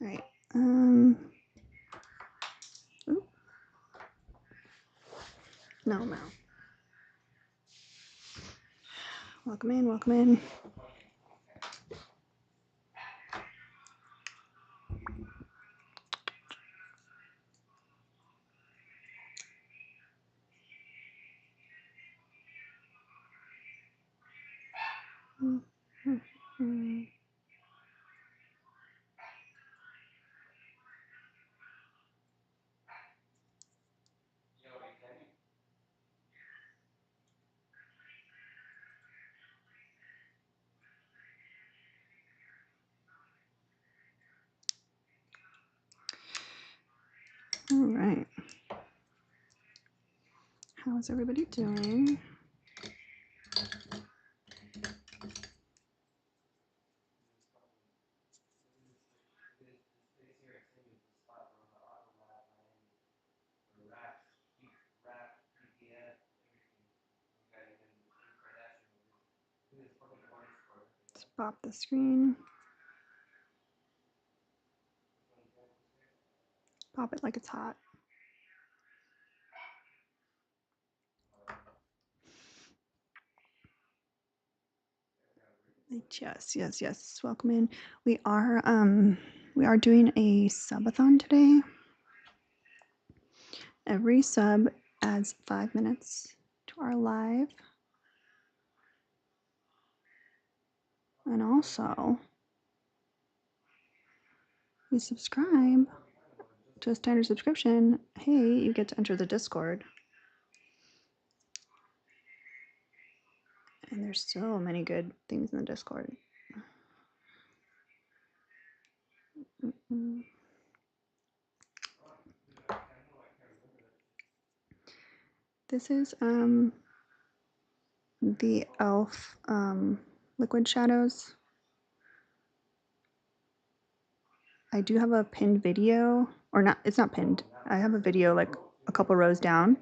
All right. Ooh. No. Welcome in, welcome in. All right. How's everybody doing? Let's pop the screen. Pop it like it's hot. Yes. Welcome in. We are doing a subathon today. Every sub adds 5 minutes to our live. And also, you subscribe to a standard subscription, hey, you get to enter the Discord. And there's so many good things in the Discord. This is the e.l.f. liquid shadows. I do have a pinned video, or not, it's not pinned. I have a video like a couple rows down.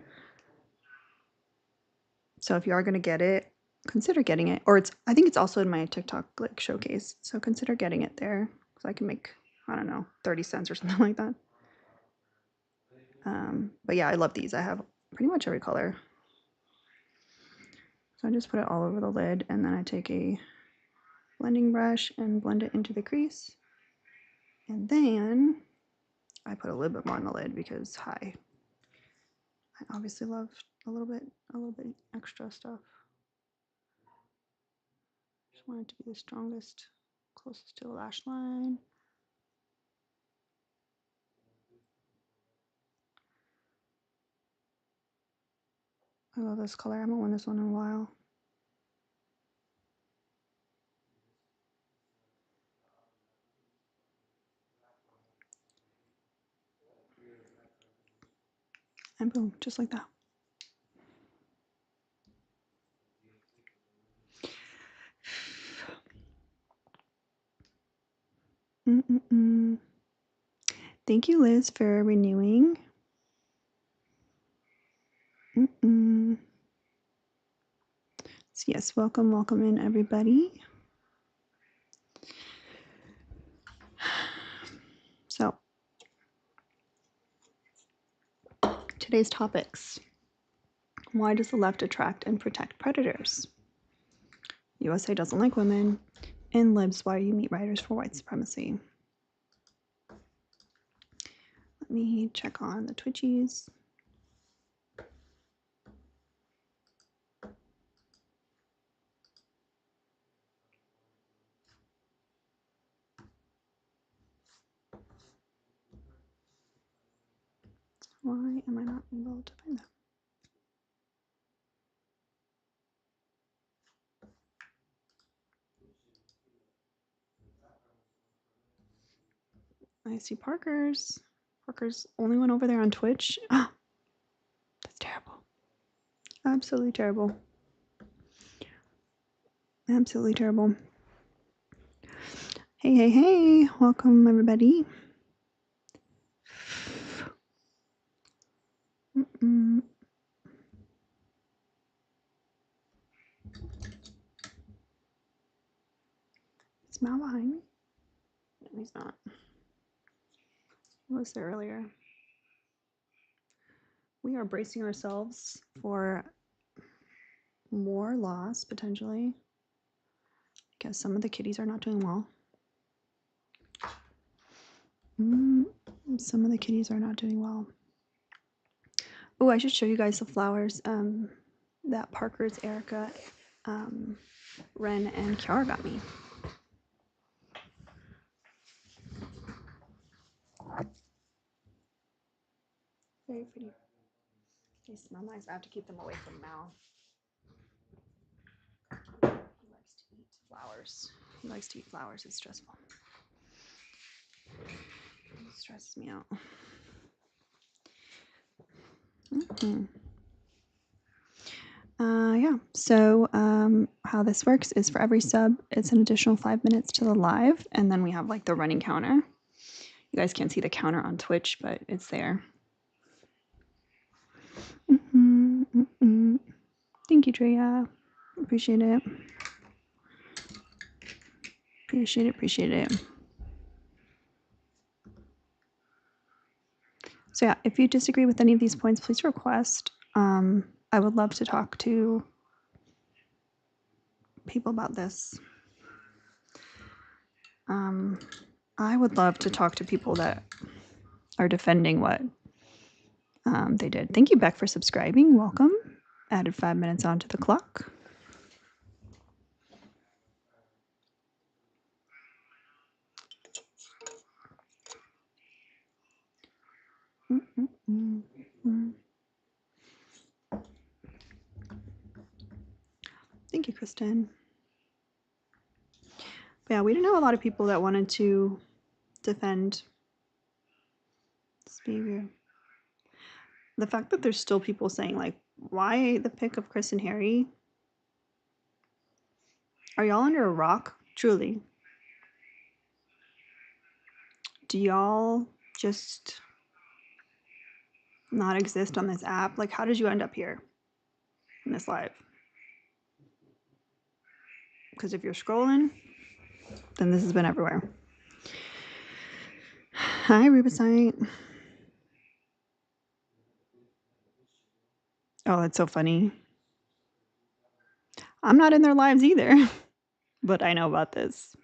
So if you are gonna get it, consider getting it. Or I think it's also in my TikTok like showcase. So consider getting it there. So I can make, I don't know, 30 cents or something like that. But yeah, I love these. I have pretty much every color. So I just put it all over the lid, and then I take a blending brush and blend it into the crease. And then I put a little bit more on the lid because I obviously love a little bit extra stuff. Just want it to be the strongest, closest to the lash line. I love this color. I haven't worn this one in a while. And boom, just like that. Thank you, Liz, for renewing. So yes, welcome in, everybody. So today's topics. Why does the left attract and protect predators? USA doesn't like women. And libs, why you meet writers for white supremacy. Let me check on the Twitchies. Why am I not able to find them? I see Parker's. Parker's only one over there on Twitch. Ah, that's terrible. Absolutely terrible. Absolutely terrible. Hey. Welcome, everybody. Is Mal behind me? No, he's not. was there earlier. We are bracing ourselves for more loss, potentially, because some of the kitties are not doing well. Some of the kitties are not doing well. Oh, I should show you guys the flowers that Parker's Erica, Ren, and Kiara got me. Very pretty. They smell nice. I have to keep them away from Mal. He likes to eat flowers. He likes to eat flowers. It's stressful. It stresses me out. Yeah, so how this works is for every sub, it's an additional 5 minutes to the live, and then we have like the running counter. You guys can't see the counter on Twitch, but it's there. Thank you, Drea. Appreciate it. Appreciate it. So yeah, if you disagree with any of these points, please request. I would love to talk to people about this. I would love to talk to people that are defending what they did. Thank you, Beck, for subscribing. Welcome. Added 5 minutes onto the clock. Thank you, Kristen. But yeah, we didn't have a lot of people that wanted to defend this behavior. The fact that there's still people saying, like, why the pick of Chris and Harry? Are y'all under a rock? Truly. Do y'all just not exist on this app? Like, how did you end up here in this live? Because if you're scrolling, then this has been everywhere. Hi, Rubicite. Oh, that's so funny. I'm not in their lives either, but I know about this.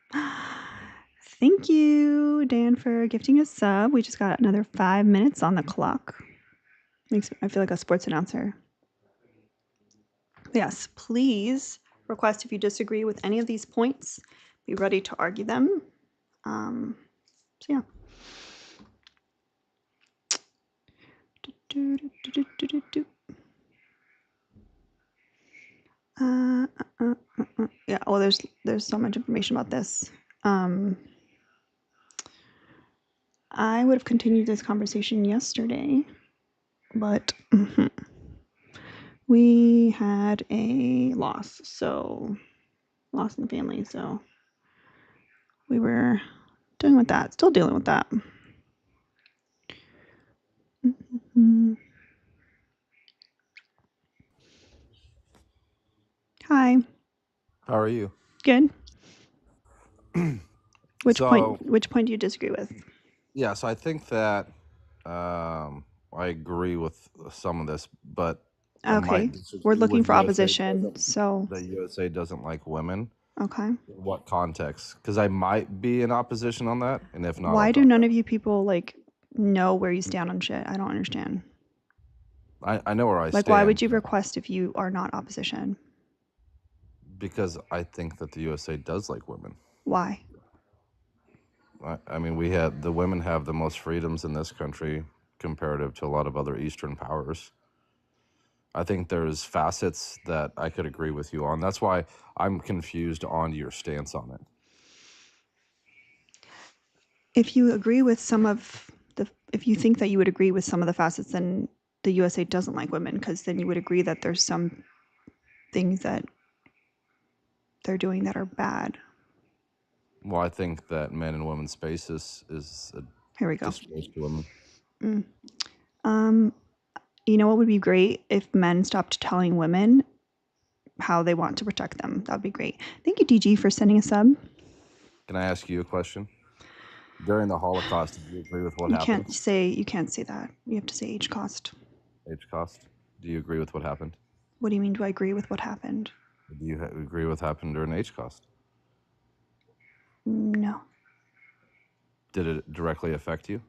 Thank you, Dan, for gifting a sub. We just got another 5 minutes on the clock. Makes I feel like a sports announcer. Yes, please request if you disagree with any of these points. Be ready to argue them. So yeah. Yeah. Oh, there's so much information about this. I would have continued this conversation yesterday, but we had a loss, loss in the family, so we were dealing with that, still dealing with that. Hi. How are you? Good. Which point do you disagree with? Yeah, so I think that I agree with some of this, but okay, we're looking for opposition. So the USA doesn't like women. Okay. In what context? Because I might be in opposition on that, and if not, why do none of you people like know where you stand on shit? I don't understand. I know where I stand. Like, why would you request if you are not opposition? Because I think that the USA does like women. Why? I mean, the women have the most freedoms in this country comparative to a lot of other Eastern powers. I think there's facets that I could agree with you on. That's why I'm confused on your stance on it. If you agree with if you think that you would agree with some of the facets, then the USA doesn't like women, because then you would agree that there's some things that they're doing that are bad. Well, I think that men and women's spaces is a Here we go. disgrace to women. You know what would be great? If men stopped telling women how they want to protect them. That would be great. Thank you, DG, for sending a sub. Can I ask you a question? During the Holocaust, do you agree with what You happened? can't say that. You have to say age cost. H-cost. Do you agree with what happened? What do you mean? Do I agree with what happened? Do you agree with what happened during H-cost? No. Did it directly affect you?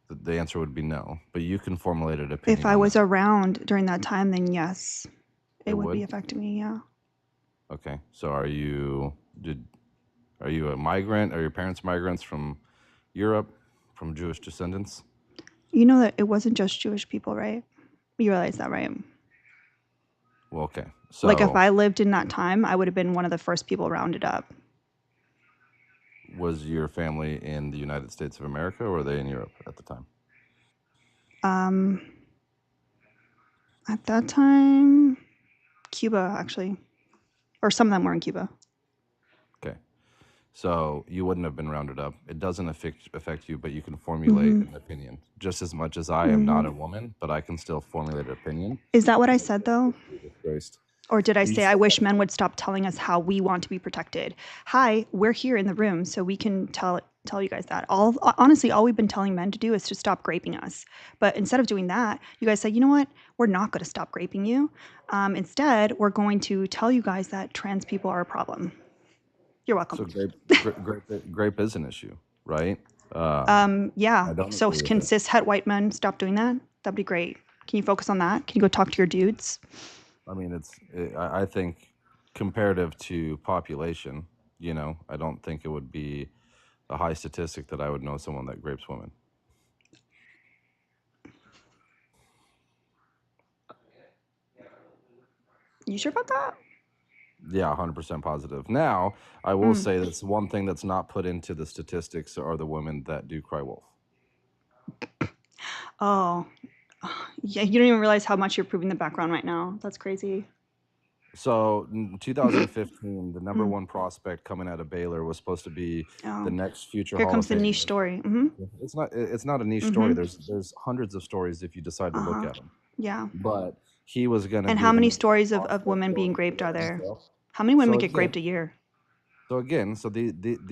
The answer would be no, but you can formulate an opinion If I on was that. around during that time, then yes, It it would be would? affecting me. Yeah. Okay. So are you a migrant? Are your parents migrants from Europe, from Jewish descendants? You know that it wasn't just Jewish people, right? You realize that, right? Well, okay. Like if So I lived in that time, I would have been one of the first people rounded up. was your family in the United States of America, or were they in Europe at the time? At that time, Cuba actually, or some of them were in Cuba. Okay. So you wouldn't have been rounded up. It doesn't affect you, but you can formulate an opinion. Just as much as I am not a woman, but I can still formulate an opinion. Is that what I said though? Disgraced. Or did I You say I said wish that. men would stop telling us how we want to be protected? Hi, we're here in the room, so we can tell you guys that. Honestly, all we've been telling men to do is to stop graping us. But instead of doing that, you guys say, you know what? We're not going to stop graping you. Instead, we're going to tell you guys that trans people are a problem. You're welcome. So grape is an issue, right? Yeah. I don't So agree with can it. cis het white men stop doing that? That'd be great. Can you focus on that? Can you go talk to your dudes? I mean, I think comparative to population, I don't think it would be a high statistic that I would know someone that grapes women. You sure about that? Yeah, 100% positive. Now, I will say that's one thing that's not put into the statistics are the women that do cry wolf. Oh, yeah. You don't even realize how much you're proving the background right now. That's crazy. So in 2015, the number one prospect coming out of Baylor was supposed to be the next future Here Hall comes of the niche Famer. story. It's not a niche story. There's hundreds of stories if you decide to look at them. Yeah. But he was going to And be how the many number one stories of prospect women being going into raped the are there? NFL. How many women So get raped again, a year? How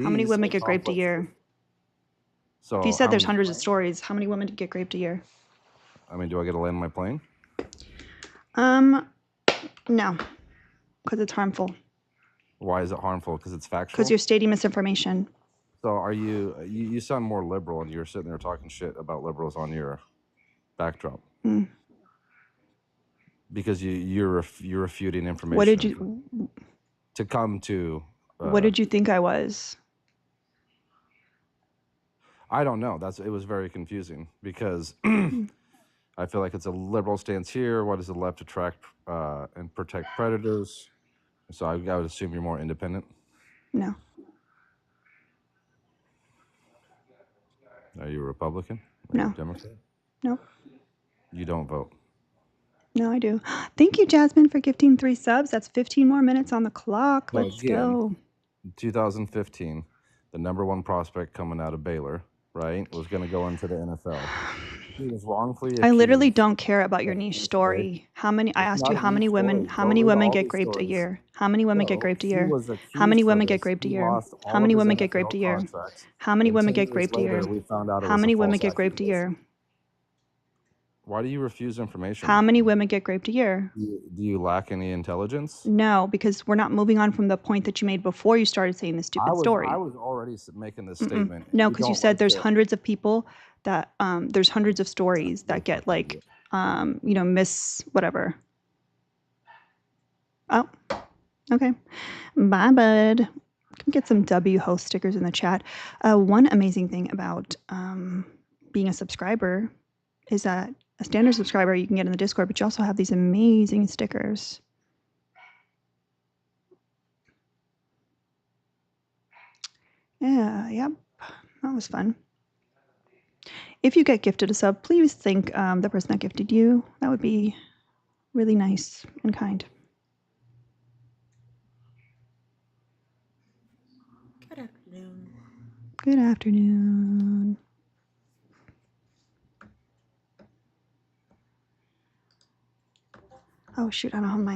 many these women get raped a year? complexes. If you So said how there's many hundreds of claims? stories, how many women get raped a year? I mean, do I get to land my plane? No, because it's harmful. Why is it harmful? Because it's Because factual. you're stating misinformation. So are you sound more liberal, and you're sitting there talking shit about liberals on your backdrop because you're refuting What did information you to come to. What did you think I was? I don't know. It was very confusing because I feel like it's a liberal stance here. Why does the left attract and protect predators? So I would assume you're more independent. No, Are you a Republican? Are you a no, Democrat? no, You don't vote. no, I do. Thank you, Jasmine, for gifting 3 subs. That's 15 more minutes on the clock. So Let's again, go. 2015, the number one prospect coming out of Baylor, right, was going to go into the NFL. He was wrongfully I literally accused don't care about your of niche first grade. story. I It's asked not you a niche story. how Go many read women all get these raped a stories. year? How many women get So raped a he year? was How many accused for women get this. raped a He year? lost How all of many his women get raped NFL a year? contracts. How many And women 10 get years raped a year? later, we found out it How was a many women false get raped a accusation. year? Why do you refuse information? How many women get raped a year? Do you lack any intelligence? No, because we're not moving on from the point that you made before you started saying this I stupid was story. already making this statement, and No, you because you don't said like there's to. hundreds of people that there's hundreds of stories You're a that get fucking like idiot. miss whatever. Oh, okay. Bye, bud. Can get some W host stickers in the chat. One amazing thing about being a subscriber is that a standard subscriber you can get in the Discord, but you also have these amazing stickers. Yeah, yep. That was fun. If you get gifted a sub, please thank the person that gifted you. That would be really nice and kind. Good afternoon. Good afternoon. Oh shoot, I don't have my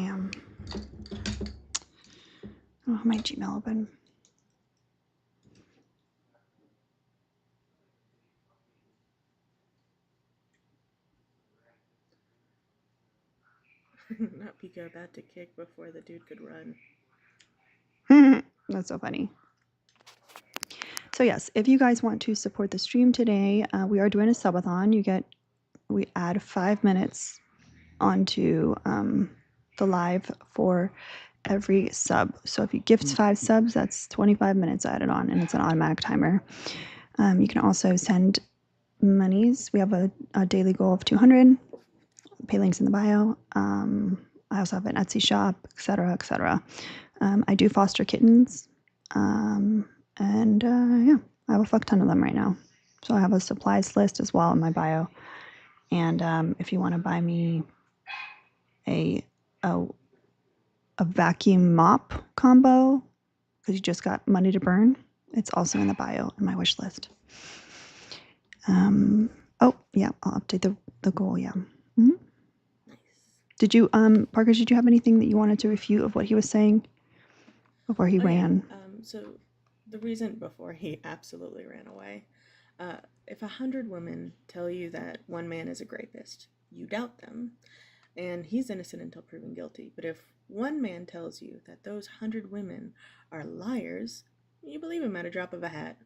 Oh, my Gmail open. Not Pika about to kick before the dude could run. That's so funny. So yes, if you guys want to support the stream today, we are doing a subathon. We add 5 minutes onto the live for every sub. So if you gift 5 subs, that's 25 minutes added on, and it's an automatic timer. You can also send monies. We have a daily goal of 200. Pay links in the bio. I also have an Etsy shop, etc., etc. I do foster kittens, and yeah, I have a fuck ton of them right now. So I have a supplies list as well in my bio. And if you want to buy me a vacuum mop combo because you just got money to burn, it's also in the bio in my wish list. Oh yeah, I'll update the goal. Yeah. Mm-hmm. Nice. Did you, Parker? Did you have anything that you wanted to refute of what he was saying before he ran? Yeah. So the reason before he absolutely ran away, if 100 women tell you that one man is a rapist, you doubt them, and he's innocent until proven guilty. But if one man tells you that those 100 women are liars, you believe him at a drop of a hat.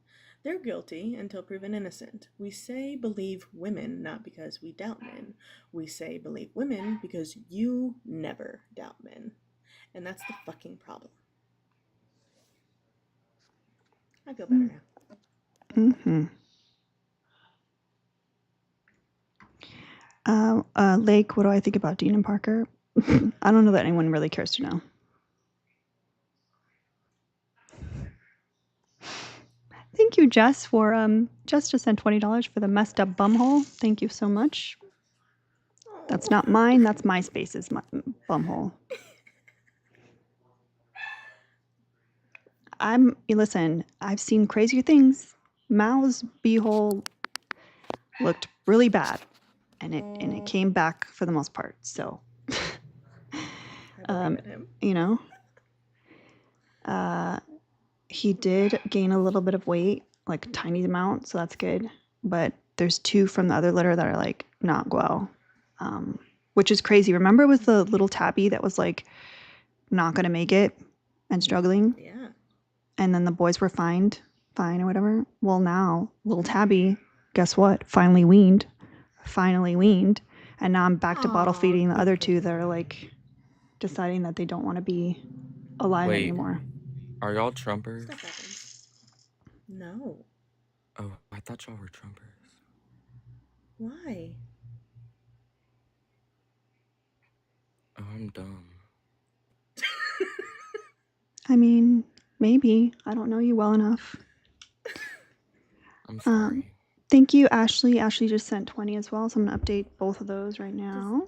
They're guilty until proven innocent. We say believe women not because we doubt men. We say believe women because you never doubt men. And that's the fucking problem. I feel better now. Mm-hmm. Lake, what do I think about Dean and Parker? I don't know that anyone really cares to know. Thank you, Jess, for Jess just sent $20 for the messed up bumhole. Thank you so much. That's not mine. That's MySpace's bumhole. Listen, I've seen crazier things. Mao's beehole looked really bad, and it came back for the most part. So, I believe in him. you know, he did gain a little bit of weight, like a tiny amount, so that's good. But there's 2 from the other litter that are like not well, which is crazy. Remember, it was the little tabby that was like not gonna make it and struggling. Yeah. And then the boys were fine or whatever. Well, now little tabby, guess what? Finally weaned, and now I'm back to bottle feeding the other 2 that are like deciding that they don't want to be alive Wait, anymore. are y'all Trumpers? Stuff happens. No. Oh, I thought y'all were Trumpers. Why? Oh, I'm dumb. I mean, maybe. I don't know you well enough. I'm sorry. Thank you, Ashley. Ashley just sent 20 as well, so I'm going to update both of those right now.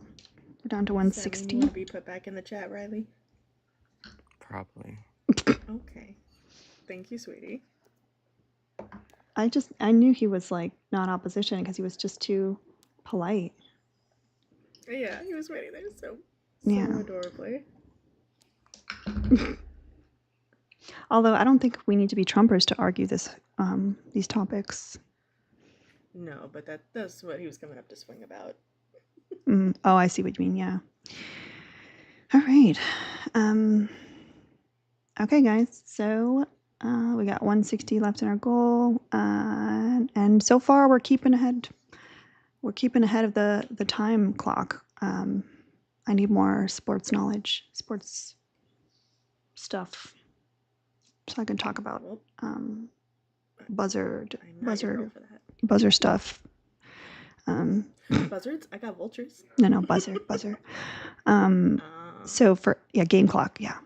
We're down to Does that mean you 160. want to be put back in the chat, Riley? Probably. Okay. Thank you, sweetie. I knew he was like not opposition because he was just too polite. Yeah, he was waiting there so Yeah. adorably. Although I don't think we need to be Trumpers to argue these topics. No, but that's what he was coming up to swing about. Oh, I see what you mean. Yeah. All right. Okay, guys. So we got 160 left in our goal, and so far we're keeping ahead. We're keeping ahead of the time clock. I need more sports knowledge, sports stuff, so I can talk about buzzer stuff. Buzzards? I got vultures. No, buzzer. So for game clock, yeah.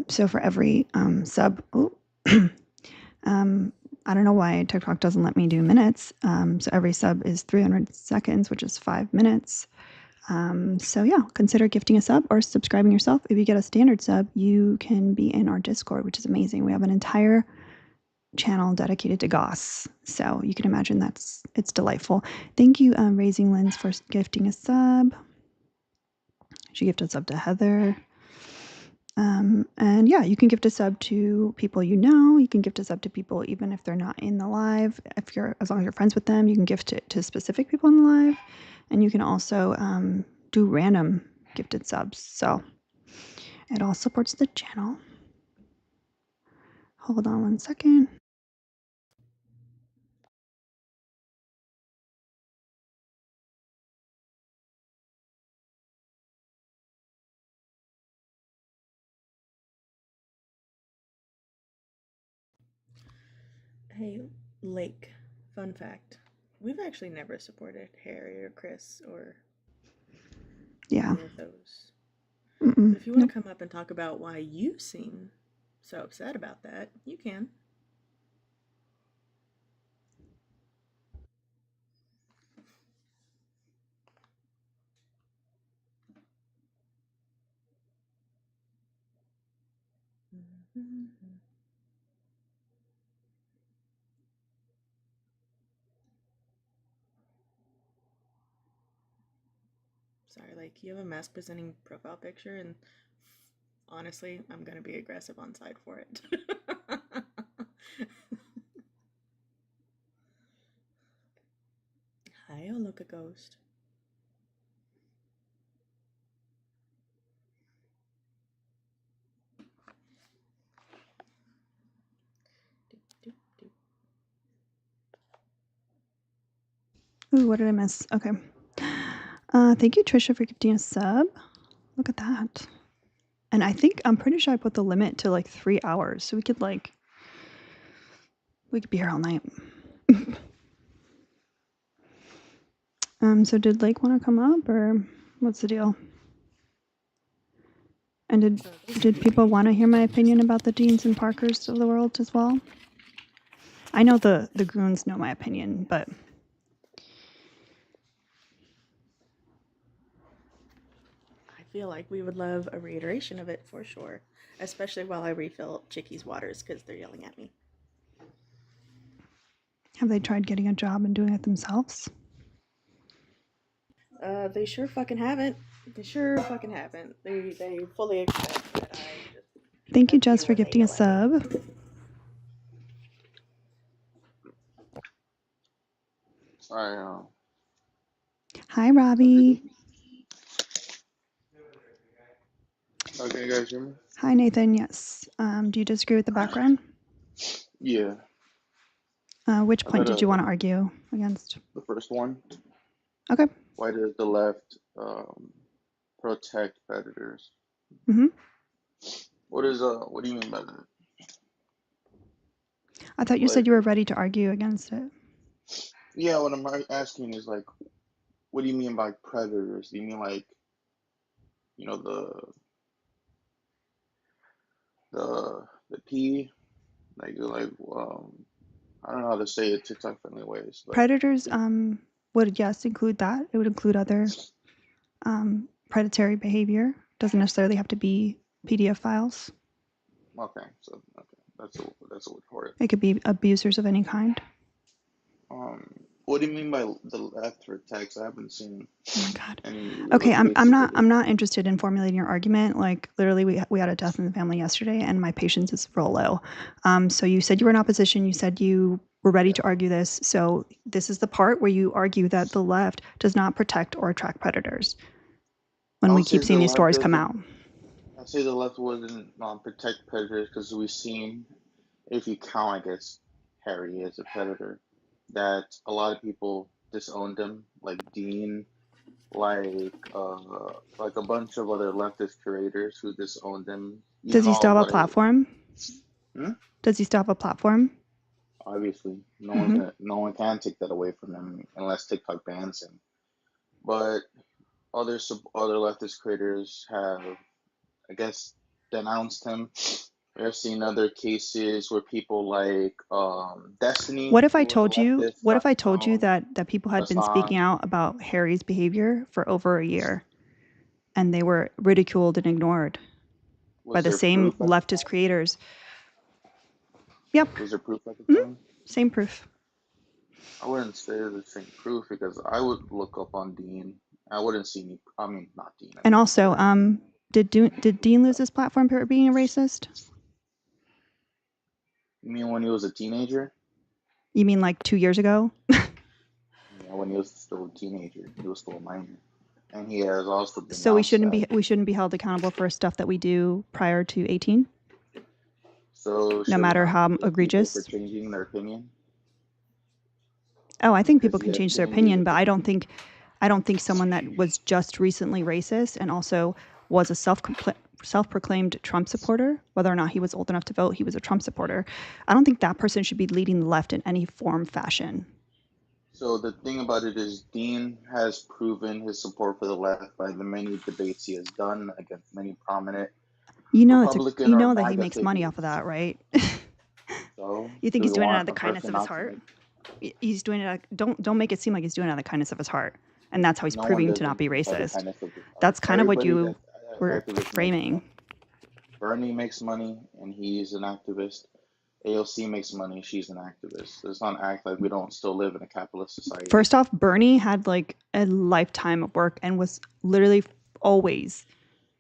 So for every sub, I don't know why TikTok doesn't let me do minutes. So every sub is 300 seconds, which is 5 minutes. So yeah, consider gifting a sub or subscribing yourself. If you get a standard sub, you can be in our Discord, which is amazing. We have an entire channel dedicated to goss. So you can imagine it's delightful. Thank you, Raising Lens, for gifting a sub. She gifted a sub to Heather. And yeah, you can gift a sub to people you know. You can gift a sub to people even if they're not in the live. As long as you're friends with them, you can gift it to specific people in the live, and you can also do random gifted subs. So it all supports the channel. Hold on one second. Hey, Lake, fun fact. We've actually never supported Harry or Chris or Yeah. any of those. Mm-mm. But if you want Nope. to come up and talk about why you seem so upset about that, you can. Sorry, like you have a mask presenting profile picture, and honestly, I'm gonna be aggressive on side for it. Hi, Oloka Ghost. Doop, doop, doop. Ooh, what did I miss? Okay. Thank you, Trisha, for gifting a sub. Look at that. And I'm pretty sure I put the limit to like 3 hours, so we could be here all night. So did Lake want to come up, or what's the deal? And did people want to hear my opinion about the Deans and Parkers of the world as well? I know the goons know my opinion, but I feel like we would love a reiteration of it for sure, especially while I refill Chicky's waters because they're yelling at me. have they tried getting a job and doing it themselves? They sure fucking haven't. They sure fucking haven't. They fully expect that I just Thank you, have Jess, beer for when they gifting a yell at me. sub. Sorry, Hi, Robbie. can you guys hear me? Hi, Nathan. Yes. Do you disagree with the background? Yeah, Which I point got did you want to argue against? the first one. Okay. Why does the left protect predators? Mm-hmm. What do you mean by that? I thought you said Like, you were ready to argue against it. yeah, what I'm asking is like, what do you mean by predators? Do you mean like, you know, the P, I don't know how to say it TikTok friendly ways, but Predators would, yes, include that. It would include other predatory behavior. Doesn't necessarily have to be PDF files. okay, so okay, that's a word for it. It could be abusers of any kind. What do you mean by the left protects? I haven't seen Oh my God. any real Okay, I'm cases not of I'm it. not interested in formulating your argument. Like literally, we had a death in the family yesterday, and my patience is real low. So you said you were in opposition. You said you were ready Yeah. to argue this. So this is the part where you argue that the left does not protect or attract predators. When I we would say keep the seeing these left stories come doesn't. out. I'd say the left wouldn't protect predators because we've seen, if you count, I guess, Harry as a predator, that a lot of people disowned him, like Dean, like a bunch of other leftist creators who disowned him. Does Even he all still have a what platform? hmm? Does he still have a platform? Obviously, Hmm. no one can take that away from him unless TikTok bans him. But other leftist creators have, I guess, denounced him. I've seen other cases where people like Destiny, What if I who was a told you? leftist, What if got I told you disowned. that people had been speaking Hassan, out about Harry's behavior for over a year, and they were ridiculed and ignored by was the there same proof at the leftist time? creators? Yep. Was there proof at the Mhm. time? Same proof. I wouldn't say the same proof because I would look up on Dean. I wouldn't see any. I mean, not Dean. I And mean also, Harry. Did Dean lose his platform for being a racist? You mean when he was a teenager? You mean like 2 years ago? Yeah, when he was still a teenager, he was still a minor, and he has also So we denounced shouldn't that. be held accountable for stuff that we do prior to 18, So no should we matter not how forgive people for egregious. changing their opinion? Oh, I think Because people he can has change their changed his opinion, but I don't opinion. think someone that was just recently racist and also was a self-proclaimed Trump supporter, whether or not he was old enough to vote, he was a Trump supporter. I don't think that person should be leading the left in any form, fashion. So the thing about it is, Dean has proven his support for the left by the many debates he has done against many prominent Republican or That he MAGA makes money off of figures. that, right? So You think do we he's doing it out want of the a kindness person of his not to heart? make? He's doing it. Don't make it seem like he's doing it out of the kindness of his heart, and that's how he's No one proving does to not be anything by the racist. kindness of his heart. That's kind of what Everybody you that's were activist makes framing. money. Bernie makes money, and he's an activist. AOC makes money, she's an activist. Let's not act like we don't still live in a capitalist society. First off, Bernie had like a lifetime of work and was literally always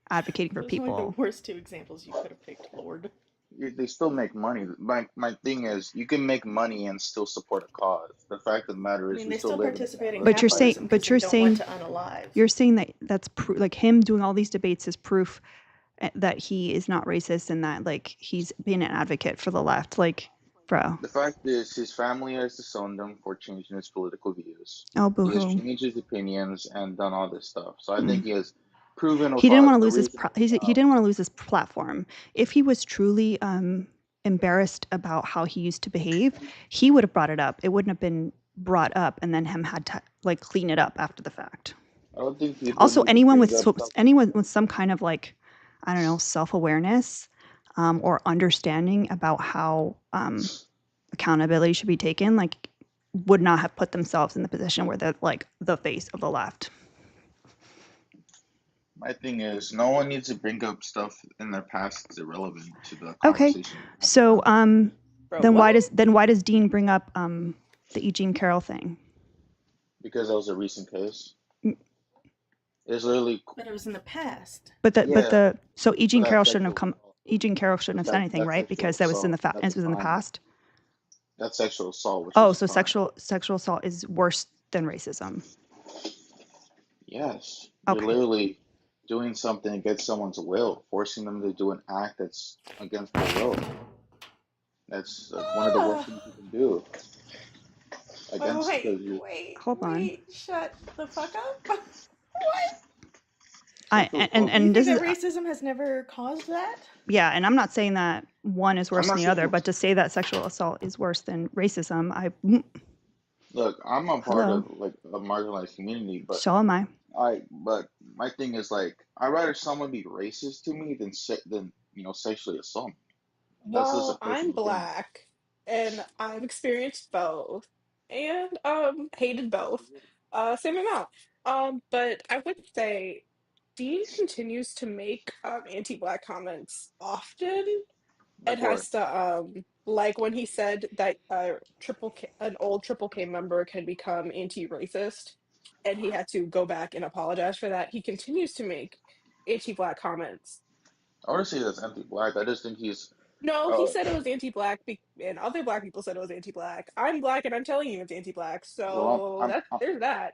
advocating for Those are like the people. worst two examples you could have picked, Lord. They still make money. My thing is, you can make money and still support a cause. The fact of the matter I is, mean, we they still still live in a participate in But capitalist you're capitalism saying, because but they you're don't want saying, to unalive. you're saying that that's like him doing all these debates is proof that he is not racist and that like he's being an advocate for the left. Like, bro. The fact is, his family has disowned him for changing his political views. Oh, He has boo-hoo. changed his opinions and done all this stuff. So I think Mm. he has proven He didn't want to a lose his reasonable he doubt. didn't want to lose his platform. If he was truly embarrassed about how he used to behave, he would have brought it up. It wouldn't have been brought up and then him had to like clean it up after the fact. I don't think people Also, need to bring up stuff. anyone with some kind of like, I don't know, self-awareness or understanding about how accountability should be taken, like would not have put themselves in the position where they're like the face of the left. My thing is, no one needs to bring up stuff in their past that's irrelevant to the Okay, conversation. so Bro, then what? why does Dean bring up the E. Jean Carroll thing? Because that was a recent case. Mm. It's literally, But it was in the past. yeah, So E. but Jean Carroll shouldn't have come. E. Jean Carroll shouldn't but have said anything, that's right? sexual Because that was in assault. it That's a was in the crime. past. That's sexual assault, which Oh, is a so crime. sexual assault is worse than racism. Yes, you're Okay. literally doing something against someone's will, forcing them to do an act that's against their will. That's one of the worst things you can do against because you Hold on. Shut the fuck up. What? sexual assault. You And think this is that racism has never caused that? yeah, and I'm not saying that one is I'm worse than not the saying other, but it's, to say that sexual assault is worse than racism, look, I'm a part hello. of like a marginalized community, but So am I. but my thing is like I'd rather someone be racist to me than sexually assault me. That's just a Well, I'm personal opinion. black and I've experienced both and hated both. Same amount. But I would say Dean continues to make anti-black comments often. It Like what? has to like when he said that an old Triple K member can become anti-racist and he had to go back and apologize for that. He continues to make anti-black comments. I would say that's anti-black. I just think he's No, he uh said it was anti-black, and other black people said it was anti-black. I'm black, and I'm telling you it's anti-black. well So there's that.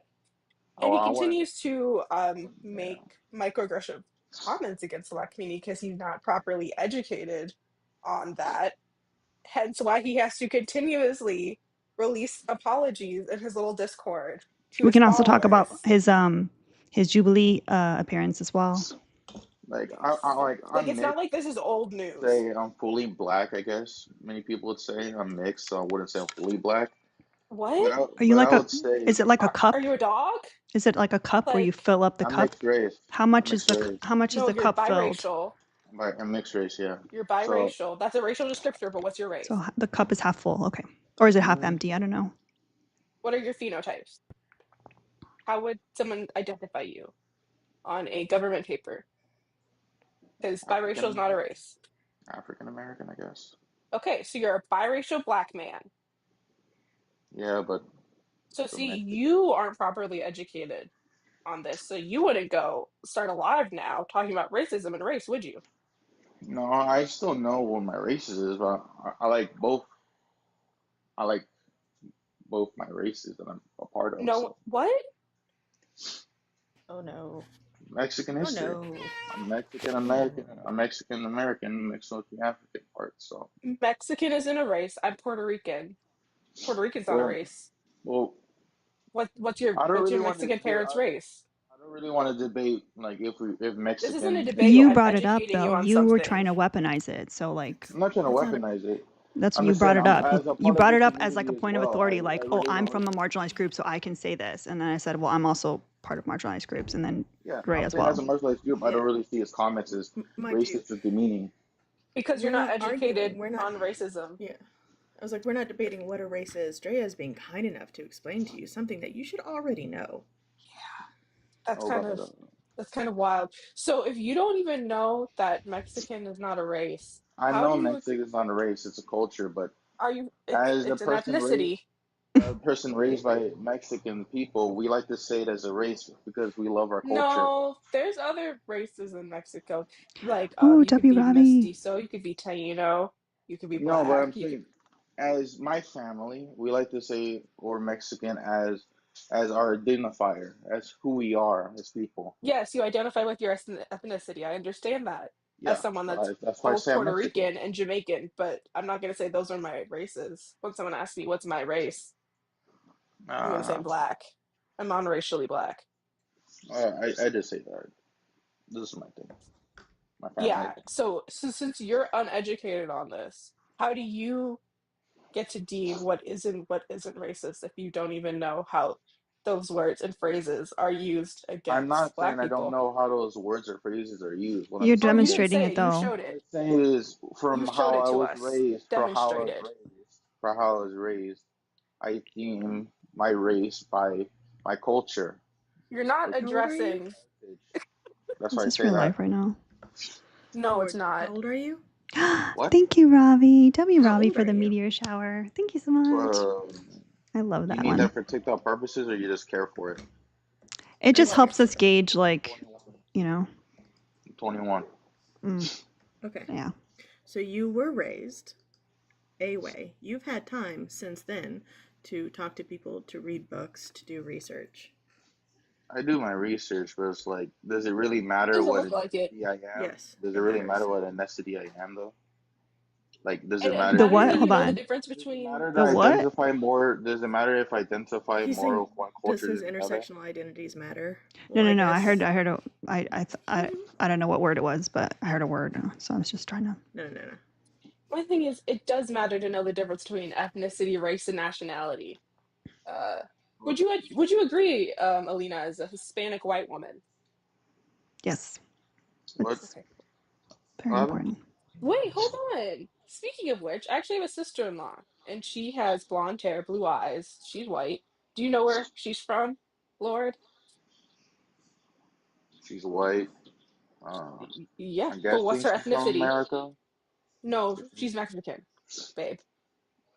And he I wouldn't. continues to Yeah. make microaggressive comments against the black community because he's not properly educated on that. Hence, why he has to continuously release apologies in his little Discord to We his can also talk about followers. his Jubilee appearance as well. Like Yes, like I'm it's not mixed. like this is old news. Say I'm fully black. I guess many people would say I'm mixed, so I wouldn't say I'm fully black. What? Are you But like I a would say is it like a Are cup? you a dog? Is it like a cup where you Like, fill up the I'm cup? mixed race. I'm mixed race. How much is no, the you're cup filled? biracial. I'm mixed race. Yeah. You're So biracial. That's a racial descriptor, but what's your So race? the cup is half full, okay. Or is it half mm, empty? I don't know. What are your phenotypes? How would someone identify you on a government paper? Because biracial is African not a race. African American, I guess. Okay, so you're a biracial black man. Yeah, but So so see, mixed. you aren't properly educated. on this, so you wouldn't go start a live now talking about racism and race, would you? No, I still know what my races is, but I like both. I like both my races that I'm a part of. No, So what? Oh no. Mexican Oh history. no. I'm Mexican Oh American. I'm no. Mexican American mixed with the African part. So Mexican isn't a race. I'm Puerto Rican. Puerto Rican's not a well, race. well, What's I don't your really want to. Mexican parents' race? I don't really want to debate like if This isn't a Mexican debate. You itself. I'm brought it up educating you though. on You were trying something. to weaponize it. So like I'm not trying to That's not a weaponize it. that's I'm you just brought saying it I'm up. as a You part of brought the it up as like a community as point of well. authority, I like, oh, really I'm want from a to. marginalized group, so I can say this. And then I said, well, I'm also part of marginalized groups, and then Yeah, Ray I'm as saying as well. a marginalized group, I yeah. don't really see his comments as Mind you, racist or demeaning. Because you're we're not not educated arguing. We're not. on racism. Yeah. I was like, we're not debating what a race is. Drea is being kind enough to explain to you something that you should already know. That's Oh, kind about of it. that's kind of wild. So if you don't even know that Mexican is not a race, I how know do you Mexican is not a race; it's a culture. But are you as it's an ethnicity. a person raised by Mexican people, we like to say it as a race because we love our culture. No, there's other races in Mexico. Like Oh, you could W. be Robbie. mestizo, you could be Taino, you could be No, but black, I'm you could saying, as my family, we like to say we're Mexican as our identifier, as who we are as people. yes, you identify with your ethnicity. I understand that as Yeah, someone so that's that's why I both say I'm Puerto Mexican. Rican and Jamaican, but I'm not going to say those are my races. When someone asks me what's my race, I'm going to say Uh, I'm black. I'm non-racially black. I just say that. This is my thing, my family. Yeah. So since you're uneducated on this, how do you get to deem what isn't racist if you don't even know how those words and phrases are used I'm against not saying black I don't people? know how those words or phrases are used. You're Oh, you didn't demonstrating say it it. You though. showed What it. I'm saying is You from showed how it I to was us. raised, Demonstrated. for how I was raised, I deem my race by my culture, You're not which is How old are you? addressing. heritage. That's Is why I this say real that. life right now? No, it's Lord, how not. old are you? What? Thank you, Robbie. W. How Robbie old for are the you? meteor shower. Thank you so much. So, I love you that need one. that for TikTok purposes, or you just care for it? It I just care helps for us it. gauge, like, 21. you know, 21. mm, Okay. yeah. So you were raised a way. You've had time since then to talk to people, to read books, to do research. I do my research, but it's like, does it really matter Doesn't what look like it. ethnicity I am? Yes, Does it it really matter matters. what ethnicity I am, though? Like, does it It matter The to matters what? that me? you Hold know the on. difference Does it between. matter that The I what? identify more? Does it matter if I identify He's more saying, with one does culture his than the other? intersectional identities matter? No, Well, no, I no. guess. I heard I don't know what word it was, but I heard a word. So I was just trying to. No, no, no, no. My thing is, it does matter to know the difference between ethnicity, race, and nationality. Uh, would you agree, Alina, as a Hispanic white woman? Yes, What? it's Okay. very What? important. Wait, hold on. Speaking of which, I actually have a sister-in-law, and she has blonde hair, blue eyes. She's white. Do you know where she's from, Lord? She's white. Uh, Yeah, I'm but what's guessing her she's from ethnicity? America. No, If she's Mexican, babe.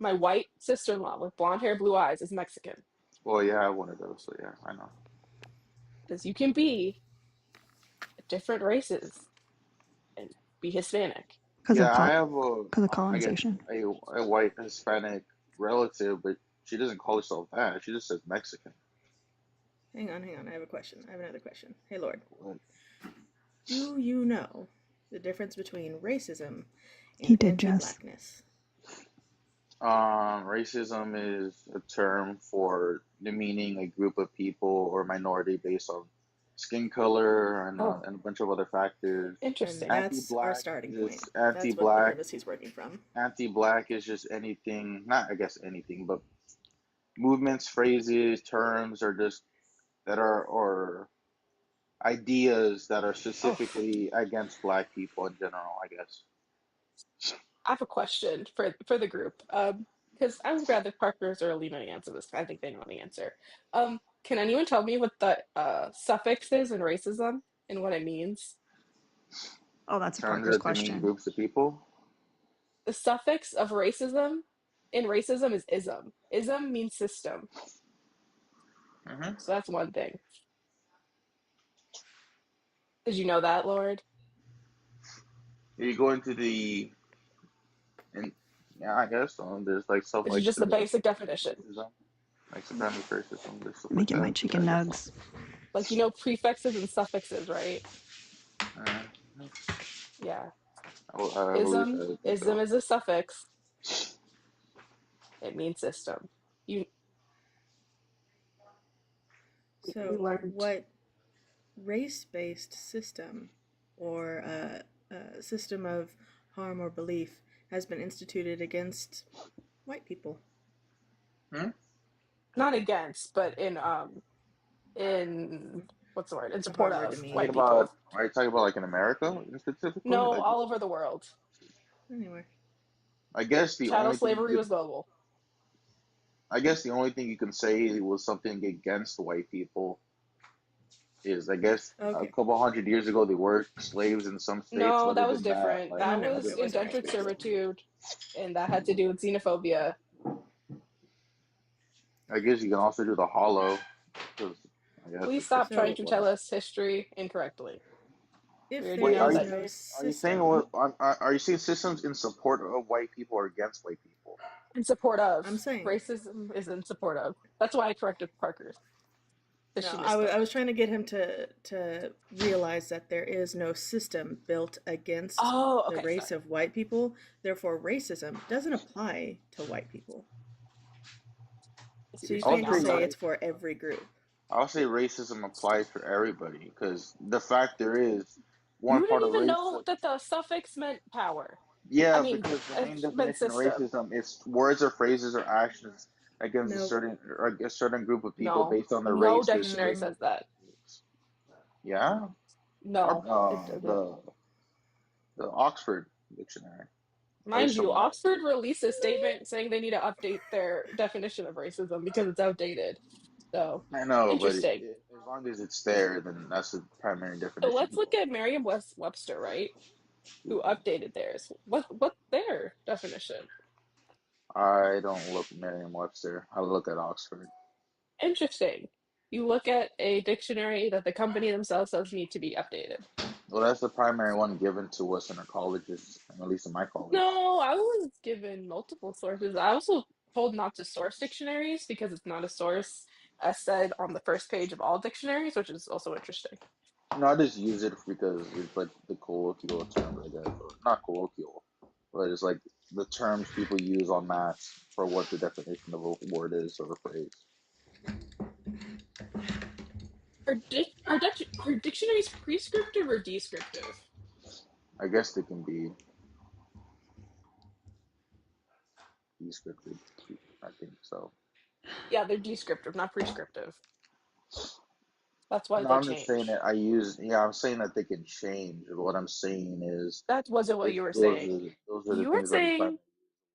My white sister-in-law with blonde hair, blue eyes is Mexican. Well, yeah, I have one of those, so yeah, I know. Because you can be different races and be Hispanic. Yeah, I have Because of I guess colonization. a white Hispanic relative, but she doesn't call herself that. She just says Mexican. Hang on, hang on. I have a question. I have another question. Hey, Lord, What? do you know the difference between racism He and did, anti Jess. blackness? Racism is a term for demeaning a group of people or minority based on skin color Oh, and a bunch of other factors. And interesting. that's our starting point. That's what the premise he's working from. Anti-black is just anything, not I guess anything, but movements, phrases, terms, or just that are or ideas that are Oh, specifically against black people in general, I guess. I have a question for the group. Because I would rather Parker's or Alina answer this. I think they know the answer. Can anyone tell me what the suffix is in racism and what it means? Oh, that's a Terms Parker's that demean question. groups of people. The suffix of racism in racism is ism. Ism means system. Hmm. So that's one thing. Did you know that, Lord? You go into and yeah, I guess there's like stuff This is like just the systemic basic definition. racism, like supremacy racism, there's stuff Let me like get my that. Yeah, chicken I guess. nugs. Like, prefixes and suffixes, right? Uh, Yeah. I believe Ism. that. I think Ism so. is a suffix. It means system. You we So, learned. what race based system or system of harm or belief has been instituted against white people? Hmm? Not against, but in what's the word? In It's a support hard word to of mean. white people. Are you talking about like in America specifically? No, all over the world. Anyway, I guess the Chattel only thing slavery was global. the only thing you can say was something against white people is I guess a okay. couple hundred years ago they were slaves in some states. No, Other that was than that, different. like No, That no, other was it than wasn't that, race indentured based. servitude, and that had to do with xenophobia. I guess you can also do the hollow because I guess Please it's just stop trying So, to what. tell us history incorrectly. We if already there Wait, know is that. no are you saying system, are you saying systems in support of white people or against white people? In support of. I'm saying Racism is in support of. That's why I corrected Parker, because no. she I misspoke. was trying to get him to realize that there is no system built against Oh, the okay, race sorry. of white people. Therefore, racism doesn't apply to white people. I see what So you're you saying can't now. just say Sorry. it's for every group. I'll say racism applies for everybody because the fact there is one You part didn't of even know racism. that the suffix meant power. I Yeah, mean, because the it main meant definition of system. racism is words or phrases or actions against No, a certain group of people No, based on their no race, dictionary no, religion. says that. Yeah, No, it doesn't. The Oxford Dictionary, at Mind least you, from my. Oxford released a statement saying they need to update their definition of racism because it's outdated. So, I know, but interesting. as long as it's there, then that's the primary So definition let's look people at Merriam-Webster, right? Who use. updated theirs. What's their definition? I don't look at Merriam-Webster. I look at Oxford. Interesting. You look at a dictionary that the company themselves says need to be updated. Well, that's the primary one given to us in our colleges, and at least in my college. No, I was given multiple sources. I also told not to source dictionaries because it's not a source, as said on the first page of all dictionaries, which is also interesting. No, I just use it because it's like the colloquial term, I guess, or not colloquial, but it's like the terms people use en masse for what the definition of a word is or a phrase. Are dictionaries prescriptive or descriptive? I guess they can be descriptive. I think so. Yeah, they're descriptive, not prescriptive. That's why No, they I'm just saying change. that I use. Yeah, I'm saying that they can change. What I'm saying is, That wasn't what you were saying. those are the You were things that are saying primary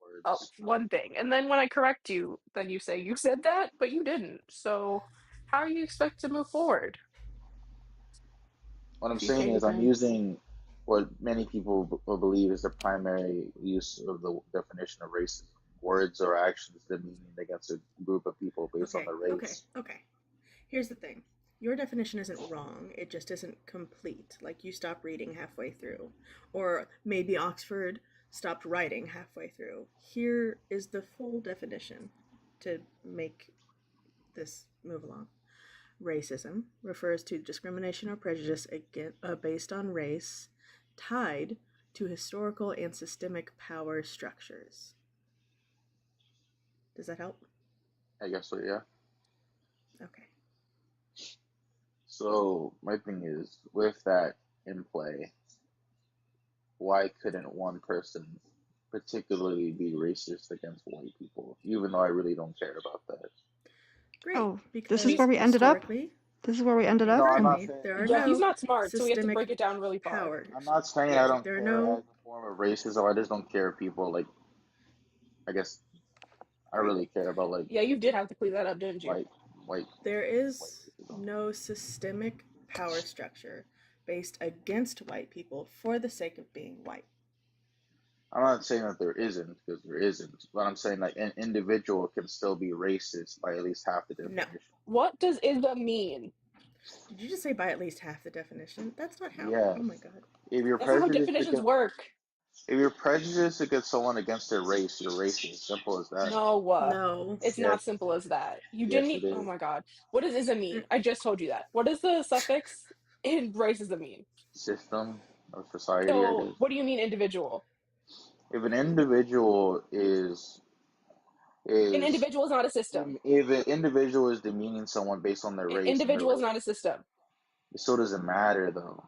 words. one thing, and then when I correct you, then you say you said that, but you didn't. So how do you expect to move forward What I'm if you saying change is, I'm things? using what many people believe is the primary use of the definition of racism: words or actions demeaning against a group of people based on okay, their okay, race. okay. Here's the thing. Your definition isn't wrong, it just isn't complete. Like you stop reading halfway through. Or maybe Oxford stopped writing halfway through. Here is the full definition to make this move along. Racism refers to discrimination or prejudice based on race tied to historical and systemic power structures. Does that help? I guess so. Yeah. Okay. So my thing is, with that in play, why couldn't one person particularly be racist against white people, even though I really don't care about that? Great, Oh, this is He's where because we ended up? historically This is where we ended and up? No, I'm not currently saying. there are Yeah, he's no not smart, so we have to break systemic it down really far. power. I'm not saying I Yeah, don't there are care no. as a form of racism. I just don't care if people like. I guess I Great. really care about like Yeah, you did have to clean that up, didn't you? white, white, There white is racism. no systemic power structure based against white people for the sake of being white. I'm not saying that there isn't because there isn't, but I'm saying like an individual can still be racist by at least half the No. definition. What does ism mean? Did you just say by at least half the definition? That's not how. Yes. Oh my god. If you're That's not how prejudiced definitions against, work. if you're prejudiced against someone against their race, you're racist. Simple as that. No, No. it's Yes. not simple as that. You didn't. Yes, it Oh is. my God. What does ism mean? Mm, I just told you that. What does the suffix in racism mean? System of society, I So, guess. what do you mean individual? If an individual An is individual is not a system. if an individual is demeaning someone based on their An race and their individual is race, not a system. it still doesn't matter though.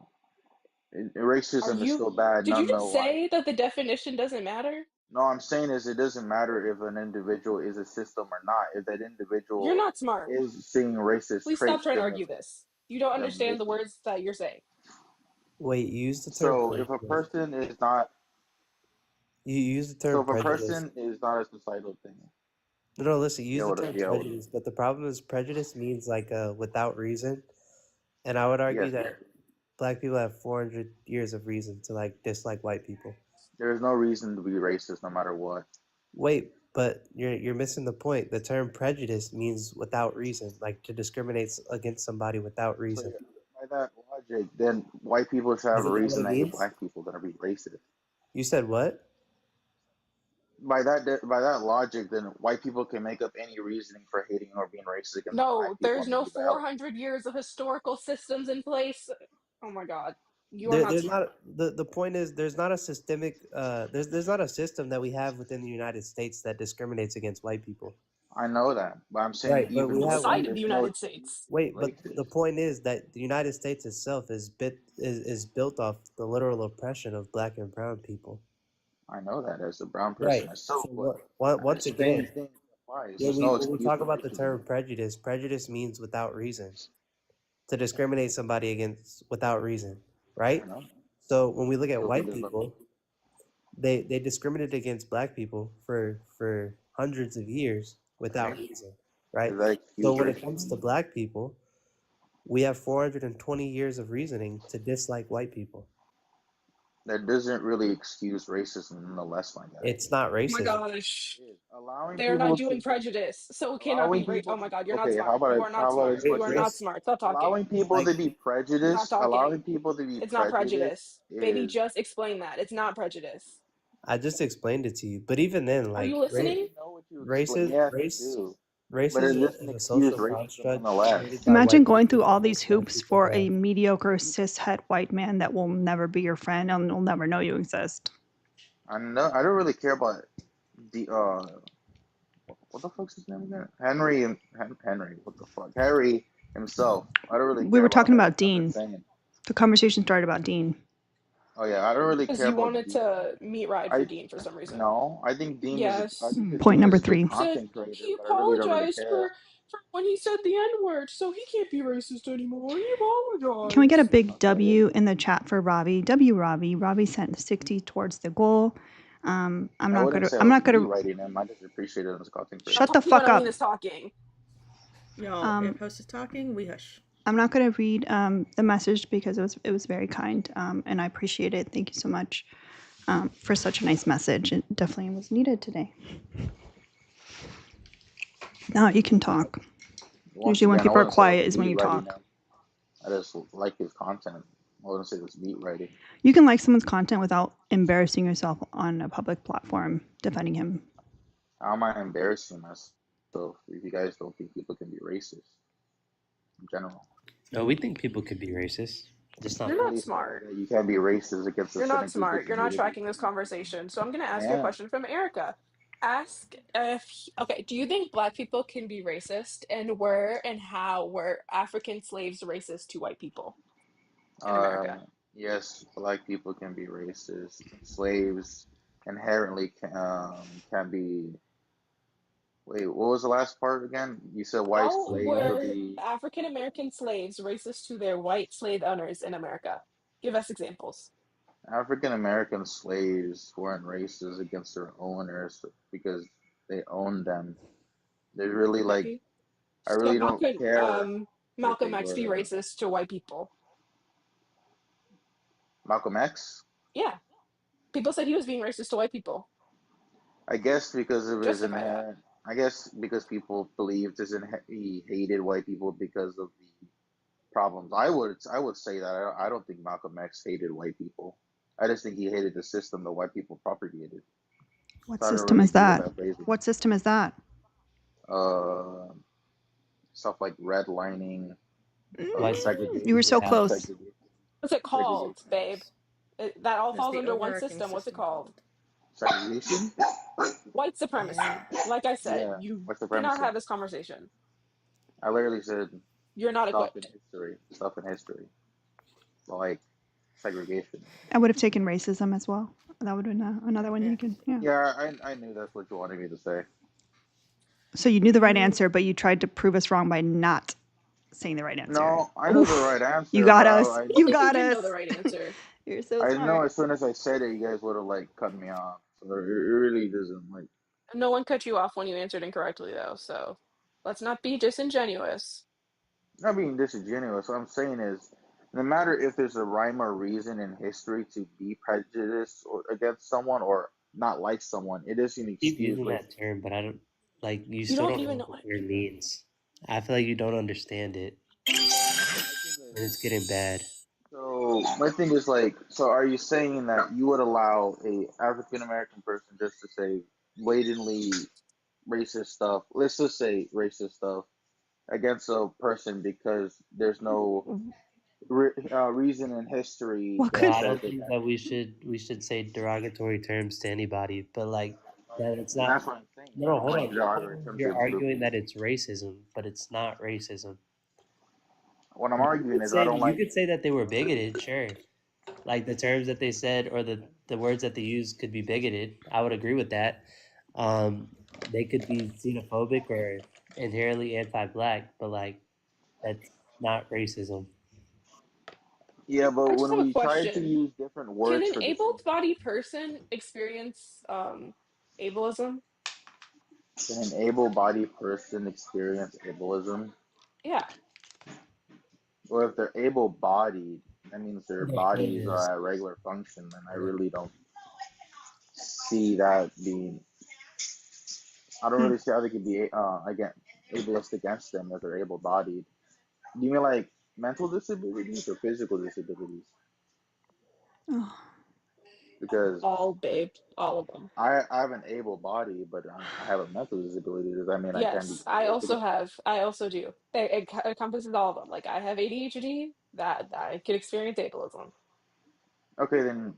Are Racism is you? still bad. Did No, you just no, why? say that the definition doesn't matter? No, I'm saying is it doesn't matter if an individual is a system or not. If that You're individual not smart. is seeing racist Please stop traits, trying to argue this. You don't then understand the racist. words that you're saying. Wait, you use the term So if a prejudice. person is not, You use the so term if a prejudice. person is not a societal thing, No, listen, you yeah, use the what, term yeah, what, prejudice, but the problem is prejudice means like without reason. And I would argue yes, that black people have 400 years of reason to like dislike white people. there is no reason to be racist no matter what. Wait, but you're missing the point. The term prejudice means without reason, like to discriminate against somebody without So reason. by that logic, then white people should have a Isn't that what reason it to hate means? black people that are being racist. You said what? By that logic, then white people can make up any reasoning for hating or being racist against black No, people there's and it'd no be valid. 400 years of historical systems in place. Oh my God. You are There, not there's smart. not the point is there's not a systemic there's not a system that we have within the United States that discriminates against white people. I know that, but I'm saying Right, but even we have with that, Outside of the there's no United excuse States. to be wait, but the racist. point is that the United States itself is built off the literal oppression of black and brown people. I know that as a brown person Right. myself, So but once the same again, thing applies. when There's we no when we excuse talk for about the racism. term prejudice, prejudice means without reason. To discriminate somebody against without reason, right? I know. So when we look at So white there's no, people, they discriminated against black people for hundreds of years without okay. reason, right? Does that So excuse when it comes to racism? black people, we have 420 years of reasoning to dislike white people. That doesn't really excuse racism, nonetheless, my guy. It's not Oh my racism. gosh. It is. Allowing They're not people doing to prejudice. So it cannot allowing be people oh to my God, you're not okay, how smart. about You are not how about I smart. explain You are to you? not Race, smart. Stop talking. Allowing people to like be Stop prejudiced, allowing talking. people to be It's not prejudiced prejudice. Baby, is just explain that. It's not prejudice. I just explained it to you, but even then, Are you like I listening? already know what you explain. Yes, I do. race But it doesn't is a excuse social racism construct nonetheless. created by Imagine white going through people to all hold these black hoops people for a down. mediocre cishet white man that will never be your friend and will never know you exist. I don't really care about the what the fuck's his name again? Henry, what the fuck? Harry himself. I don't really We care were about talking him. about I'm just Dean. saying. The conversation started about Dean. Oh yeah, I don't really Because care you about wanted Dean. to meet ride for I Dean for some reason. no, I Yes. think that Point Dean number is a good three. Said content creator, he but I really don't really apologized care. for when he said the N-word, so he can't be racist anymore. He Can we get a apologized. big Okay. W in the chat for Ravi? W Ravi. Ravi sent 60 towards the goal. I wouldn't say I I'm was not beat gonna writing him. I just appreciated him as a content Stop shut creator. the talking when fuck up. Alina's talking. Y'all, Um, if host is talking, we hush. I'm not gonna read the message because it was very kind and I appreciate it. Thank you so much for such a nice message. It definitely was needed today. Now you can talk. Once Usually when again, I people are wouldn't say I was quiet is when beat you writing talk. him. I just like his content. I wouldn't say it was beat writing. You can like someone's content without embarrassing yourself on a public platform defending him. How am I embarrassing myself if you guys don't think people can be racist in general? No, we think people could be racist, just not. You're not Literally said smart. that you can't be racist against a You're not certain group or smart. You're not community. tracking this conversation. So I'm going to I ask you a am. question from Erica. Ask if, okay, do you think black people can be racist? And where and how were African slaves racist to white people in Uh, America? yes, black people can be racist. Slaves inherently can be. Wait, what was the last part again? You said white How slaves could were be. African American slaves racist to their white slave owners in America? Give us examples. African American slaves weren't racist against their owners because they owned them. They really like. Okay. I So really how don't could care if Malcolm they X be were racist to white people? Malcolm X. Yeah. People said he was being racist to white people. I guess because of his Justify that. inherent. I guess because people believed he hated white people because of the problems. I would say that I don't think Malcolm X hated white people. I just think he hated the system the white people propagated. What So I don't system really is agree with that? that phrasing. What system is that? Uh, Stuff like redlining, White segregation, You were so supremacy. close. segregation, What's it called, babe? segregation, That all What is falls the under one overarching system. What's it system called? called? segregation. White Yeah. supremacy. Like I said, Yeah, you white cannot supremacy. have this conversation. I literally said You're not stuff in equipped. history, like segregation. I would have taken racism as well. That would have been another one Yeah. you could, yeah. Yeah, I knew that's what you wanted me to say. So you knew the right You- answer, but you tried to prove us wrong by not saying the right answer. No, I knew the Oof. right answer. You got but us. I You You got did us. know the right answer. You're so I smart. know as soon as I said it, you guys would have like cut me off. So it really doesn't like. No one cut you off when you answered incorrectly, though. So let's not be disingenuous. Not being disingenuous. What I'm saying is, no matter if there's a rhyme or reason in history to be prejudiced or against someone or not like someone, it is an Keep excuse. using that term, but I don't like. You You still don't don't know even what know the it. term means. I feel like you don't understand it, and it's getting bad. So my thing is like, so are you saying that you would allow a African American person just to say blatantly racist stuff? Let's just say racist stuff against a person because there's no reason in history What that No, could I says don't it. think that we should say derogatory terms to anybody. But like that, it's And not. that's what I'm saying. No, I no, don't hold want on. to derogatory terms to You're include arguing me. that it's racism, but it's not racism. What I'm You arguing could is I say don't you like. could say that they were bigoted, sure. Like the terms that they said or the words that they used could be bigoted. I would agree with that. Um, they could be xenophobic or inherently anti-black, but like that's not racism. Yeah, but I just when have a we try to question. use different Can words an for the same able-bodied person experience ableism? thing, can an able-bodied person experience ableism? Yeah. Well, if they're able-bodied, that means their Like bodies this. are at regular function, and I really don't see that being. I don't really see how they could be again ableist against them if they're able-bodied. Do you mean like mental disabilities or physical disabilities? Oh, Because All, babe. All of them. I have an able body, but I have a mental disability. Does that mean I can be Yes, I ableist also again? have. I also do. It encompasses all of them. Like I have ADHD, that I could experience ableism, Okay, then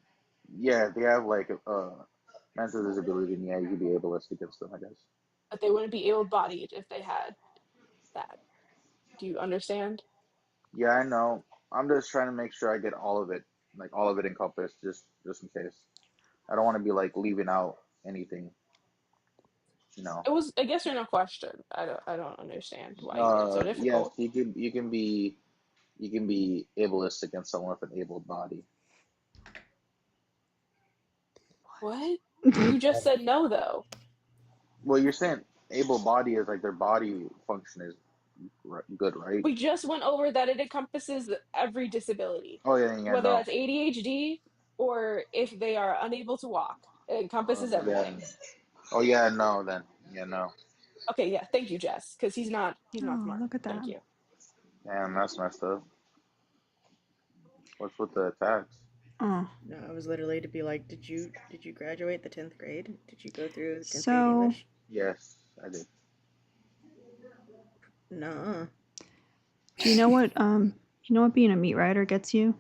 yeah, if they have like a mental disability, then yeah, you could be ableist against them, I guess. but they wouldn't be able-bodied if they had that. Do you understand? Yeah, I know. I'm just trying to make sure I get all of it, like all of it encompassed, just in case. I don't want to be like leaving out anything, you know. It was a yes or no question. I don't understand why you made it so Yes, difficult. you can be ableist against someone with an able body. What? You just said no though. Well, you're saying able body is like their body function is good, right? We just went over that it encompasses every disability, Oh yeah, yeah, whether no, that's ADHD or if they are unable to walk. It encompasses yeah. everything. Oh yeah, no, then yeah, no. Okay, yeah, thank you, Jess, because he's not oh, smart. look at that. Thank you. Damn, that's messed up. What's with the attacks? Oh. No, I was literally to be like, did you graduate the 10th grade? Did you go through 10th grade So, English? Yes, I did. No. do you know what being a meat rider gets you?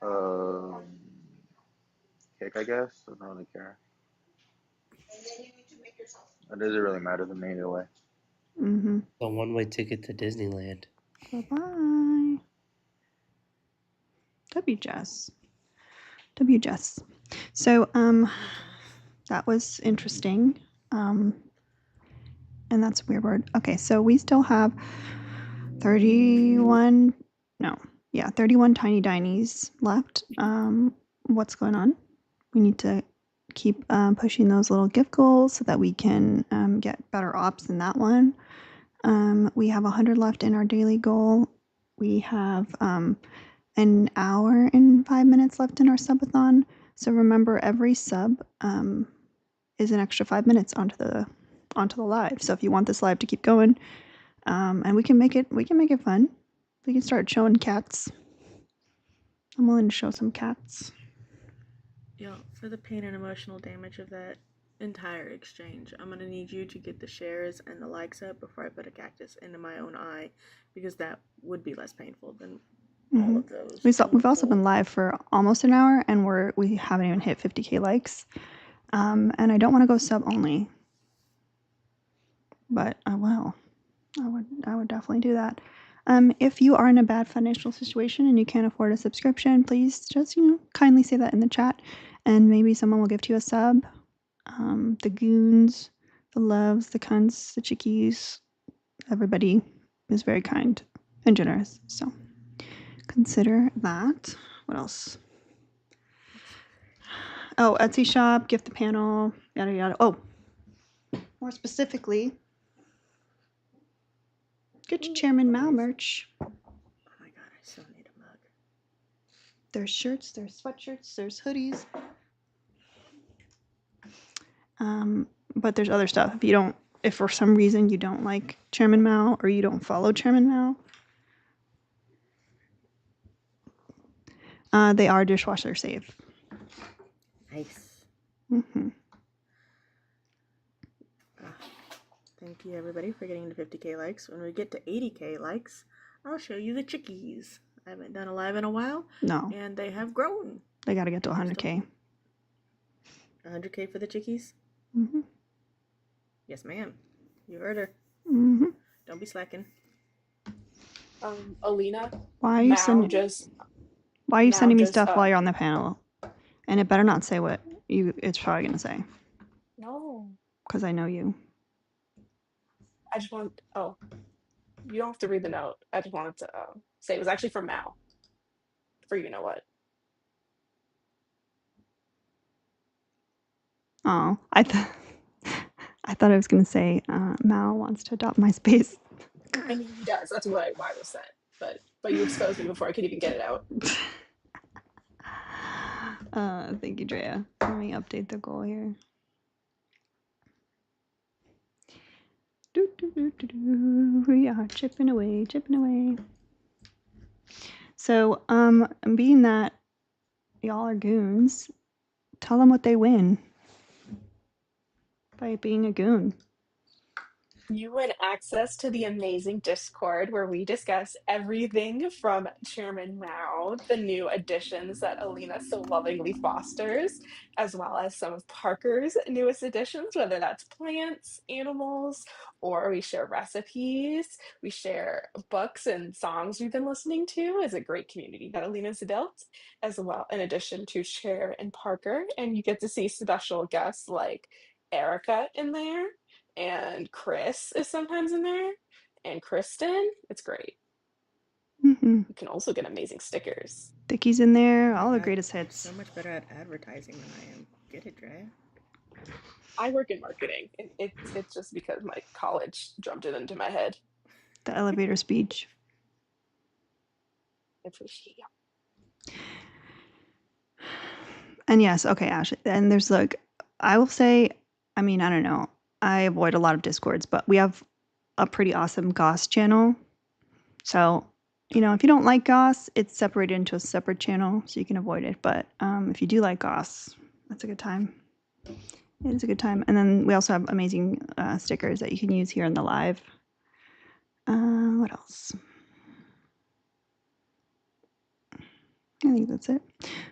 Um, Kick, I guess. I don't really care. It doesn't really matter to me either way. Mm-hmm. A one-way ticket to Disneyland. Bye-bye. W Jess. W Jess. So, that was interesting. And that's a weird word. Okay, so we still have 31 tiny dinies left. What's going on? We need to keep pushing those little gift goals so that we can get better ops than that one. We have 100 left in our daily goal. We have an hour and 5 minutes left in our subathon. So remember, every sub is an extra 5 minutes onto the live. So if you want this live to keep going, And we can make it fun. We can start showing cats. I'm willing to show some cats. Yeah, for the pain and emotional damage of that entire exchange, I'm gonna need you to get the shares and the likes up before I put a cactus into my own eye, because that would be less painful than all of those. We've also been live for almost an hour, and we haven't even hit 50K likes. And I don't want to go sub only, but I will. I would definitely do that. If you are in a bad financial situation and you can't afford a subscription, please just kindly say that in the chat, and maybe someone will gift you a sub. The goons, the loves, the cunts, the chickies, everybody is very kind and generous. So consider that. What else? Oh, Etsy shop, gift the panel, yada yada. Oh, more specifically, get your Chairman Mao merch. Oh my god, I so need a mug. There's shirts, there's sweatshirts, there's hoodies. But there's other stuff. If for some reason you don't like Chairman Mao or you don't follow Chairman Mao, they are dishwasher safe. Nice. Mm-hmm. Thank you everybody for getting to 50K likes. When we get to 80K likes, I'll show you the chickies. I haven't done a live in a while. No. And they have grown. They got to get to 100K. 100K for the chickies? Mm-hmm. Yes, ma'am. You heard her. Mm-hmm. Don't be slacking. Alina, why are you sending me stuff while you're on the panel? And it better not say what it's probably going to say. No. Because I know you. I just want, you don't have to read the note. I just wanted to say it was actually from Mal. For you know what. Oh, I thought I was going to say Mal wants to adopt my space. I mean, he does. That's why it was sent. But you exposed me before I could even get it out. Thank you, Drea. Let me update the goal here. We are chipping away. So, being that y'all are goons, tell them what they win by being a goon. You win access to the amazing Discord where we discuss everything from Chairman Mao, the new additions that Alina so lovingly fosters, as well as some of Parker's newest additions, whether that's plants, animals, or we share recipes. We share books and songs we've been listening to as a great community that Alina's built, as well, in addition to Chair and Parker. And you get to see special guests like Erica in there, and Chris is sometimes in there, and Kristen. It's great. Mm-hmm. You can also get amazing stickers. Dicky's in there, all the greatest hits. You're so much better at advertising than I am. Get it, Drea? I work in marketing. It's just because my college drummed it into my head. The elevator speech. I appreciate you. And yes, okay, Ashley. And there's I will say, I mean, I don't know. I avoid a lot of Discords, but we have a pretty awesome Goss channel. So, if you don't like Goss, it's separated into a separate channel, so you can avoid it. But if you do like Goss, that's a good time. It is a good time. And then we also have amazing stickers that you can use here in the live. What else? I think that's it.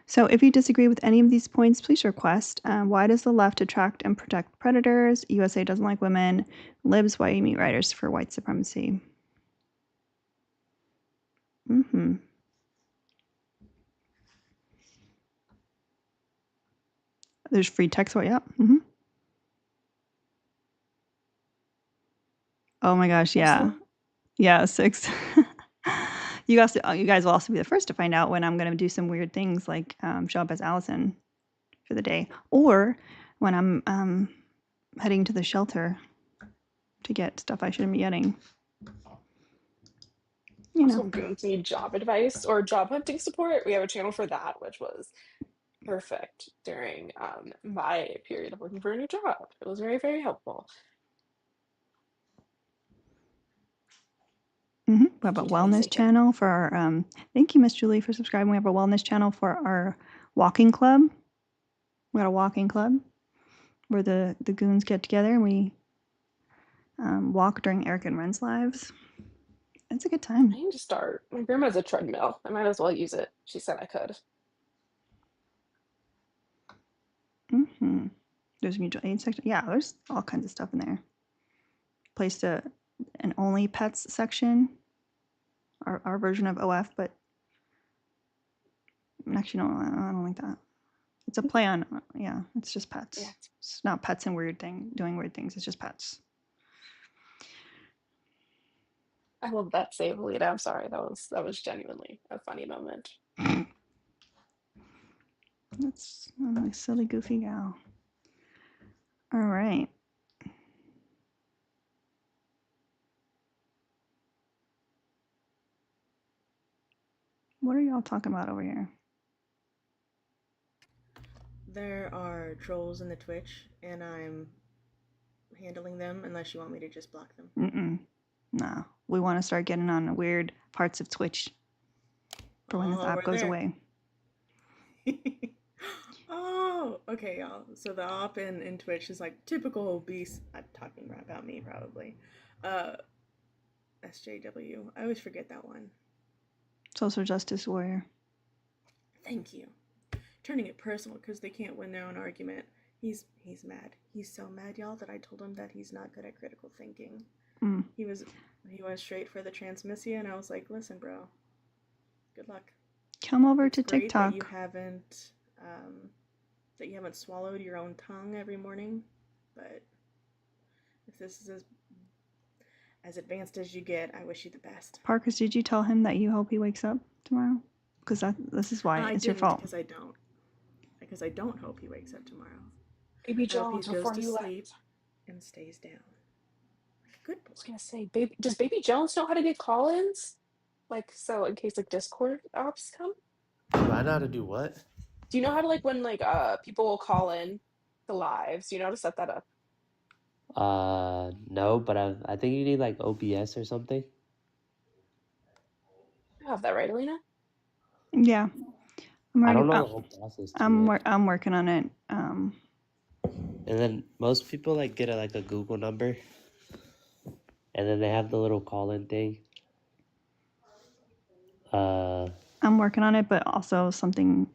So if you disagree with any of these points, please request. Why does the left attract and protect predators? USA doesn't like women. Libs, why you meet writers for white supremacy. Mm-hmm. There's free text. What? Yep. Mm-hmm. Oh my gosh, yeah. Yeah, 6. You guys will also be the first to find out when I'm going to do some weird things like show up as Allison for the day, or when I'm heading to the shelter to get stuff I shouldn't be getting. Also, goons need job advice or job hunting support. We have a channel for that, which was perfect during my period of looking for a new job. It was very, very helpful. We have a Thank you, Teddy wellness Satan. channel for our, thank you, Miss Julie, for subscribing. We have a wellness channel for our walking club. We got a walking club where the goons get together and we walk during Eric and Ren's lives. It's a good time. I need to start. My grandma has a treadmill. I might as well use it. She said I could. Mm-hmm. There's a mutual aid section. Yeah, there's all kinds of stuff in there. Placed an only pets section, our version of OF, but actually, no, I don't like that. It's a play on, yeah, it's just pets. Yeah. It's not pets and doing weird things. It's just pets. I love that save, Alita. I'm sorry. That was genuinely a funny moment. That's a silly, goofy gal. All right. What are y'all talking about over here? There are trolls in the Twitch, and I'm handling them unless you want me to just block them. No, we want to start getting on weird parts of Twitch for when this app we're goes there. away. Oh, okay, y'all. So the op in Twitch is like typical obese. I'm talking about me probably. SJW. I always forget that one. Social justice warrior. Thank you. Turning it personal because they can't win their own argument. He's mad. He's so mad, y'all, that I told him that he's not good at critical thinking. He went straight for the transmissia, and I was like, listen, bro, good luck. Come over It's to great TikTok. That you haven't swallowed your own tongue every morning, but if this is as advanced as you get, I wish you the best. Parkers, did you tell him that you hope he wakes up tomorrow? Because this is why it's your fault. Because I don't hope he wakes up tomorrow. Baby I hope he Jones, goes before to you sleep left. and stays down. Good boy. I was gonna say, does Baby Jones know how to get call-ins? Like, so in case like Discord ops come? Do I know how to do what? Do you know how to when people will call in the lives? Do you know how to set that up? No, but I think you need like OBS or something. You have that right, Alina? Yeah. I don't know the whole process to it. I'm working on it. And then most people get a Google number, and then they have the little call-in thing. I'm working on it, but also something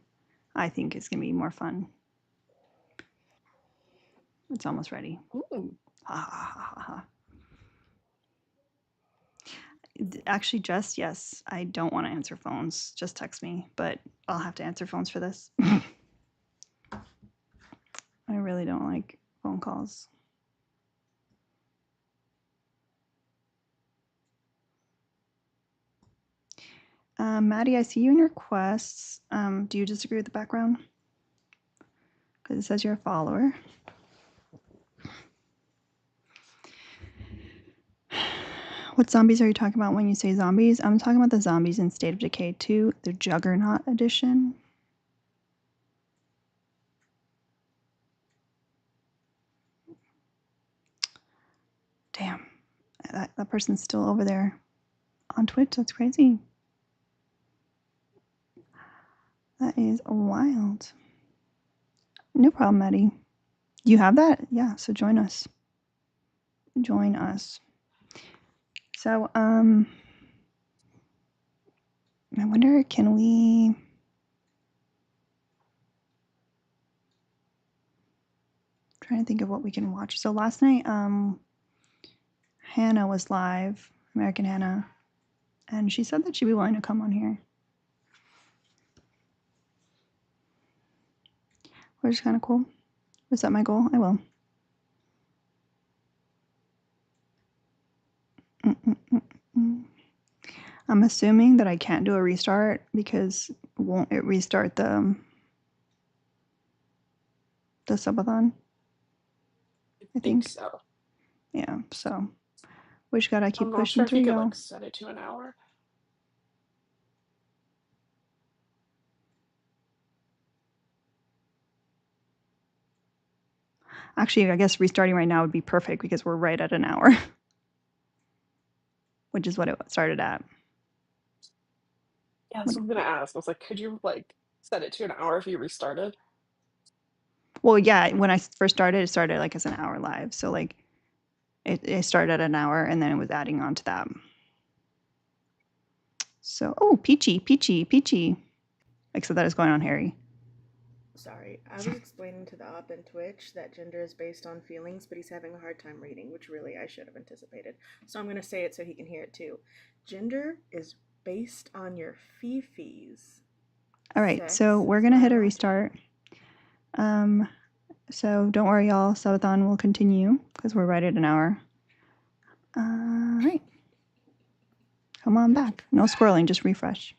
I think is gonna be more fun. It's almost ready. Ooh. Ha ha ha ha. Actually, Jess, yes, I don't want to answer phones. Just text me, but I'll have to answer phones for this. I really don't like phone calls. Maddie, I see you in your quests. Do you disagree with the background? Because it says you're a follower. What zombies are you talking about when you say zombies? I'm talking about the zombies in State of Decay 2, the Juggernaut edition. Damn, that person's still over there on Twitch. That's crazy. That is wild. No problem, Maddie. You have that? Yeah, so join us. Join us. So, I wonder, can we... Trying to think of what we can watch. So last night, Hannah was live, American Hannah, and she said that she'd be willing to come on here. Which is kind of cool. Was that my goal? I will. I'm assuming that I can't do a restart because won't it restart the subathon? I think so. Yeah, so we just gotta keep I'm not pushing sure if through, you y'all. could set it to an hour. Actually, I guess restarting right now would be perfect because we're right at an hour, which is what it started at. Yeah, that's what I'm gonna ask. I was like, could you like set it to an hour if you restarted? Well, yeah, when I first started, it started like as an hour live. So like it started at an hour and then it was adding on to that. So, oh, Peachy, Peachy, Peachy. Except that is going on Harry. Sorry, I was explaining to the op in Twitch that gender is based on feelings, but he's having a hard time reading, which really I should have anticipated. So I'm going to say it so he can hear it too. Gender is based on your fifis. All right, Sex so we're is going to hit a biological. restart. So don't worry, y'all. Subathon will continue because we're right at an hour. All right. Come on back. No scrolling, just refresh.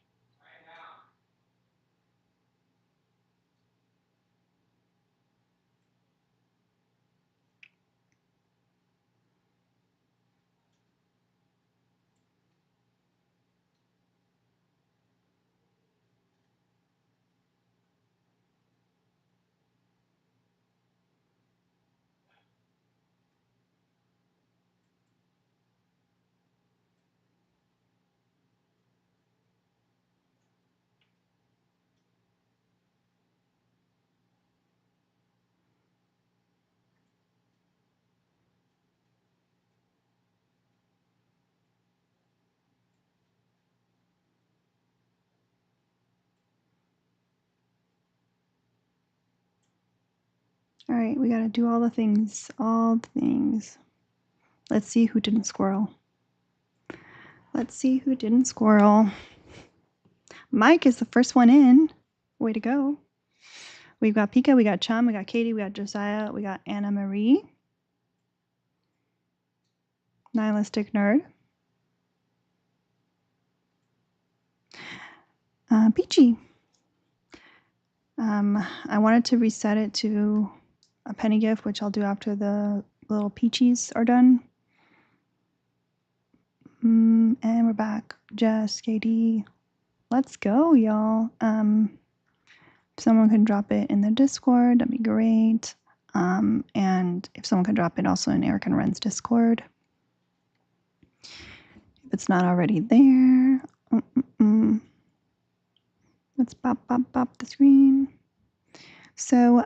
All right, we got to do all the things. All the things. Let's see who didn't squirrel. Let's see who didn't squirrel. Mike is the first one in. Way to go. We've got Pika, we got Chum, we got Katie, we got Josiah, we got Anna Marie. Nihilistic Nerd. Peachy. I wanted to reset it to a penny gift, which I'll do after the little peaches are done. And we're back. Jess, Katie. Let's go, y'all. If someone can drop it in the Discord, that'd be great. And if someone can drop it also in Eric and Ren's Discord. If it's not already there. Let's pop the screen. So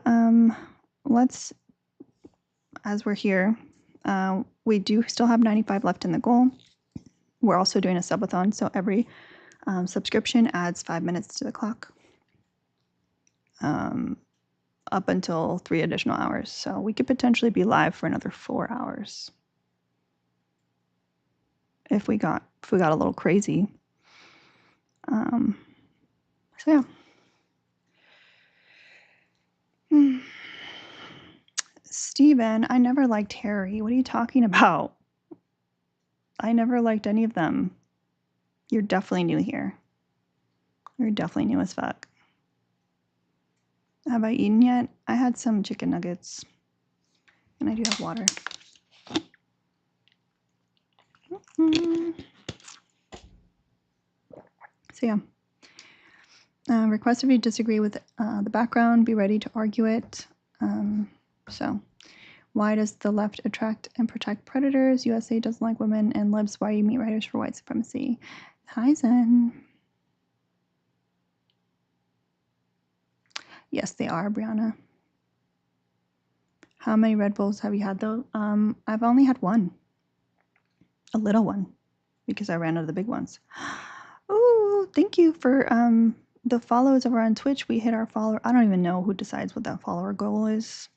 let's, as we're here, we do still have 95 left in the goal. We're also doing a subathon, so every subscription adds 5 minutes to the clock. Up until 3 additional hours. So we could potentially be live for another 4 hours. If we got a little crazy. So yeah. Steven, I never liked Harry. What are you talking about? I never liked any of them. You're definitely new here. You're definitely new as fuck. Have I eaten yet? I had some chicken nuggets. And I do have water. So yeah. Request if you disagree with the background, be ready to argue it. So why does the left attract and protect predators? USA doesn't like women, and libs, why you meet writers for white supremacy? Hi, Zen. Yes, they are, Brianna. How many Red Bulls have you had, though? I've only had one. A little one, because I ran out of the big ones. Ooh, thank you for the follows over on Twitch. We hit our follower. I don't even know who decides what that follower goal is.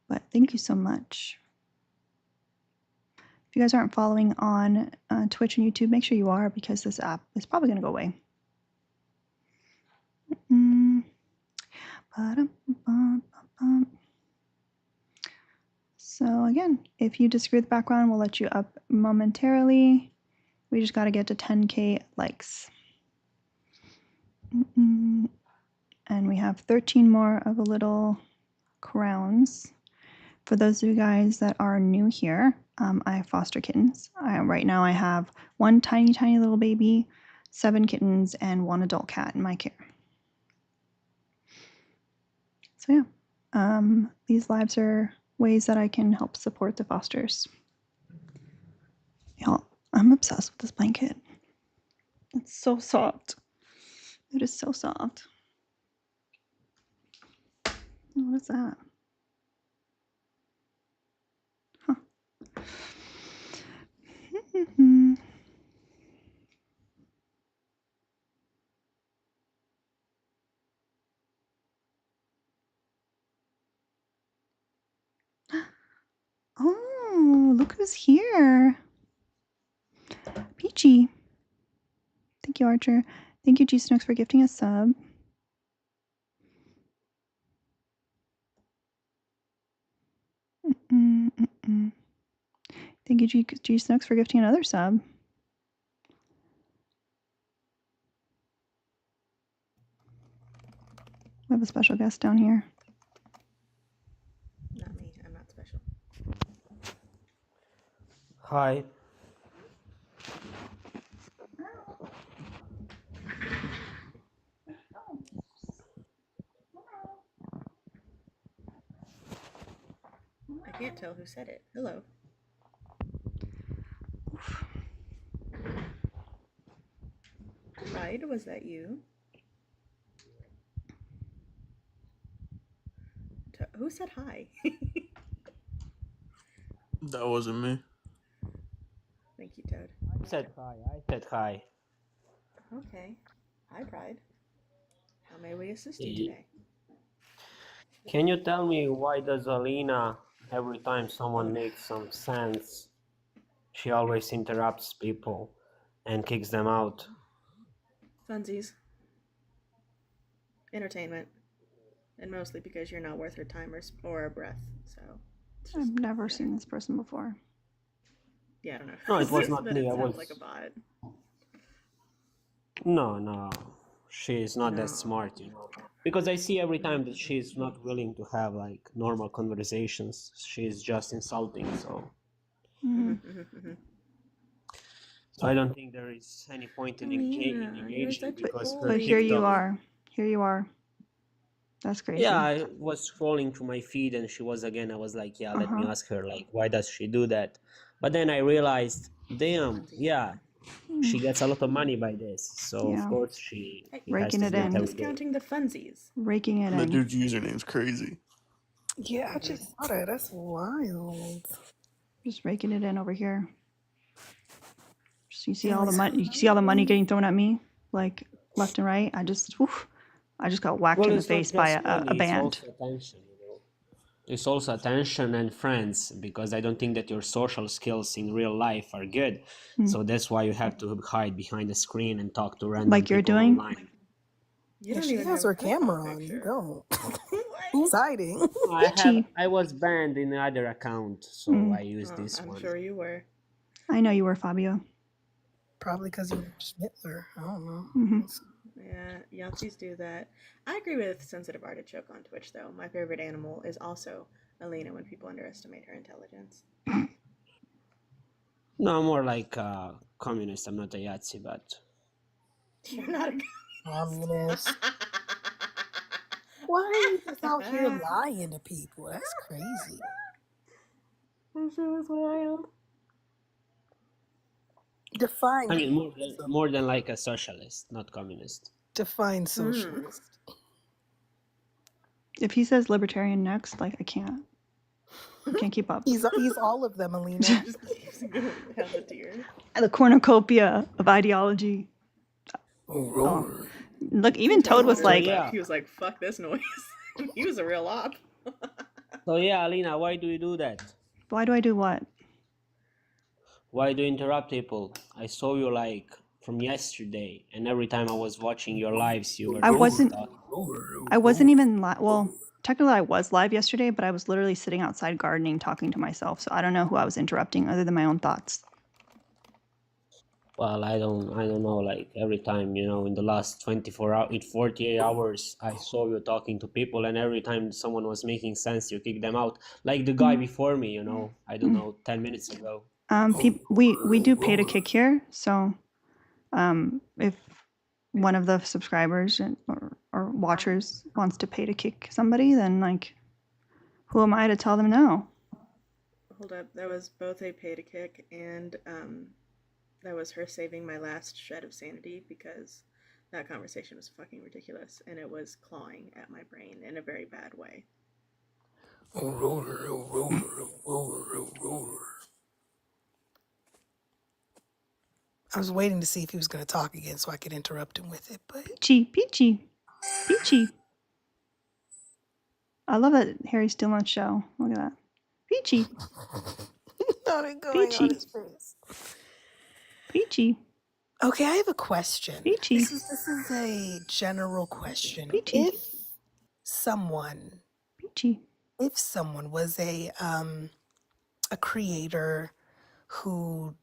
But thank you so much. If you guys aren't following on Twitch and YouTube, make sure you are, because this app is probably going to go away. So again, if you disagree with the background, we'll let you up momentarily. We just got to get to 10K likes. And we have 13 more of the little crowns. For those of you guys that are new here, I foster kittens. Right now I have one tiny, tiny little baby, 7 kittens, and 1 adult cat in my care. So yeah, these lives are ways that I can help support the fosters. Y'all, I'm obsessed with this blanket. It's so soft. It is so soft. What is that? Huh. Oh, look who's here. Peachy. Thank you, Archer. Thank you, G Snooks, for gifting a sub. Thank you, G Snooks, for gifting another sub. We have a special guest down here. Not me. I'm not special. Hi. I can't tell who said it. Hello. Pride, was that you? Who said hi? That wasn't me. Thank you, Toad. I said hi. Okay. Hi, Pride. How may we assist you today? Can you tell me why does Alina, every time someone makes some sense, she always interrupts people and kicks them out? Funsies. Entertainment. And mostly because you're not worth her time or a breath. So I've never seen this person before. Yeah, I don't know. No, it was not but me. It I sounds was like a bot. No. She's not that smart, you know. Because I see every time that she's not willing to have like normal conversations. She's just insulting, so So I don't think there is any point in engaging because her But here you TikTok. are. Here you are. That's crazy. Yeah, I was scrolling through my feed and she was again, I was like, yeah, let me ask her, like, why does she do that? But then I realized, damn, yeah, she gets a lot of money by this. So of course she Raking has to it do it in. every day. Discounting the funsies. Raking it That in. dude's username's crazy. Yeah, I just saw that. That's wild. Just raking it in over here. You see all the money. You see all the money getting thrown at me, like left and right. I just got whacked in the face by a band. It's also attention, you know. It's also attention and friends, because I don't think that your social skills in real life are good. So that's why you have to hide behind the screen and talk to random like you're people doing. online. You Yeah, don't she even has have her a profile camera on. picture. You don't. Who's hiding? I was banned in the other account, so I used this I'm one. sure you were. I know you were, Fabio. Probably because you were Schnittler. I don't know. Yeah, Yahtzees do that. I agree with Sensitive Artichoke on Twitch, though. My favorite animal is also Alina when people underestimate her intelligence. No, I'm more like a communist. I'm not a Yahtzee, but... You're not a communist. Why are you just out here lying to people? That's crazy. That shit was wild. Define. I mean, more than like a socialist, not communist. Define socialist. If he says libertarian next, like I can't keep up. He's all of them, Alina. Just keeps going down the tier. The cornucopia of ideology. Oh. Look, even Toad was like, he was like, "Fuck this noise." He was a real op. So yeah, Alina, why do you do that? Why do I do what? Why do you interrupt people? I saw you like from yesterday, and every time I was watching your lives, you were. I wasn't even well. Technically, I was live yesterday, but I was literally sitting outside gardening, talking to myself. So I don't know who I was interrupting, other than my own thoughts. Well, I don't know. Like every time, you know, in the last 48 hours, I saw you talking to people, and every time someone was making sense, you kick them out. Like the guy before me, you know. I don't know, 10 minutes ago. We do pay to kick here, so if one of the subscribers or watchers wants to pay to kick somebody, then like, who am I to tell them no? Hold up, that was both a pay to kick and That was her saving my last shred of sanity because that conversation was fucking ridiculous and it was clawing at my brain in a very bad way. I was waiting to see if he was going to talk again so I could interrupt him with it, but Peachy. I love that Harry's still on the show. Look at that. Peachy. not it going on his face. Peachy. Okay, I have a question. Peachy. This is a general question. Peachy. If someone was a creator who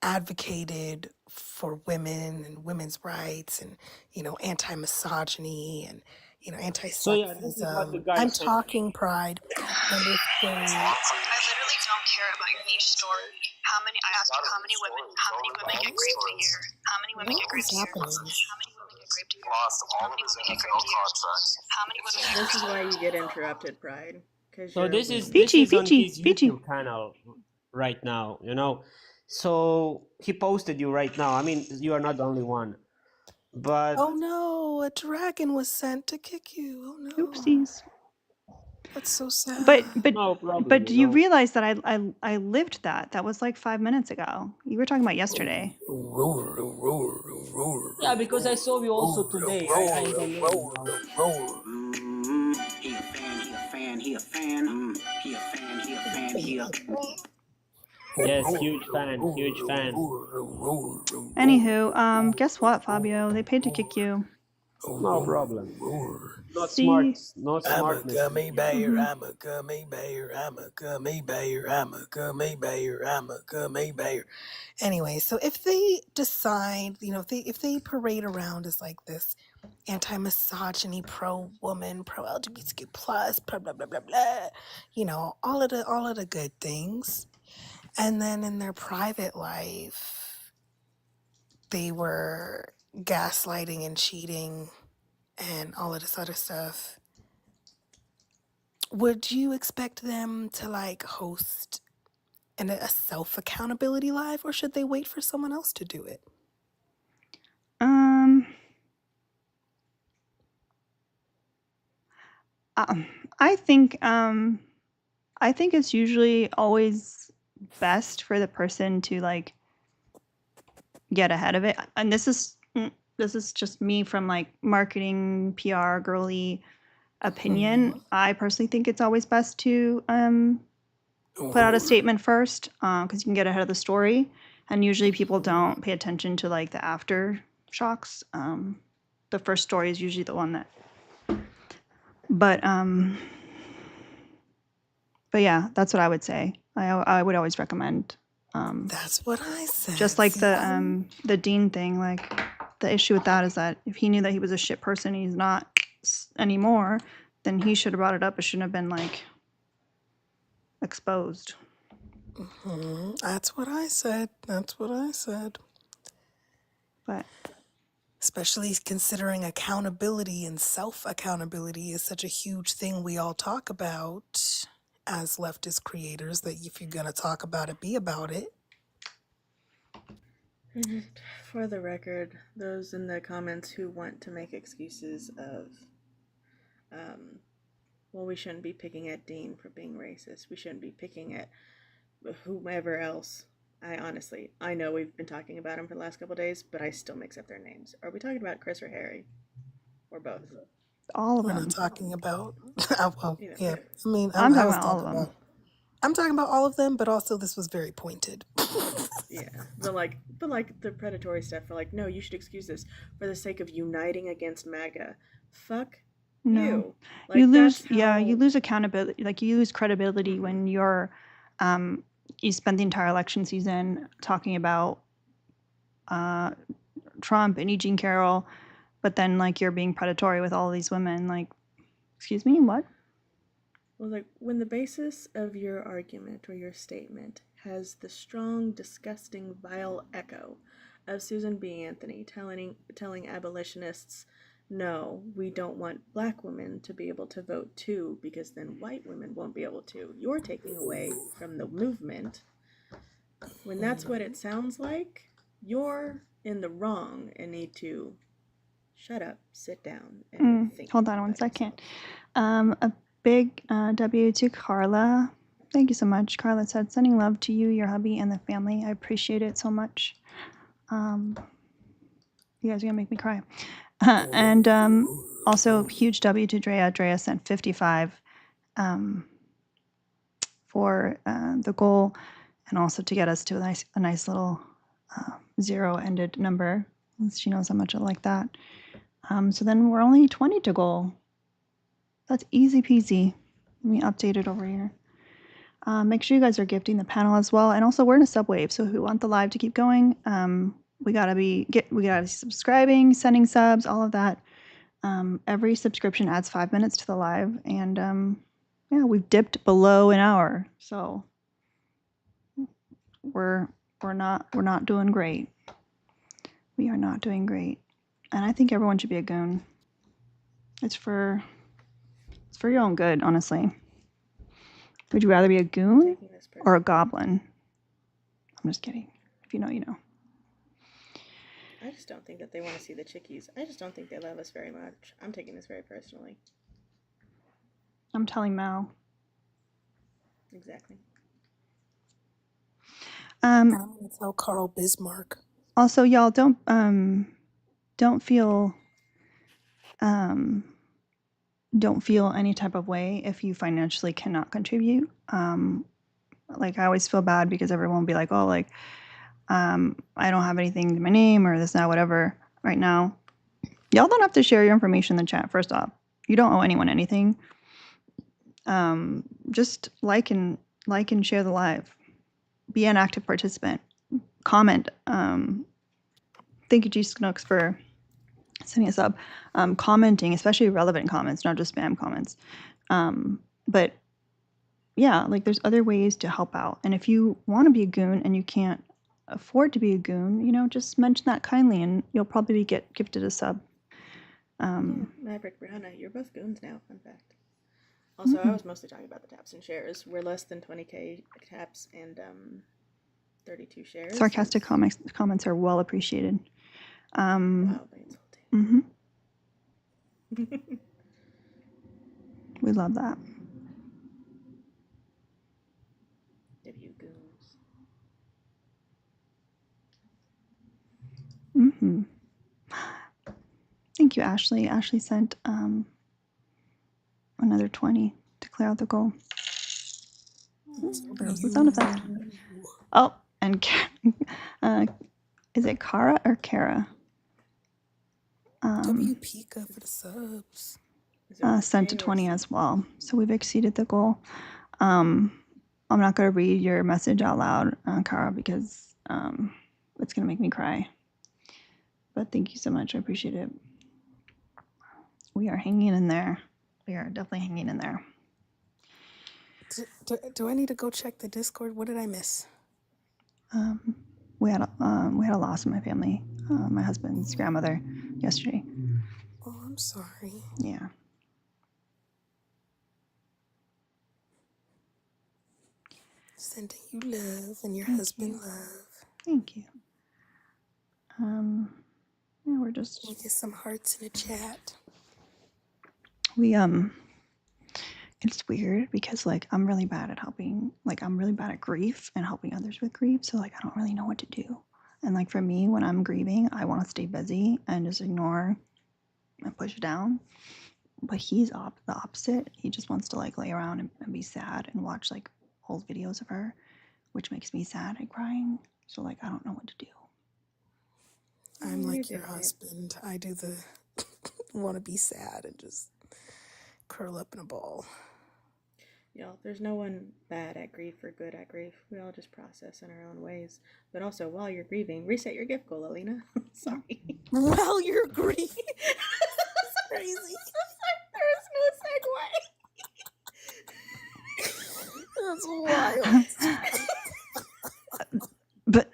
advocated for women and women's rights and, you know, anti-misogyny and, you know, anti-sexism. So yeah, this is what the guy I'm said. talking pride. And if they... I literally don't care about your niche story. I asked you how many women get raped a year? How many women get raped a year? How many women get raped a year? How many women get raped a year? How many women get raped a year? This is why you get interrupted, Pride. So this is on his YouTube channel right now, you know. So he posted you right now. I mean, you are not the only one. But oh no, a dragon was sent to kick you. Oh no. Oopsies. That's so sad. But no problem, but do you realize that I lived that? That was like 5 minutes ago. You were talking about yesterday. Yeah, because I saw you also today. I don't know. He a fan. Yes, huge fan. Anywho, guess what, Fabio? They paid to kick you. No problem. Not See? smart. Not I'm smartness. a gummy bear. I'm a gummy bear. I'm a gummy bear. I'm a gummy bear. I'm a gummy bear. Anyway, so if they decide, you know, if they parade around as like this anti-misogyny, pro-woman, pro-LGBTQ plus, blah blah blah blah blah, you know, all of the good things, and then in their private life, they were gaslighting and cheating and all of this other stuff, would you expect them to like host a self-accountability live, or should they wait for someone else to do it? I think it's usually always best for the person to like get ahead of it. And this is just me from like marketing, PR, girly opinion. I personally think it's always best to put out a statement first, because you can get ahead of the story. And usually people don't pay attention to like the aftershocks. The first story is usually the one that. But yeah, that's what I would say. I would always recommend. That's what I said. Just like the Dean thing, like the issue with that is that if he knew that he was a shit person, he's not anymore, then he should have brought it up. It shouldn't have been like exposed. That's what I said. But especially considering accountability and self-accountability is such a huge thing we all talk about as leftist creators, that if you're going to talk about it, be about it. For the record, those in the comments who want to make excuses of, well, we shouldn't be picking at Dean for being racist. We shouldn't be picking at whomever else. I know we've been talking about him for the last couple of days, but I still mix up their names. Are we talking about Chris or Harry? Or both? All of them. We're not talking about... well, yeah. I mean, I'm talking about all of them. I'm talking about all of them, but also this was very pointed. Yeah, but like the predatory stuff for like, no, you should excuse this for the sake of uniting against MAGA. Fuck you. Like, you lose, you lose accountability. Like you lose credibility when you're, you spend the entire election season talking about Trump and Eugene Carroll, but then like you're being predatory with all these women. Like, excuse me, what? Well, like when the basis of your argument or your statement has the strong, disgusting, vile echo of Susan B. Anthony telling abolitionists, no, we don't want black women to be able to vote too, because then white women won't be able to. You're taking away from the movement. When that's what it sounds like, You're in the wrong and need to shut up, sit down, and think. Hold on one second. A big W to Carla. Thank you so much. Carla said, sending love to you, your hubby, and the family. I appreciate it so much. You guys are going to make me cry. And also, huge W to Drea. Drea sent 55 for the goal, and also to get us to a nice little zero-ended number. She knows how much I like that. So then we're only 20 to goal. That's easy peasy. Let me update it over here. Make sure you guys are gifting the panel as well, and also we're in a subwave. So if we want the live to keep going, we gotta be subscribing, sending subs, all of that. Every subscription adds 5 minutes to the live, and yeah, we've dipped below an hour, so we're not doing great. We are not doing great, and I think everyone should be a goon. It's for your own good, honestly. Would you rather be a goon or a goblin? I'm just kidding. If you know, you know. I just don't think that they want to see the chickies. I just don't think they love us very much. I'm taking this very personally. I'm telling Mal. Exactly. I'm gonna tell Carl Bismarck. Also, y'all don't feel any type of way if you financially cannot contribute. Like I always feel bad because everyone will be like, oh, like I don't have anything in my name or this, that, whatever right now. Y'all don't have to share your information in the chat. First off, you don't owe anyone anything. Just like and share the live. Be an active participant. Comment. Thank you, G Snooks, for sending us up. Commenting, especially relevant comments, not just spam comments. But yeah, like there's other ways to help out. And if you want to be a goon and you can't afford to be a goon, you know, just mention that kindly and you'll probably get gifted a sub. Maverick, Brianna, you're both goons now, fun fact. Also, I was mostly talking about the taps and shares. We're less than 20k taps and 32 shares. Sarcastic comments are well appreciated. Wildly insulting. We love that. W goons. Thank you, Ashley. Ashley sent another 20 to clear out the goal. There was the sound effect. Oh, and is it Kara or Kara? W Pika for the subs. Sent to 20 as well. So we've exceeded the goal. I'm not going to read your message out loud, Kara, because it's going to make me cry. But thank you so much. I appreciate it. We are hanging in there. We are definitely hanging in there. Do I need to go check the Discord? What did I miss? We had a loss in my family. My husband's grandmother yesterday. Oh, I'm sorry. Yeah. Sending you love and your husband love. Thank you. Yeah, we're just. We'll get some hearts in the chat. It's weird because like I'm really bad at helping. Like I'm really bad at grief and helping others with grief. So like I don't really know what to do. And like for me, when I'm grieving, I want to stay busy and just ignore and push it down. But he's the opposite. He just wants to like lay around and be sad and watch like old videos of her, which makes me sad and crying. So like I don't know what to do. I'm like your husband. I do the want to be sad and just curl up in a ball. Y'all, there's no one bad at grief or good at grief. We all just process in our own ways. But also, while you're grieving, reset your gift goal, Alina. Sorry. While you're grieving? That's crazy. There is no segue. That's wild. But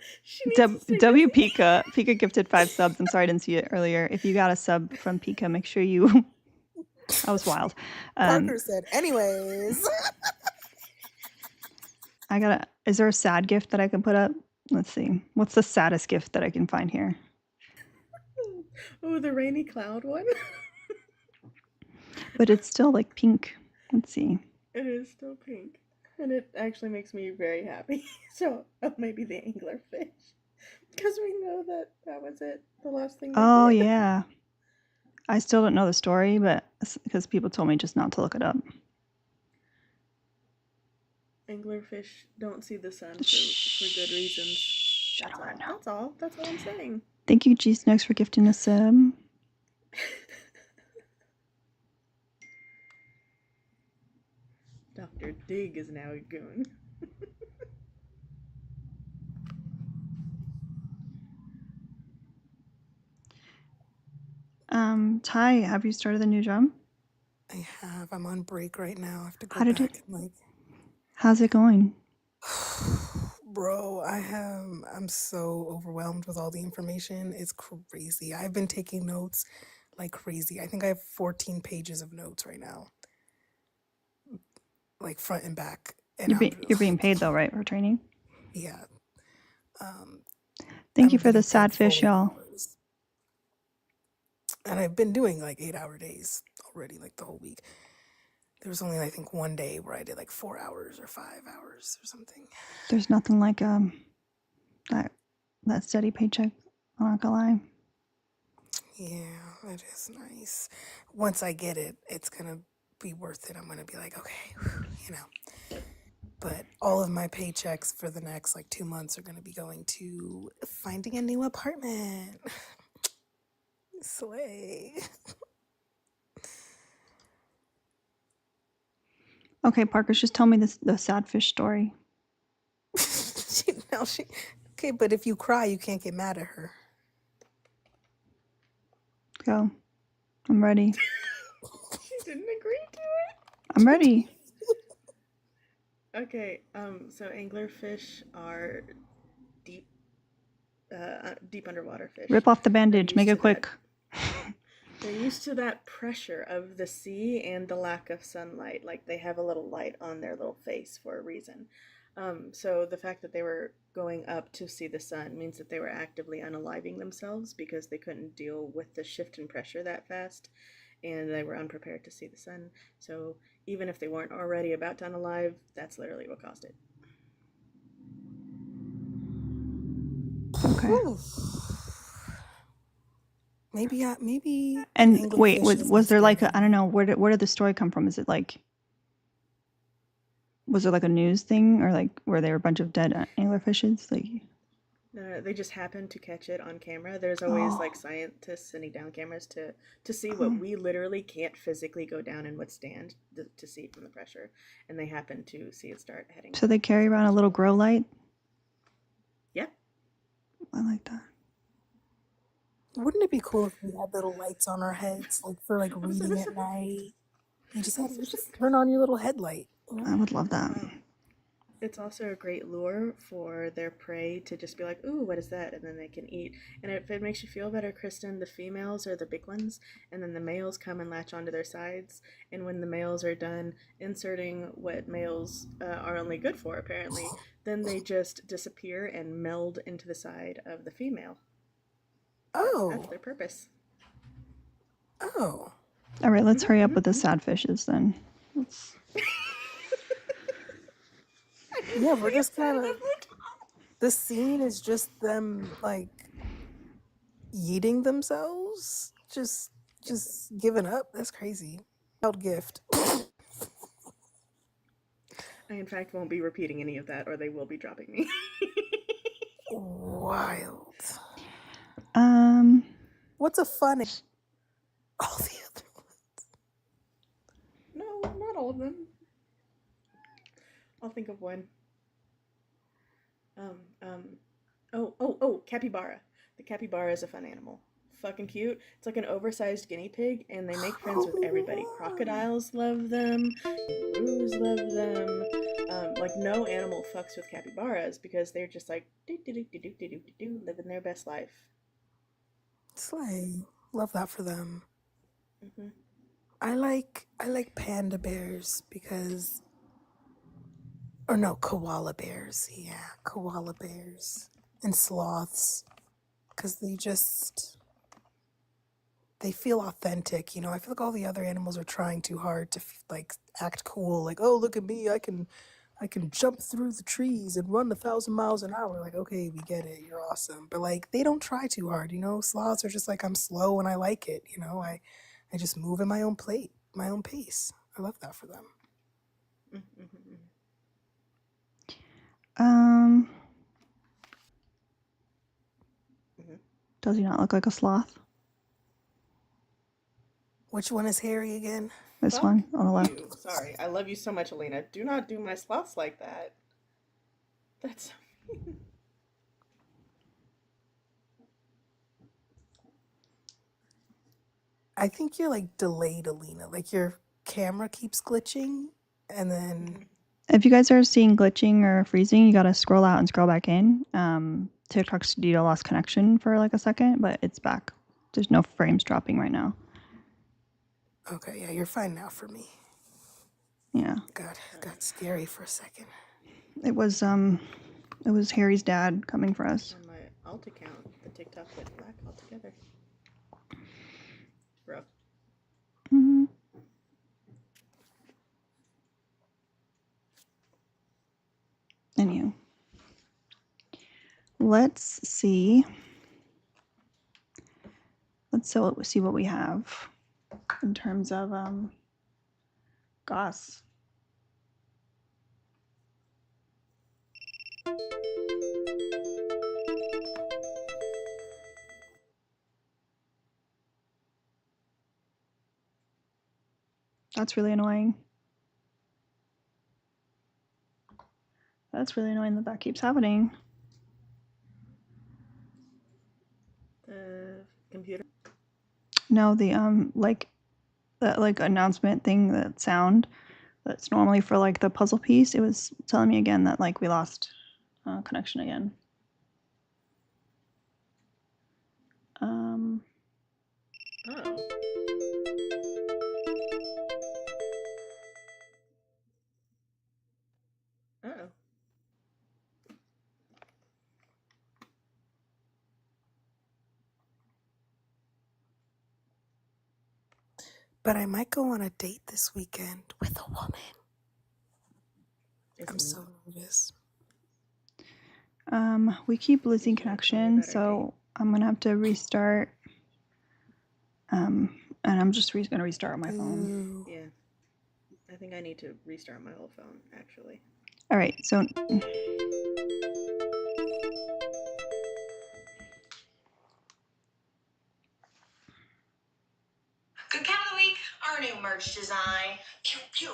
W Pika gifted 5 subs. I'm sorry I didn't see it earlier. If you got a sub from Pika, make sure you. That was wild. Parker said, anyways. Is there a sad gift that I can put up? Let's see. What's the saddest gift that I can find here? Oh, the rainy cloud one. But it's still like pink. Let's see. It is still pink. And it actually makes me very happy. So maybe the anglerfish. Because we know that was it. The last thing they Oh, did. yeah. I still don't know the story, but because people told me just not to look it up. Anglerfish don't see the sun for good reasons. That's all. That's all I'm saying. Thank you, G Snooks, for gifting a sub. Dr. Dig is now a goon. Ty, have you started the new job? I have. I'm on break right now. I have to go How did back it? and like. How's it going? Bro, I'm so overwhelmed with all the information. It's crazy. I've been taking notes like crazy. I think I have 14 pages of notes right now. Like front and back. And you're being paid though, right, for training? Yeah. Thank you for the sad fish, y'all. And I've been doing like 8-hour days already, like the whole week. There was only, I think, one day where I did like 4 hours or 5 hours or something. There's nothing like that steady paycheck. I'm not gonna lie. Yeah, it is nice. Once I get it, it's gonna be worth it. I'm gonna be like, okay, you know. But all of my paychecks for the next like 2 months are gonna be going to finding a new apartment. Slay. Okay, Parker's just tell me the sad fish story. Okay, but if you cry, you can't get mad at her. Go. I'm ready. She didn't agree to it. I'm ready. Okay, so anglerfish are deep underwater fish. Rip off the bandage. Make it quick. They're used to that pressure of the sea and the lack of sunlight. Like they have a little light on their little face for a reason. So the fact that they were going up to see the sun means that they were actively unaliving themselves because they couldn't deal with the shift in pressure that fast, and they were unprepared to see the sun. So even if they weren't already about to unalive, that's literally what caused it. Okay. Maybe. And wait, was there like I don't know, where did the story come from? Is it like, was there like a news thing, or like were there a bunch of dead anglerfishes? Like, they just happened to catch it on camera. There's always like scientists sending down cameras to see what we literally can't physically go down and withstand to see from the pressure, and they happen to see it start heading. So they carry around a little grow light? Yep. I like that. Wouldn't it be cool if we had little lights on our heads, like for like reading at night? You just turn on your little headlight. You know? I would love that. It's also a great lure for their prey to just be like, ooh, what is that? And then they can eat. And if it makes you feel better, Kristen, the females are the big ones, and then the males come and latch onto their sides. And when the males are done inserting what males are only good for, apparently, then they just disappear and meld into the side of the female. Oh. That's their purpose. Oh. All right, let's hurry up with the sad fishes then. Yeah, we're just kind of. The scene is just them like eating themselves, just giving up. That's crazy. Wild gift. I, in fact, won't be repeating any of that, or they will be dropping me. Wild. What's a fun? All the other ones. No, not all of them. I'll think of one. Capybara. The capybara is a fun animal. Fucking cute. It's like an oversized guinea pig, and they make friends with everybody. Crocodiles love them. Kangaroos love them. Like no animal fucks with capybaras because they're just like living their best life. Slay. Love that for them. Mm-hmm. I like panda bears because, or no, koala bears. Yeah, koala bears. and sloths, because they feel authentic. You know, I feel like all the other animals are trying too hard to like act cool. Like, oh, look at me, I can jump through the trees and run 1,000 miles an hour. Like, okay, we get it, you're awesome. But like, they don't try too hard. You know, sloths are just like, I'm slow and I like it. You know, I just move in my own pace. I love that for them. Does he not look like a sloth? Which one is Harry again? This Fuck one on the left. you. Sorry, I love you so much, Alina. Do not do my sloths like that. That's. I think you're like delayed, Alina. Like your camera keeps glitching, and then If you guys are seeing glitching or freezing, you gotta scroll out and scroll back in. TikTok Studio lost connection for like a second, but it's back. There's no frames dropping right now. okay, yeah, you're fine now for me. Yeah. God, it got scary for a second. It was Harry's dad coming for us. On my alt account, the TikTok went black altogether. Bro. Mm-hmm. Anywho, let's see. Let's see what we have in terms of goss. That's really annoying. That's really annoying that keeps happening. The computer? No, the like that like announcement thing, that sound that's normally for like the puzzle piece. It was telling me again that like we lost connection again. Oh. Oh. But I might go on a date this weekend with a woman. I'm so nervous. We keep losing connection, so I'm gonna have to restart. And I'm just gonna restart my phone. Yeah. I think I need to restart my whole phone, actually. All right, so. Good count of the week, our new merch design. Pew pew.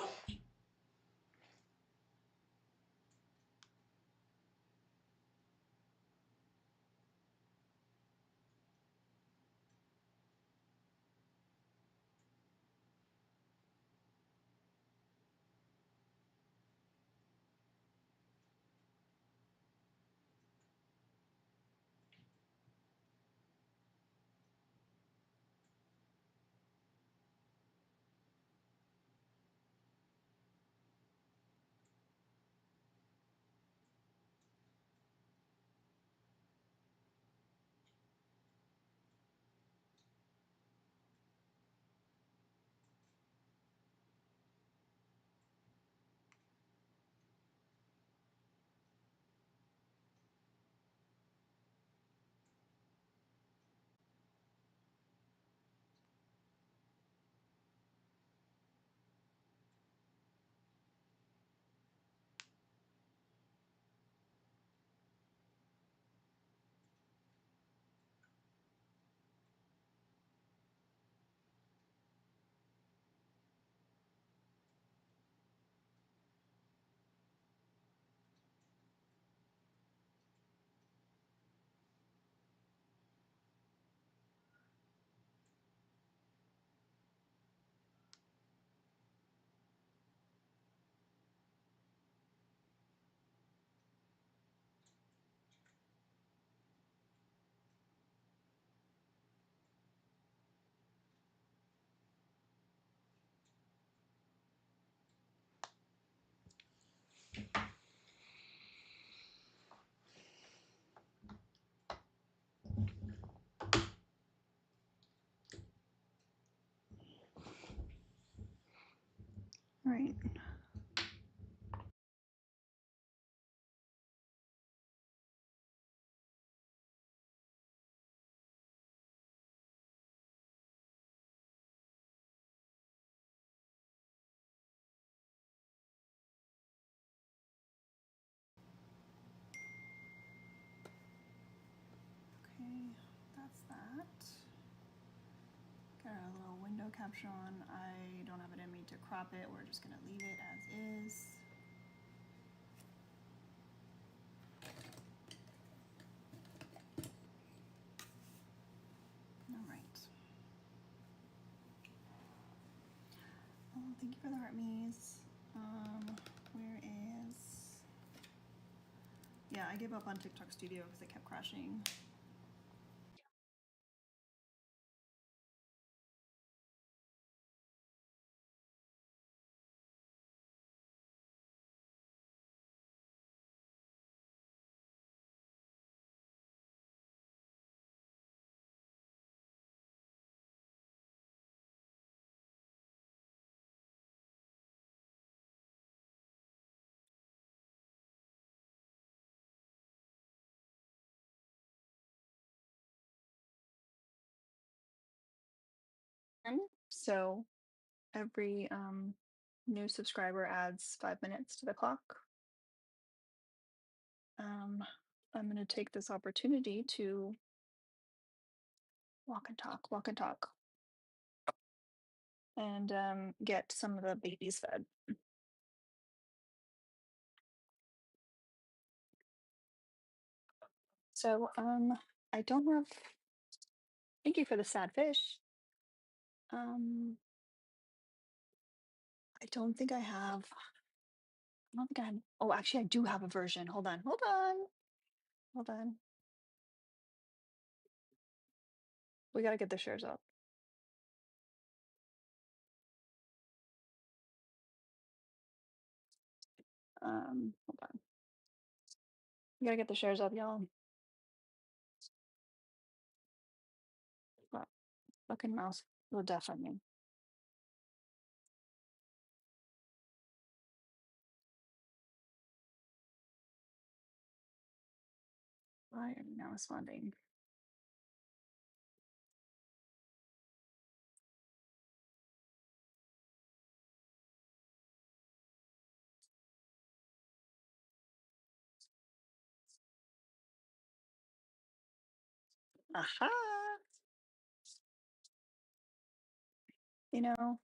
right. Okay, that's that. Got a little window caption on. I don't have it in me to crop it. We're just gonna leave it as is. All right. Oh, thank you for the heart me's. Where is? Yeah, I gave up on TikTok Studio because it kept crashing. So every new subscriber adds 5 minutes to the clock. I'm going to take this opportunity to walk and talk, and get some of the babies fed. So I don't have. Thank you for the sad fish. I don't think I have. I don't think I have. Oh, actually, I do have a version. Hold on. We gotta get the shares up. Hold on. We gotta get the shares up, y'all. What? Fucking mouse will definitely. Why are you not responding? Aha! You know,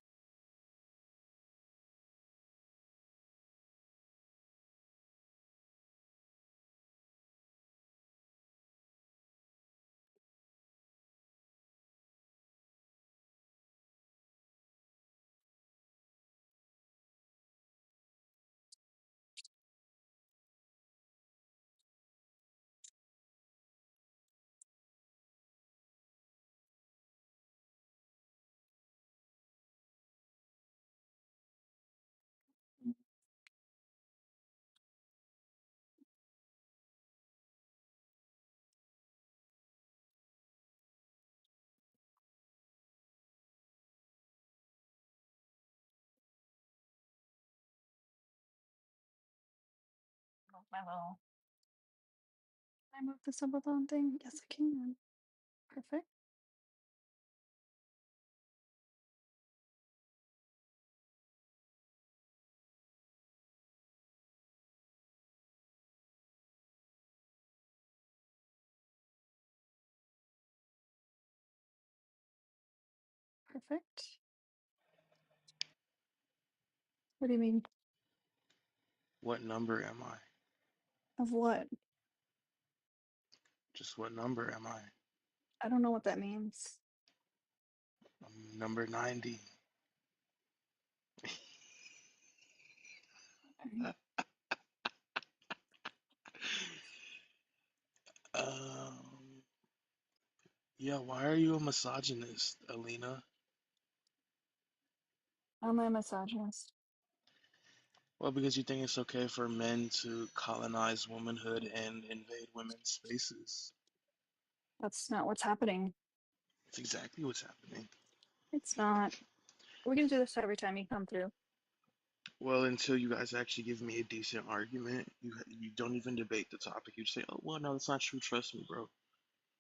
my little. Can I move the subathon thing? Yes, I can. Perfect. Perfect. What do you mean? What number am I? Of what? Just what number am I? I don't know what that means. I'm number 90. Okay. Um, yeah, why are you a misogynist, Alina? I'm a misogynist. Well, because you think it's okay for men to colonize womanhood and invade women's spaces. That's not what's happening. It's exactly what's happening. It's not. We're gonna do this every time you come through. Well, until you guys actually give me a decent argument, you don't even debate the topic. You say, "Oh, well, no, that's not true. Trust me, bro."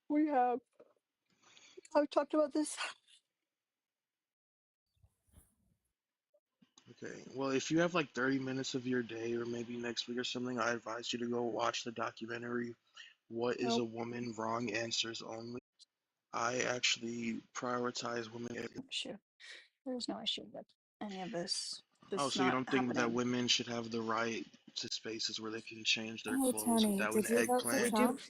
We have. I've talked about this. Okay. Well, if you have like 30 minutes of your day, or maybe next week or something, I advise you to go watch the documentary "What Is a Nope. Woman?" Wrong answers only. I actually prioritize women. Issue. There's no issue with any of this. Oh, This so you not don't think that happening. women should have the right to spaces where they can change their Hey clothes Tony, without an did you vote for We eggplant? do. Trump?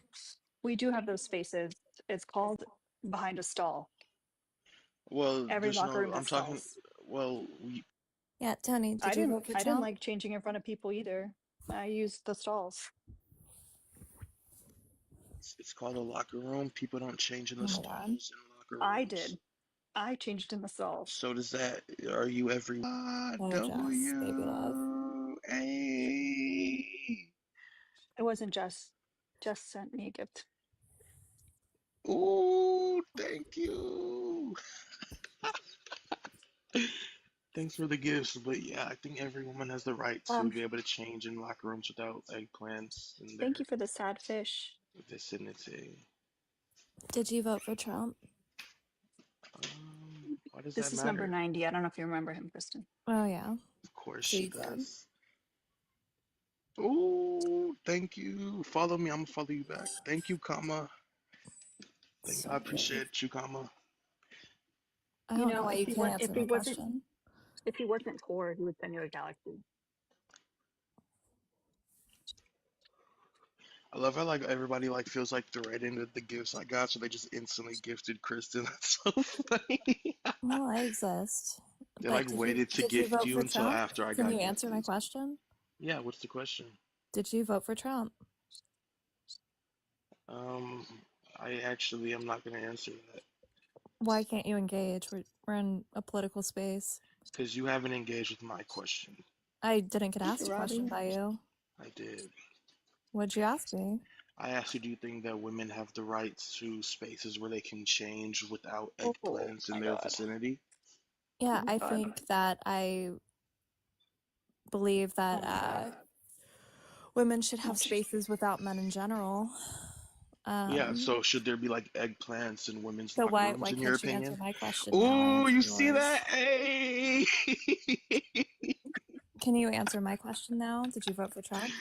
We do have those spaces. It's called behind a stall. Well, Every there's locker no. room I'm has talking. stalls. Well, Yeah, Tony, I did you didn't. vote for I didn't Trump? like changing in front of people either. I used the stalls. it's called a locker room. People don't change in Oh the my god. stalls in locker I rooms. did. I changed in the stalls. So does that? Are you every Oh Jess, baby love. WA? It wasn't just sent me a gift. Ooh, thank you. Thanks for the gifts, but yeah, I think every woman has the right to be able to change in locker rooms without eggplants in Thank their you for the sad fish. vicinity. Did you vote for Trump? Why does that This is number matter? 90. I don't know if you remember him, Kristen. Oh yeah. Of course So she you did. does. Ooh, thank you. Follow me. I'm gonna follow you back. Thank you, comma. I So rude. appreciate you, comma. I You don't know know, why you can't answer my question. if he wasn't poor, he would send you a galaxy. I love how like everybody like feels like threatened with the gifts I got, so they just instantly gifted Kristen. That's so funny. Well, I exist. They But like did you waited to did you gift vote you for until Trump? after I Can got you answer my gifted. question? Yeah, what's the question? Did you vote for Trump? Um, I actually am not gonna answer that Why can't you engage? We're in a political space. because you haven't engaged with my question. I didn't get Thank you, asked a question Robbie. by you. I did. What'd you ask me? I asked you, do you think that women have the right to spaces where they can change without Oh eggplants in my their god. vicinity? Yeah, Oh my I god. think that I believe Oh that my god. women should Oh, have jeez. spaces without men in general. Yeah, Um, so should there be like eggplants in women's so locker why rooms, in your can't you answer opinion? my question now and Ooh, answer you see that? yours? Hey! Can you answer my question now? Did you vote for Trump?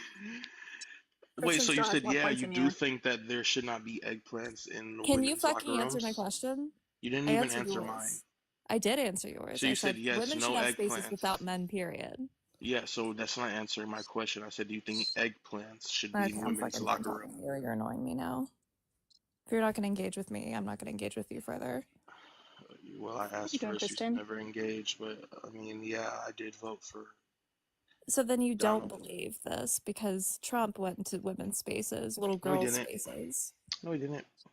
Wait, Kristen so you still has said, more yeah, points you than do you. think that there should not be eggplants in Can you women's locker fucking answer my rooms? question? You didn't I even answered answer mine. yours. I did answer yours. So I you said, said yes, women should no have spaces without eggplants. men, period. Yeah, so that's not answering my question. I said, do you think eggplants should be in Okay, I'm women's fucking done locker talking to room? you. You're annoying me now. If you're not going to engage with me, I'm not going to engage with you further. Well, I What are you asked doing, first, you Kristen? never engaged, but I mean, yeah, I did vote for So then you don't Donald. believe this because Trump went to women's spaces, little No, he girls' didn't. spaces. No, he didn't. I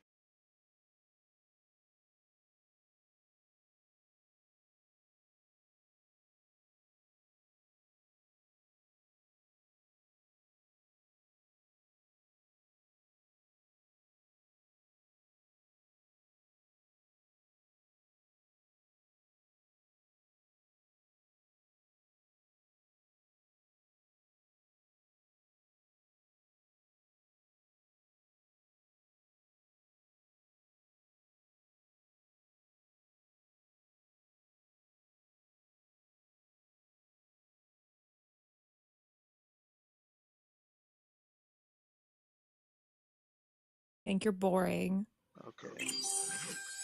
think you're boring. Okay,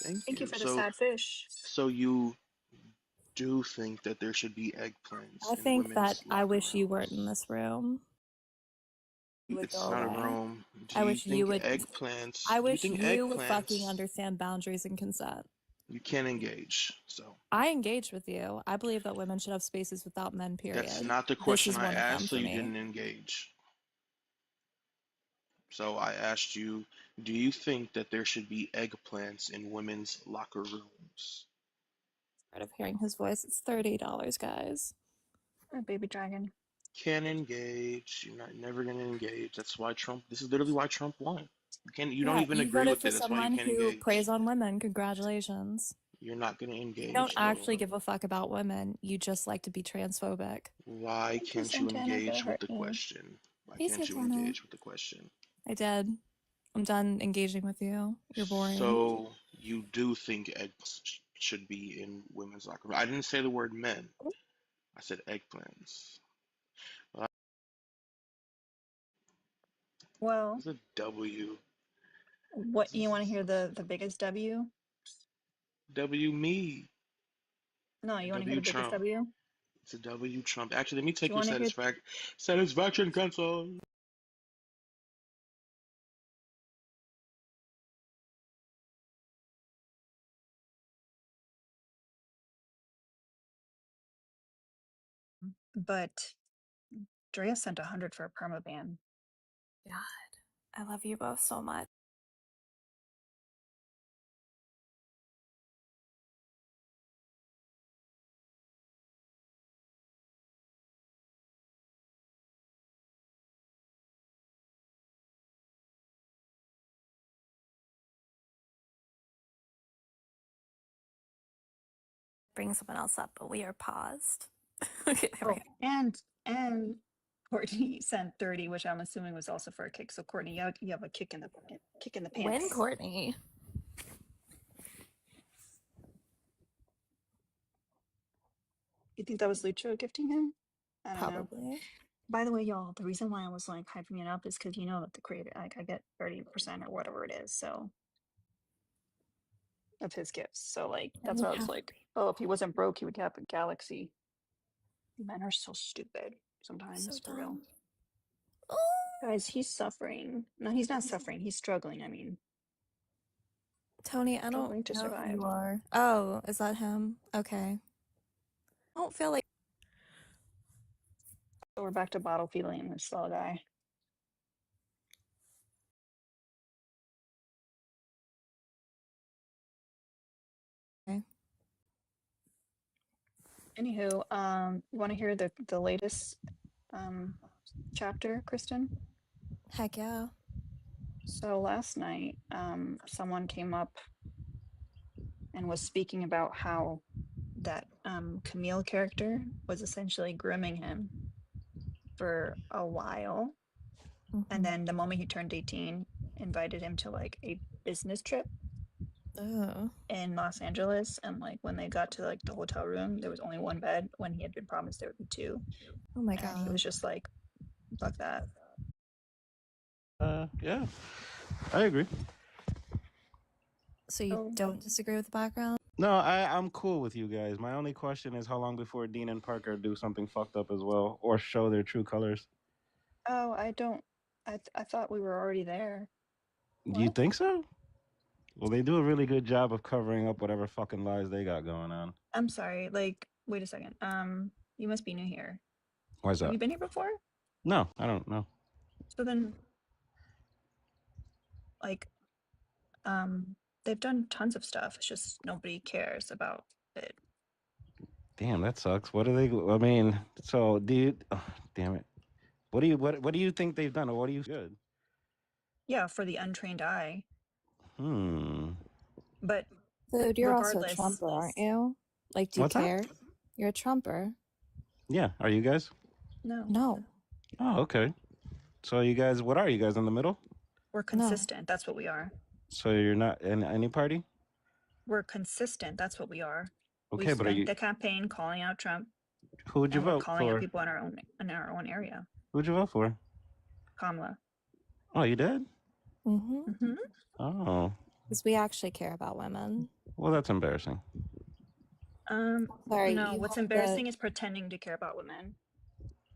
thank Thank you you. for the sad fish. So you do think that there should be eggplants I in think that women's I locker wish you weren't in rooms? this room. You would go It's not a away. room. I wish you would. Do you think Fucking eggplants understand boundaries and consent. you can engage? So I engage with you. I believe that women should have spaces without men, that's period. not the This question is I one of them asked, so for you me. didn't engage. So I asked you, do you think that there should be eggplants in women's locker rooms? Part of hearing his voice. It's $30, guys. A baby dragon. Can engage. You're not never gonna engage. That's why Trump. This is literally why Trump won. You don't Yeah, even you agree voted with for it. That's why you someone can't who preys engage. on women. Congratulations. You're not gonna engage. You don't so actually give a fuck about women. You just like to be transphobic. Why Thank you, can't you Santana, for the engage with heart the me. question? Why Hey, can't you Santana. engage with the question? I did. I'm done engaging with you. You're boring. So you do think eggs should be in women's locker room? I didn't say the word men. I said eggplants. Well, It's a W. what you want to hear the biggest W? W me. No, you want to hear W the biggest Trump. W? It's a W Trump. Actually, let me Do take you your want to hear? satisfaction console. But Drea sent 100 for a perma ban. God, I love you both so much. Bring someone else up, but we are paused. Okay, there we go. And Courtney sent 30, which I'm assuming was also for a kick. So Courtney, you have a kick in the pants. When, Courtney? You think that was Lucho gifting him? I don't know. Probably. By the way, y'all, the reason why I was like hyping it up is because you know that the creator, like, I get 30% or whatever it is, so of his gifts. So like And that's you why I was have like, oh, if he wasn't broke, he would have a galaxy. Men are so stupid sometimes, so for real. dumb. Oh, Guys, he's suffering. No, he's not suffering. He's struggling. I mean, Tony, I don't struggling to know who survive. you are. Oh, is that him? Okay. I don't feel like So we're back to bottle feeling this slow guy. Okay. Anywho, you want to hear the latest chapter, Kristen? Heck yeah. So last night, someone came up and was speaking about how that Camille character was essentially grooming him for a while. And then the moment he turned 18, invited him to like a business trip in Los Angeles. And like when they got to like the hotel room, there was only one bed when he had been promised there would be two. Oh my And he God. was just like, fuck that. Yeah, I agree. So you don't disagree with the background? No, I'm cool with you guys. My only question is how long before Dean and Parker do something fucked up as well, or show their true colors. Oh, I don't. I thought we were already there. Do you think so? Well, they do a really good job of covering up whatever fucking lies they got going on. I'm sorry. Like, wait a second. You must be new here. Why is Have that? you been here before? No, I don't know. So then, like, they've done tons of stuff. It's just nobody cares about it. Damn, that sucks. What do they? I mean, so do you? Oh, damn it. What do you think they've done, or what do you good? Yeah, for the untrained eye. But Dude, you're also a regardless, Trumper, aren't you? Like, do you What's that? care? You're a Trumper. Yeah, are you guys? No. Oh, okay. So you guys, what are you guys in the middle? We're consistent. That's what we are. So you're not in any party? We're consistent. That's what we are. Okay, We but are spent you? the campaign calling out Trump, Who would you and we're vote calling out for? people in our own area. Who'd you vote for? Kamala. Oh, you did? Mm-hmm. Oh, Because we actually care about women. well, that's embarrassing. Sorry, No, you what's have embarrassing is pretending to care about women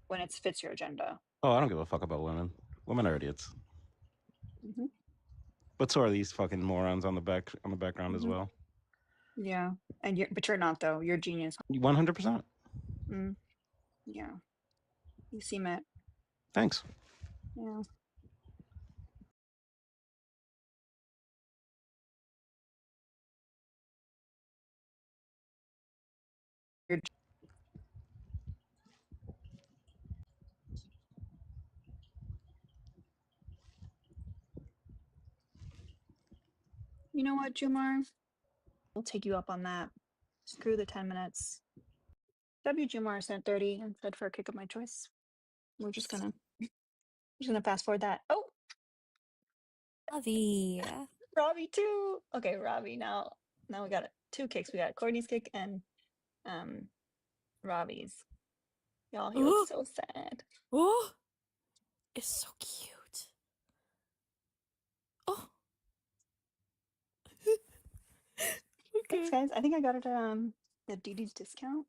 when it fits your agenda. Oh, I don't give a fuck about women. Women are idiots. Mm-hmm. But so are these fucking morons on the background as well. Yeah, and but you're not though. You're a genius. 100%. Yeah, you seem it. Thanks. Yeah. You know what, Jumar? We'll take you up on that. Screw the 10 minutes. WGMR sent 30 and said for a kick of my choice. We're just gonna fast forward that. Oh, Avi. Robbie too. Okay, Robbie. Now we got 2 kicks. We got Courtney's kick and Robbie's. Y'all, he looks so sad. Oh, it's so cute. Oh. Thanks, guys. I think I got it the Didi's discount.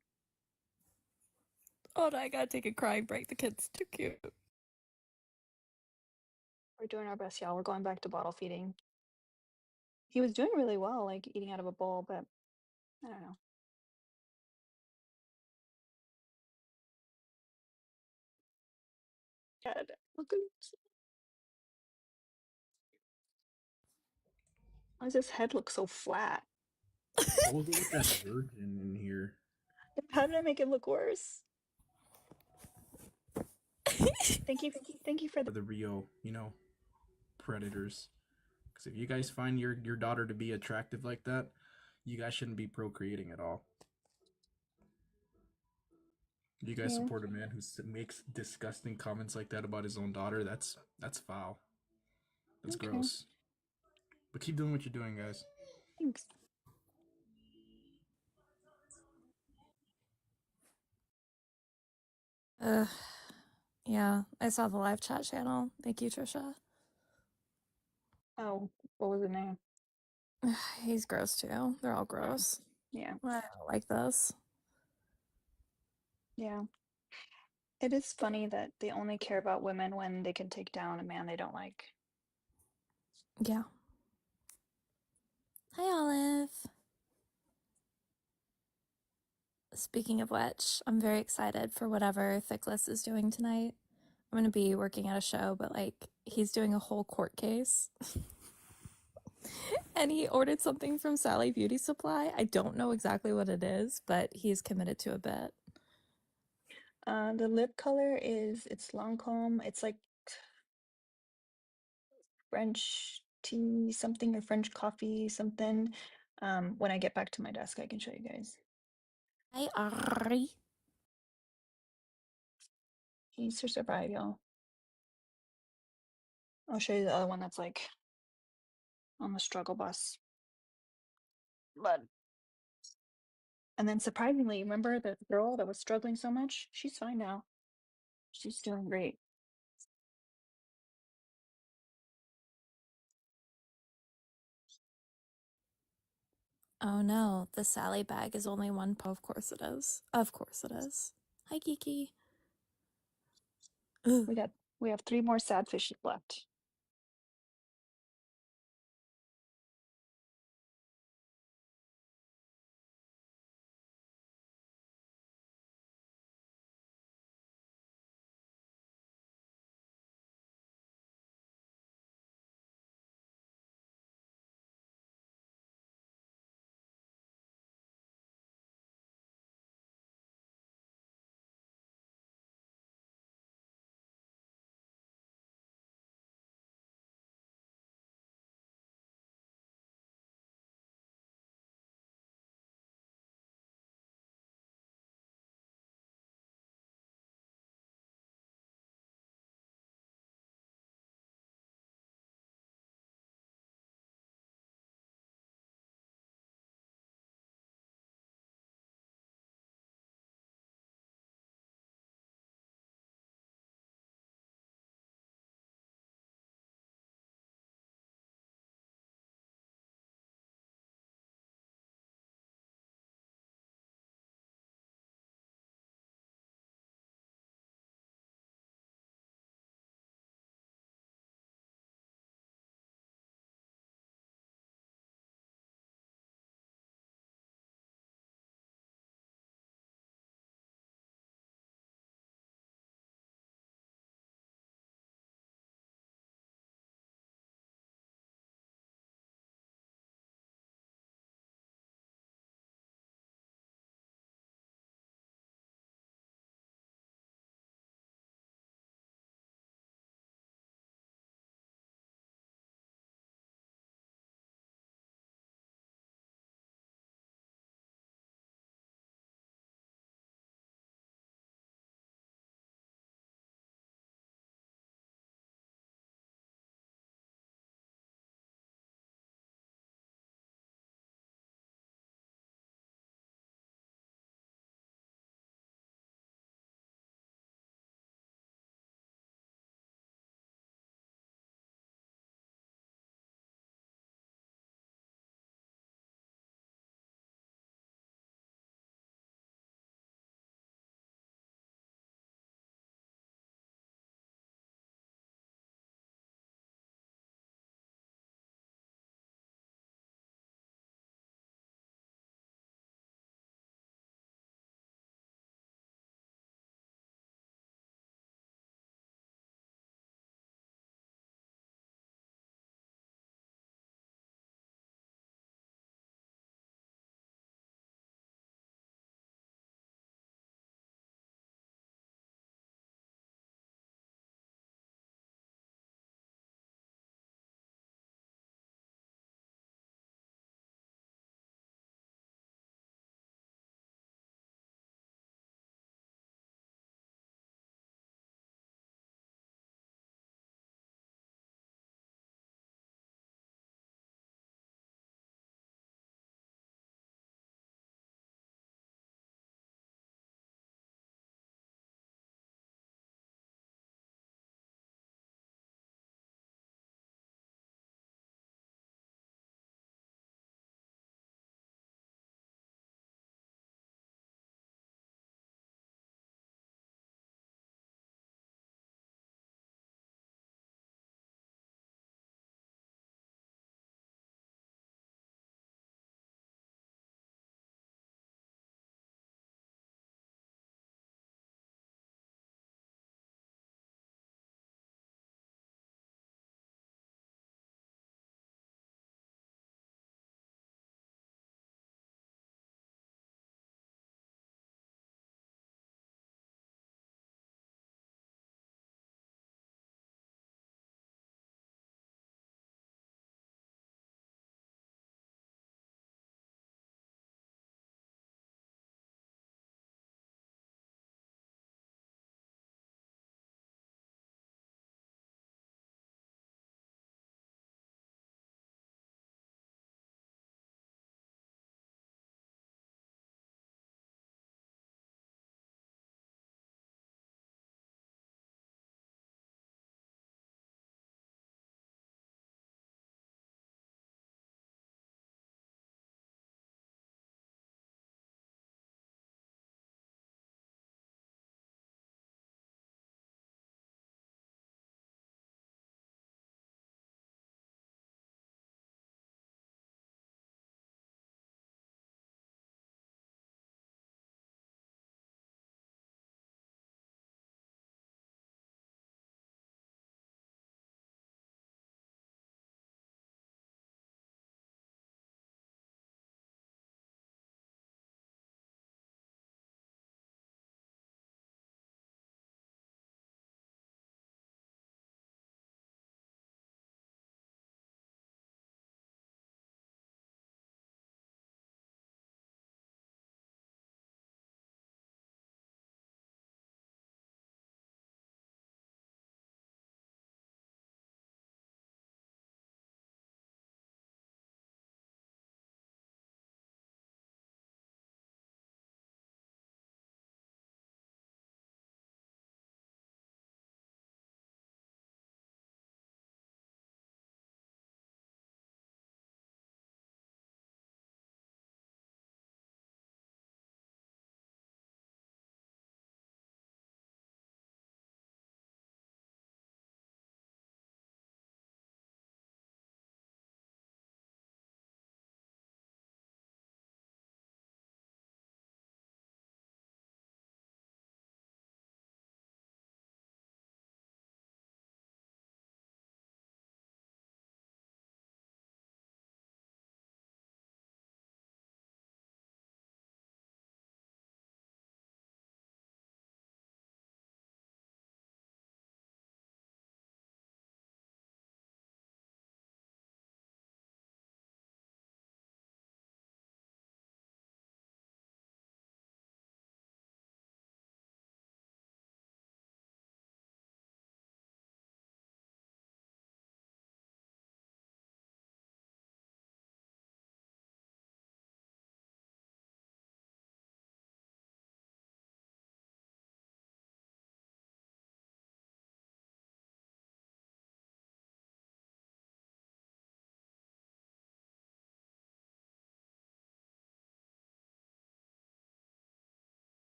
Oh no, I gotta take a crying break. The kid's too cute. We're doing our best, y'all. We're going back to bottle feeding. He was doing really well, like eating out of a bowl, but I don't know. God, look at why does his head look so flat? What was it with that virgin in here? How did I make it look worse? Thank you for the Rio, predators. Because if you guys find your daughter to be attractive like that, you guys shouldn't be procreating at all. You guys support a man who makes disgusting comments like that about his own daughter. That's foul. That's gross. But keep doing what you're doing, guys. Thanks. Yeah, I saw the live chat channel. Thank you, Trisha. Oh, what was the name? He's gross too. They're all gross. Yeah. I don't like this. Yeah. It is funny that they only care about women when they can take down a man they don't like. Yeah. Hi, Olive. Speaking of which, I'm very excited for whatever Thickless is doing tonight. I'm going to be working at a show, but he's doing a whole court case. And he ordered something from Sally Beauty Supply. I don't know exactly what it is, but he's committed to a bit. The lip color it's Lancome. It's like French tea something or French coffee something. When I get back to my desk, I can show you guys. Hi, Ari. He needs to survive, y'all. I'll show you the other one that's like on the struggle bus. And then surprisingly, remember the girl that was struggling so much? She's fine now. She's doing great. Oh no, the Sally bag is only one po. Of course it is. Of course it is. Hi, Kiki. We have 3 more sad fishes left.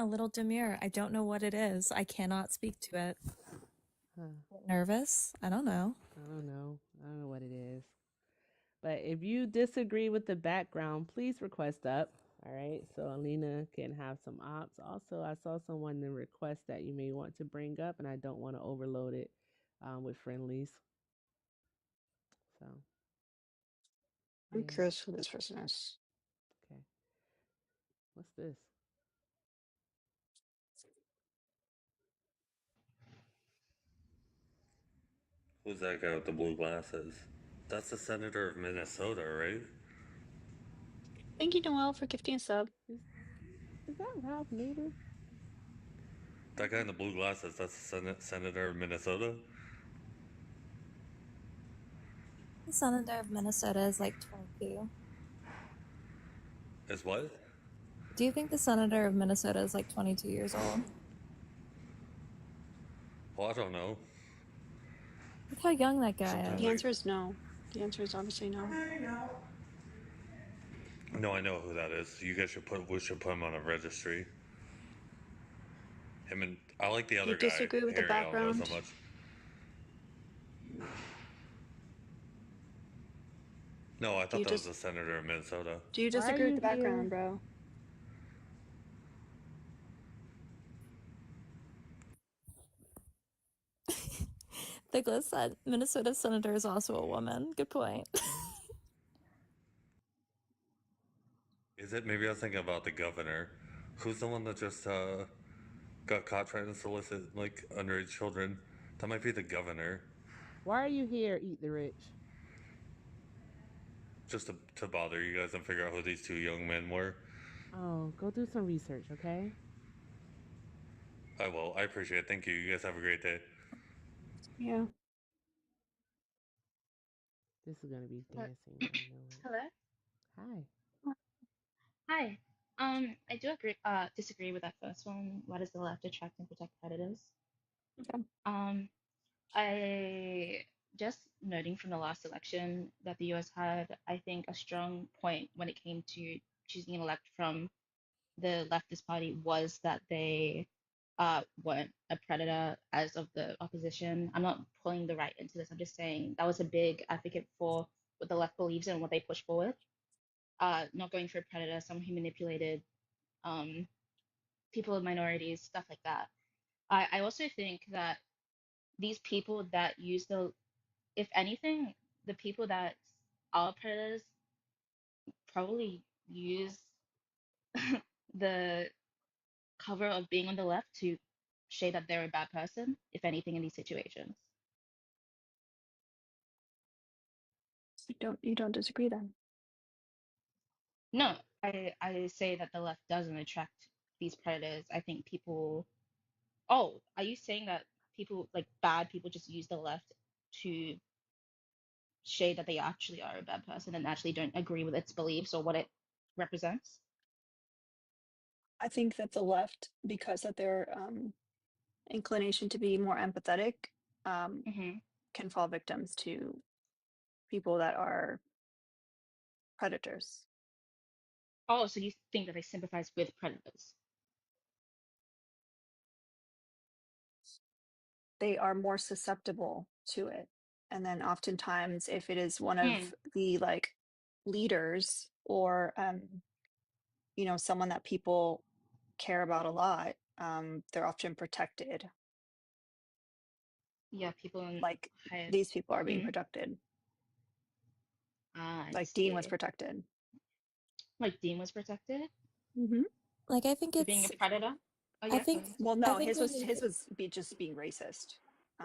A little demure. I don't know what it is. I cannot speak to it. Huh. Nervous? I don't know. I don't know. I don't know what it is. But if you disagree with the background, please request up. All right. So Alina can have some ops. Also, I saw someone in request that you may want to bring up, and I don't want to overload it with friendlies. So, I'm yeah. curious who this person is. Okay. What's this? Who's that guy with the blue glasses? That's the senator of Minnesota, right? Thank you, Noelle, for gifting a sub. Is that Ralph Nader? That guy in the blue glasses, that's the senator of Minnesota? The senator of Minnesota is like 22. Is what? Do you think the senator of Minnesota is like 22 years old? Well, I don't know. Look how young that guy Sometimes The is. answer is no. The answer is obviously no. No, I know who that is. You guys we should put him on a registry. Him and I like the Do other you guy. disagree with the Harry, I don't know background? so much. No, I Do thought you that was just the senator of Minnesota. do you Why are disagree with you the here? background, bro? Nicholas said Minnesota senator is also a woman. Good point. Is it? Maybe I was thinking about the governor. Who's the one that just got caught trying to solicit like underage children? That might be the governor. Why are you here, Eat the Rich? Just to bother you guys and figure out who these two young men were. Oh, go do some research, okay? I will. I appreciate it. Thank you. You guys have a great day. Yeah. This is gonna be dancing. I know it. Hello. Hi. Hi. I do disagree with that first one. Why does the left attract and protect predators? Okay. I just noting from the last election that the US had, I think, a strong point when it came to choosing an elect from the leftist party was that they weren't a predator as of the opposition. I'm not pulling the right into this. I'm just saying that was a big advocate for what the left believes in and what they push forward. Not going for a predator, someone who manipulated people of minorities, stuff like that. I also think that these people that use if anything, the people that are predators probably use the cover of being on the left to say that they're a bad person, if anything, in these situations. You don't disagree then? No, I say that the left doesn't attract these predators. I think people. Oh, are you saying that people like bad people just use the left to say that they actually are a bad person and actually don't agree with its beliefs or what it represents? I think that the left, because of their inclination to be more empathetic, can fall victims to people that are predators. Oh, so you think that they sympathize with predators? They are more susceptible to it. And then oftentimes, if it is one of the like leaders or someone that people care about a lot, they're often protected. Yeah, people in Like higher. these people are being protected. I Like Dean was see. protected. Like Dean was protected Mm-hmm. Like I think for being a it's. predator. Oh I yeah. think. Well, I no, think his we was need. just being racist.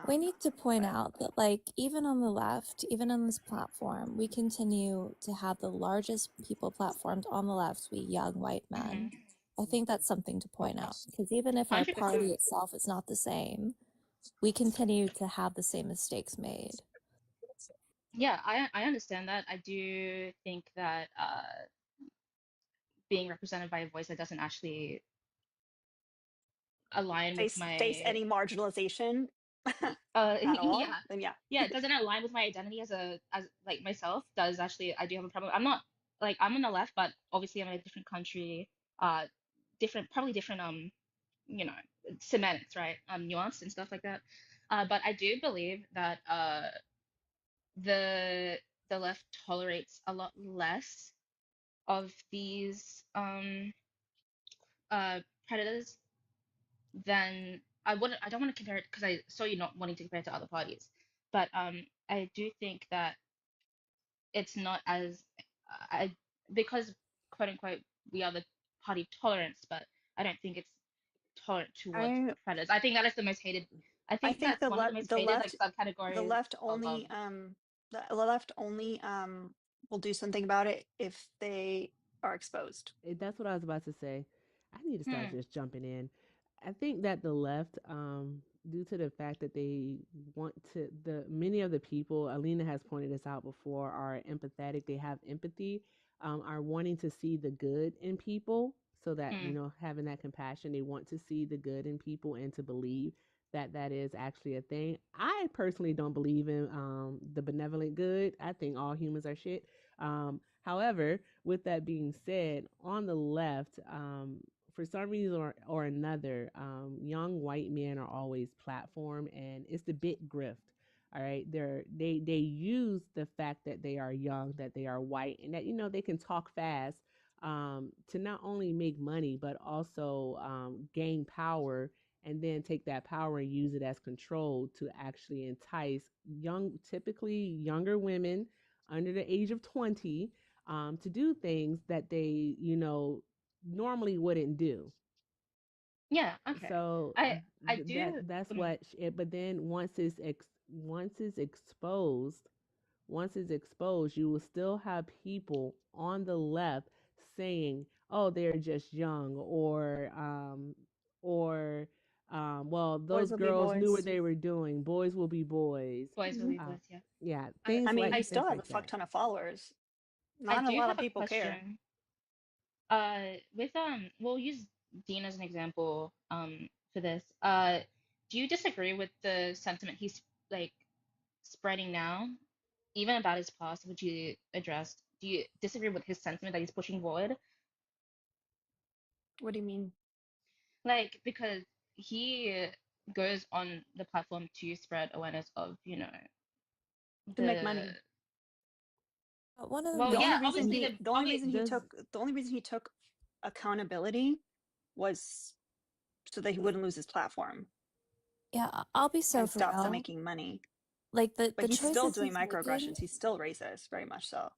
We need to point out that, like, even on the left, even on this platform, we continue to have the largest people platformed on the left be young white men. I think that's something to point out because even if our 100%. party itself is not the same, we continue to have the same mistakes made. Yeah, I understand that. I do think that being represented by a voice that doesn't actually align with face any marginalization at all, yeah. then yeah. Yeah, it doesn't align with my identity as like myself does actually. I do have a problem. I'm not like I'm on the left, but obviously I'm in a different country, different probably different you know, semantics, right? Nuance and stuff like that. But I do believe that the left tolerates a lot less of these predators than I don't want to compare it because I saw you not wanting to compare it to other parties, but I do think that it's not as I because quote unquote we are the party of tolerance, but I don't think it's tolerant towards I predators. I think that is the most hated. I I think think that's one of the most hated like the subcategories left of only the left only will do something about it if they are exposed. That's what I was about to say. I need to start hmm just jumping in. I think that the left, due to the fact that they want to, the many of the people, Alina has pointed this out before, are empathetic. They have empathy, are wanting to see the good in people, so that hmm having that compassion, they want to see the good in people and to believe that that is actually a thing. I personally don't believe in the benevolent good. I think all humans are shit. However, with that being said, on the left, for some reason or another, young white men are always platform, and it's the big grift. All right, they use the fact that they are young, that they are white, and that they can talk fast, to not only make money but also gain power, and then take that power and use it as control to actually entice typically younger women under the age of 20, to do things that they, normally wouldn't do. Yeah. Okay. So I do. that's what. But then once it's exposed, you will still have people on the left saying, "Oh, they're just young," or well, Boys those will be girls knew what boys. they were doing. Boys will be boys. Boys will Hmm. be boys. Yeah. Yeah, I I things mean, like he I still has a like fuck that. ton of followers. I Not a do lot of have a people care. question. With we'll use Dean as an example for this. Do you disagree with the sentiment he's like spreading now, even about his past, which you addressed? Do you disagree with his sentiment that he's pushing forward? What do you mean? Like, because he goes on the platform to spread awareness of, To make the money. One of the well, The main only yeah, reason obviously he the the only obvious reason he Does took the only reason he took accountability was so that he wouldn't lose his platform Yeah, I'll be so and for stop them real. making money. Like But the he's still choices doing he's making, microaggressions. He's still racist, very much so.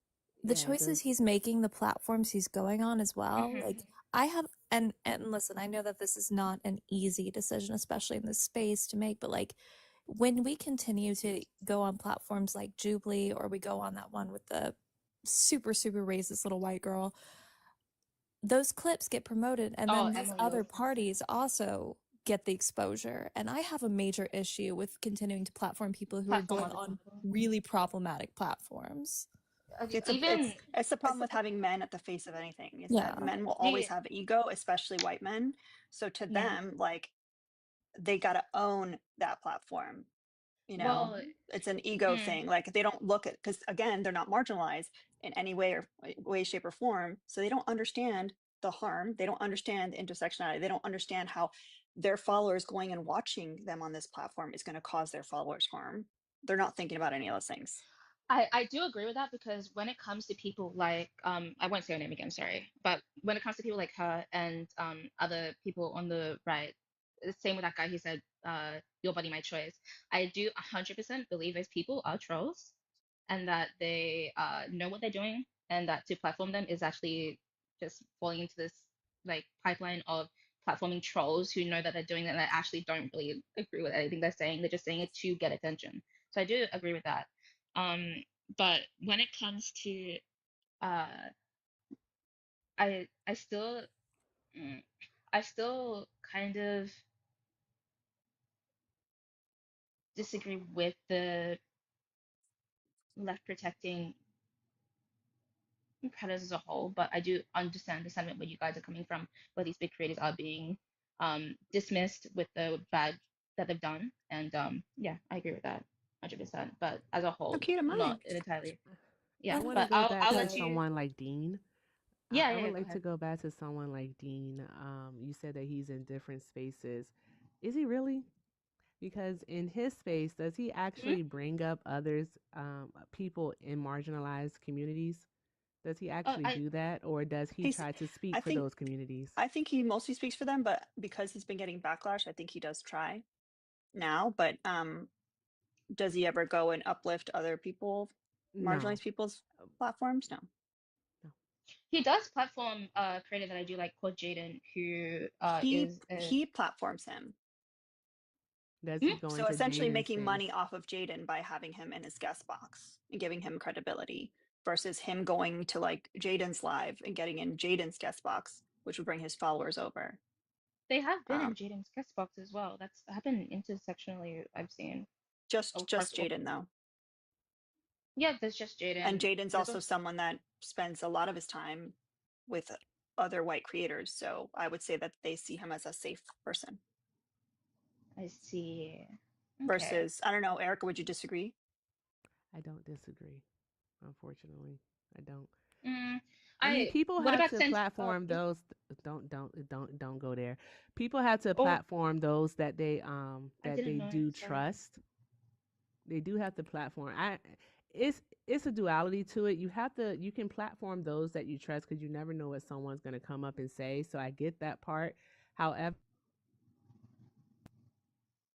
the yeah, does choices he's making, the platforms he's going on as well. hmm Like I have, and listen, I know that this is not an easy decision, especially in this space to make, but like when we continue to go on platforms like Jubilee, or we go on that one with the super racist little white girl, those clips get promoted, and Oh, then those Emily other Wilson. parties also get the exposure. And I have a major issue with continuing to platform people who are Platform going other on people. really problematic platforms. Even It's the problem with having men at the face of anything is that Yeah. men will the always have ego, especially white men. So to yeah. them, like they gotta own that platform. You know, Well, it's an ego mm, thing. Like they don't look at because again, they're not marginalized in any way, shape, or form. So they don't understand the harm. They don't understand the intersectionality. They don't understand how their followers going and watching them on this platform is going to cause their followers harm. They're not thinking about any of those things. I do agree with that because when it comes to people like I won't say her name again, sorry, but when it comes to people like her and other people on the right, the same with that guy who said your body my choice. I do 100% believe those people are trolls and that they know what they're doing and that to platform them is actually just falling into this like pipeline of platforming trolls who know that they're doing that and they actually don't really agree with anything they're saying. They're just saying it to get attention. So I do agree with that. Um, but when it comes to uh, I still mm, I still kind of disagree with the left protecting predators as a whole, but I do understand the sentiment where you guys are coming from, where these big creators are being dismissed with the bad that they've done, and yeah, I agree with that 100%. But as a How whole, cute am I? not entirely. I Yeah, And want to but go back I'll to let you. so someone like Dean. I Yeah, would go like to ahead. go back to someone like Dean. You said that he's in different spaces. Is he really? Because in his space, does he Hmm? actually bring up others, people in marginalized communities? Does he Oh, actually I do that, or does he He's, try to speak I for think, those communities? I think he mostly speaks for them, but because he's been getting backlash, I think he does try now. But does he ever go and uplift other people, No, marginalized people's platforms? No. no. he does platform creator that I do like called Jaden, who He is he platforms him. Does he hmm? go So into essentially Jaden's making space? money off of Jaden by having him in his guest box and giving him credibility versus him going to like Jaden's live and getting in Jaden's guest box, which would bring his followers over. They have been in Um, Jaden's guest box as well. That's happened intersectionally. I've seen just across. Jaden though. Yeah, there's just And Jaden. Jaden's There's also also. someone that spends a lot of his time with other white creators. So I would say that they see him as a safe person I see. Okay. versus, I don't know, Erica, would you disagree? I don't disagree. Unfortunately, I don't. Mm, I mean, I. people What have about to since? platform Yeah. those. Don't go there. People have to Oh, platform those I that didn't they know. do Sorry. trust. They do have to platform. It's a duality to it. You can platform those that you trust because you never know what someone's going to come up and say. So I get that part. However,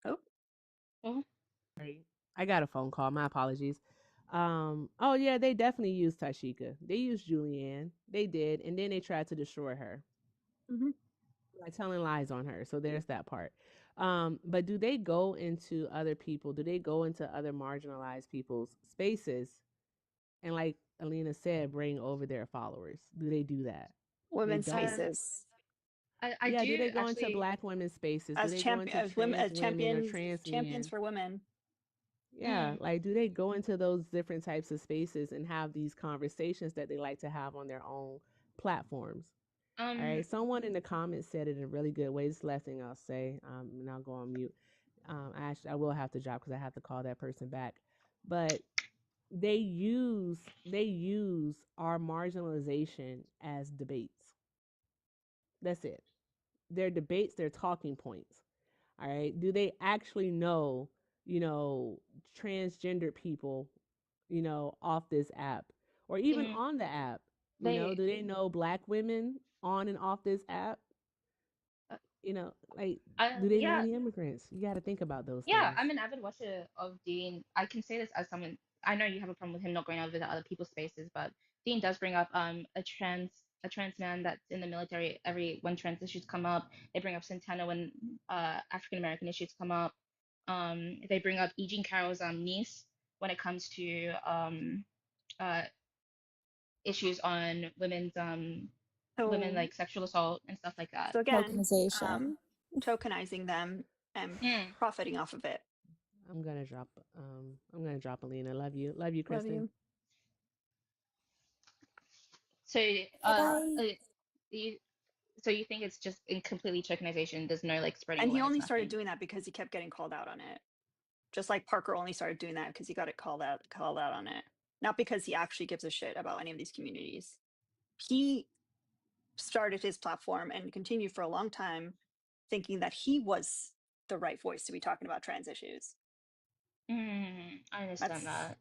Oh, Oh, I got a phone call. My apologies. Oh yeah, they definitely used Tashika. They used Julianne. They did, and then they tried to destroy her mm-hmm. by telling lies on her. So there's that part. But do they go into other people? Do they go into other marginalized people's spaces and, like Alina said, bring over their followers? Do they do that? They Women's don't. spaces I Yeah, do do they go into actually. Black women's spaces? Do as they go champion into as women trans as women or champions trans champions men? for women. Yeah, Mm, like do they go into those different types of spaces and have these conversations that they like to have on their own platforms? All um. right. Someone in the comments said it in a really good way. This is the last thing I'll say, and I'll go on mute. I will have to drop because I have to call that person back. But they use our marginalization as debates. That's it. They're debates. They're talking points. All right. Do they actually know, you know, transgender people, off this app or even Mm, on the app? they. Do they know Black women on and off this app? Uh, Like, I do they know yeah. any immigrants? You got to think about those Yeah, things. I'm an avid watcher of Dean. I can say this as someone. I know you have a problem with him not going over to other people's spaces, but Dean does bring up a trans man that's in the military. Every when trans issues come up, they bring up Santana when African American issues come up. They bring up E. Jean Carroll's niece when it comes to uh issues on women So like sexual assault and stuff like that. so again, Tokenization. tokenizing them and Mm. profiting off of it. I'm gonna drop Alina. Love you, Love Kristen. you. So Bye bye. you so you think it's just in completely tokenization? There's no like spreading And he awareness, only started nothing. doing that because he kept getting called out on it. Just like Parker only started doing that because he got it called out on it. Not because he actually gives a shit about any of these communities. He started his platform and continued for a long time thinking that he was the right voice to be talking about trans issues. I understand That's that.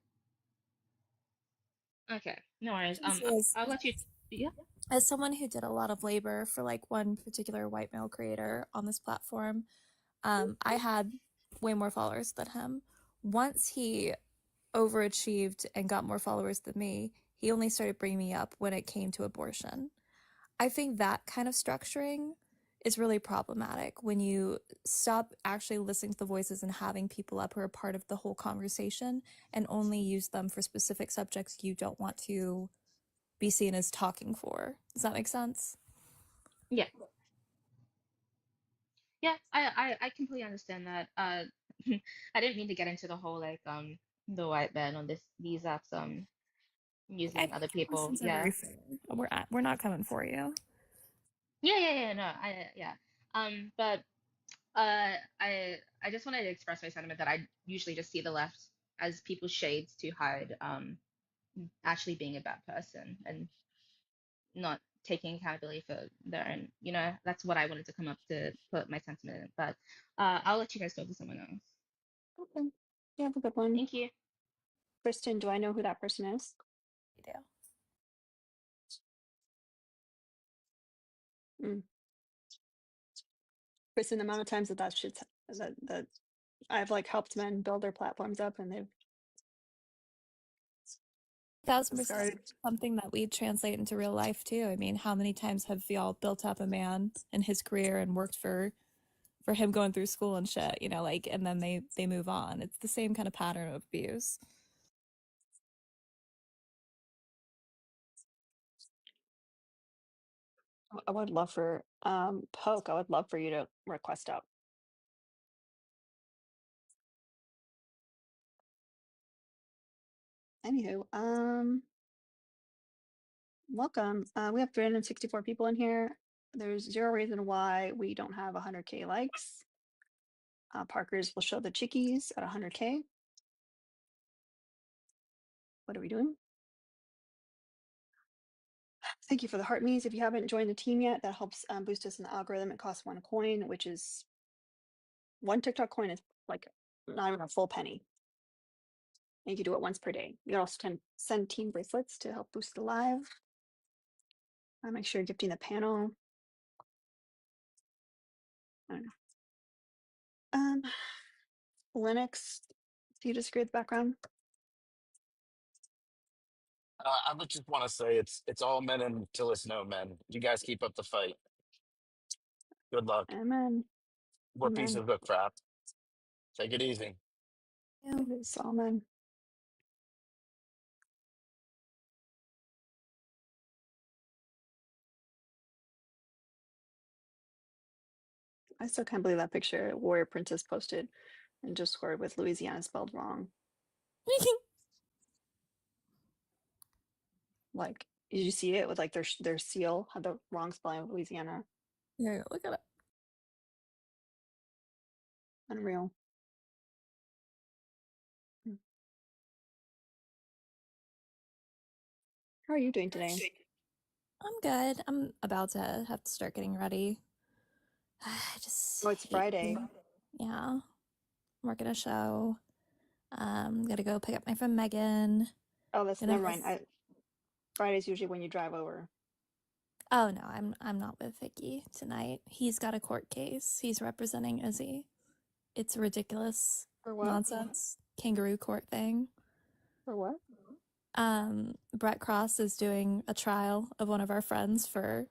Okay, no worries. Is I'll let you. Yeah. as someone who did a lot of labor for like one particular white male creator on this platform, I had way more followers than him. Once he overachieved and got more followers than me, he only started bringing me up when it came to abortion. I think that kind of structuring is really problematic when you stop actually listening to the voices and having people up who are part of the whole conversation and only use them for specific subjects you don't want to be seen as talking for. Does that make sense? Yeah. Yeah. I completely understand that. I didn't mean to get into the whole like the white man on these apps I using think other your people. questions are Yeah. very fair. We're not coming for you. Yeah. No. Yeah. But I just wanted to express my sentiment that I usually just see the left as people's shades to hide actually being a bad person and not taking accountability for there. And that's what I wanted to come up to put my sentiment in. But I'll let you guys go to someone else. Okay. You have a good one. Thank you. Kristen, do I know who that person is? You do. Kristen, the amount of times that shit's that I've like helped men build their platforms up and they've 1000% discarded. something that we translate into real life too. I mean, how many times have y'all built up a man in his career and worked for him going through school and shit, like, and then they move on. It's the same kind of pattern of abuse. I would love for Poke, I would love for you to request up. Anywho, welcome. We have 364 people in here. There's zero reason why we don't have 100K likes. Parker's will show the chickies at 100K. What are we doing? Thank you for the heart me's. If you haven't joined the team yet, that helps boost us in the algorithm. It costs 1 coin, which is one TikTok coin is like not even a full penny. And you can do it once per day. You can also send team bracelets to help boost the live. Make sure you're gifting the panel. I don't know. Linux, do you disagree with the background? I would just want to say it's all men until it's no men. You guys keep up the fight. Good luck. Amen. We're Amen. pieces of crap. Take it easy. Yeah. It is amen. I still can't believe that picture Warrior Princess posted in Discord with Louisiana spelled wrong. Like, did you see it with like their seal had the wrong spelling of Louisiana? Yeah, look at it. Unreal. How are you doing today? I'm good. I'm about to have to start getting ready. I just Oh, it's hate Friday. Yeah. I'm working a show. Gotta go pick up my friend Megan. Oh, that's Gonna never miss... mind. Friday's usually when you drive over. Oh no, I'm not with Vicky tonight. He's got a court case. He's representing Izzy. It's a ridiculous For what? nonsense kangaroo court thing. For what? Brett Cross is doing a trial of one of our friends for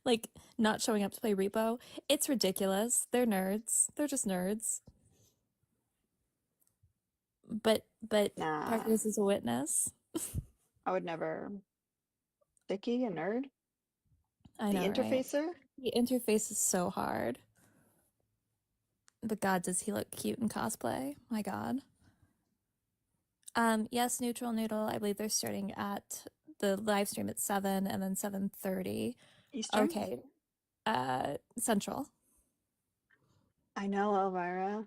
like not showing up to play repo. It's ridiculous. They're nerds. They're just nerds. But Nah. Parker's is a witness. I would never. Vicky, a nerd? I The know, right? interfacer? The interface is so hard. But God, does he look cute in cosplay? My God. Yes, Neutral Noodle. I believe they're starting at the live stream at 7 and then 7:30. Eastern? Okay. Central. I know, Elvira.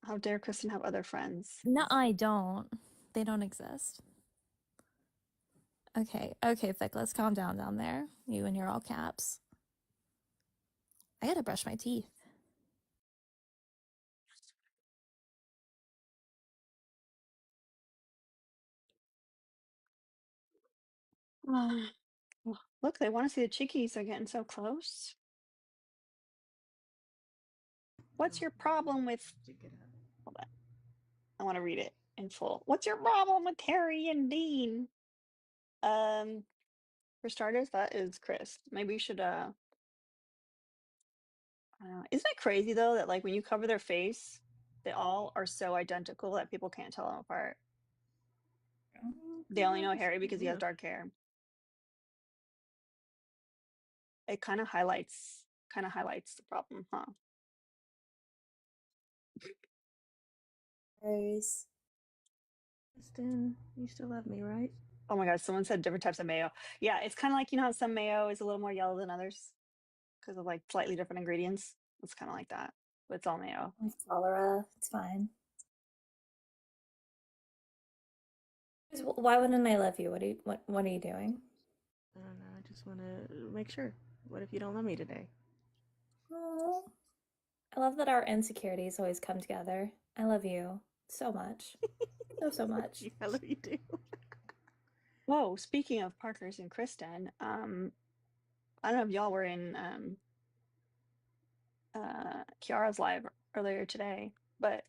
How dare Kristen have other friends? No, I don't. They don't exist. Okay, Vic, let's calm down there. You and your all caps. I gotta brush my teeth. Look, they want to see the chickies. They're getting so close. What's your problem with... Hold on. I want to read it in full. What's your problem with Terry and Dean? For starters, that is Chris. Maybe you should isn't it crazy though that like when you cover their face, they all are so identical that people can't tell them apart. They only know Harry because he has dark hair. It kind of highlights the problem, huh? Rose. Kristen, you still love me, right? Oh my god, someone said different types of mayo. Yeah, it's kind of like, you know how some mayo is a little more yellow than others because of like slightly different ingredients. It's kind of like that, but it's all mayo. Cholera. It's fine. Why wouldn't I love you? What are you doing? I don't know. I just want to make sure. What if you don't love me today? Oh, I love that our insecurities always come together. I love you so much. So much. I love you too. Whoa, speaking of Parkers and Kristen, I don't know if y'all were in Kiara's live earlier today, but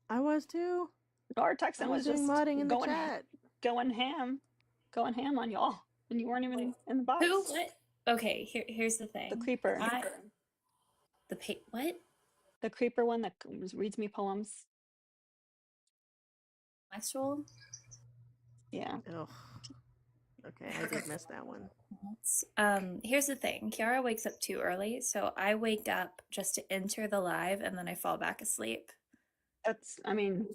I was too. our I Texan was was doing just modding in the chat. going ham on y'all, and you weren't even in the box. Who? What? Okay, here's the thing. The creeper. What? The creeper one that reads me poems. Menstrual? Yeah. Ugh. Okay, I did miss that one. Here's the thing. Kiara wakes up too early, so I wake up just to enter the live and then I fall back asleep. I mean,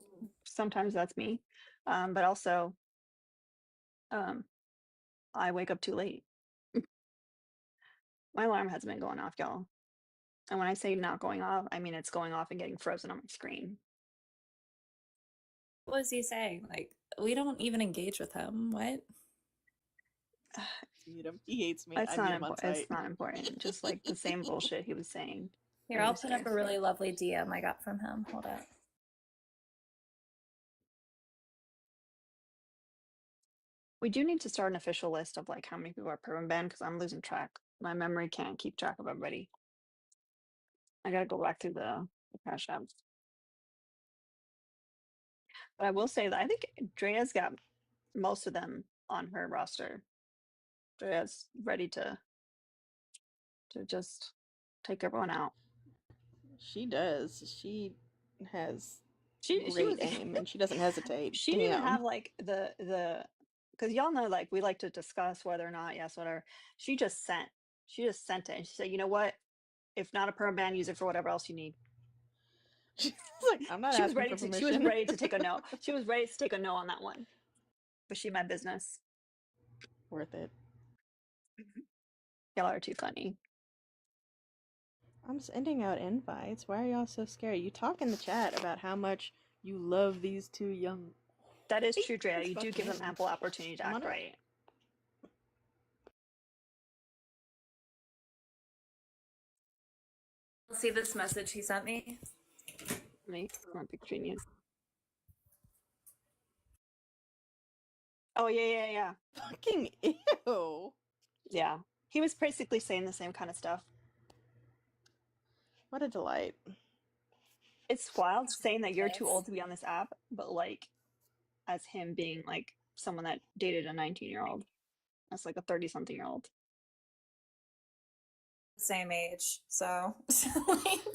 sometimes that's me. But also, I wake up too late. My alarm hasn't been going off, y'all. And when I say not going off, I mean it's going off and getting frozen on my screen. What was he saying? Like, we don't even engage with him. What? Mute him. He hates me. It's not important. Just like the same bullshit he was saying. Here, I'll put up a really lovely DM I got from him. Hold up. We do need to start an official list of like how many people are permanent banned because I'm losing track. My memory can't keep track of everybody. I gotta go back through the cash apps. But I will say that I think Drea's got most of them on her roster. Drea's ready to just take everyone out. She does. She has She great was aim and she doesn't hesitate. She didn't even have like the because y'all know like we like to discuss whether or not yes whatever. She just sent it and she said, you know what, if not a perm ban, use it for whatever else you need. She's like, I'm not She was asking ready for to permission. take a no. She was ready to take a no on that one. But she meant business. Worth it. Y'all are too funny. I'm sending out invites. Why are y'all so scared? You talk in the chat about how much you love these two young. That is true, Drea. It's You do give them fucking- ample opportunity to Come act on up. right. See this message he sent me? Me, I'm between you. Oh yeah. Fucking ew. Yeah, he was basically saying the same kind of stuff. What a delight. It's wild saying that you're too old to be on this app, but like as him being like someone that dated a 19-year-old. That's like a 30-something-year-old. Same age, so.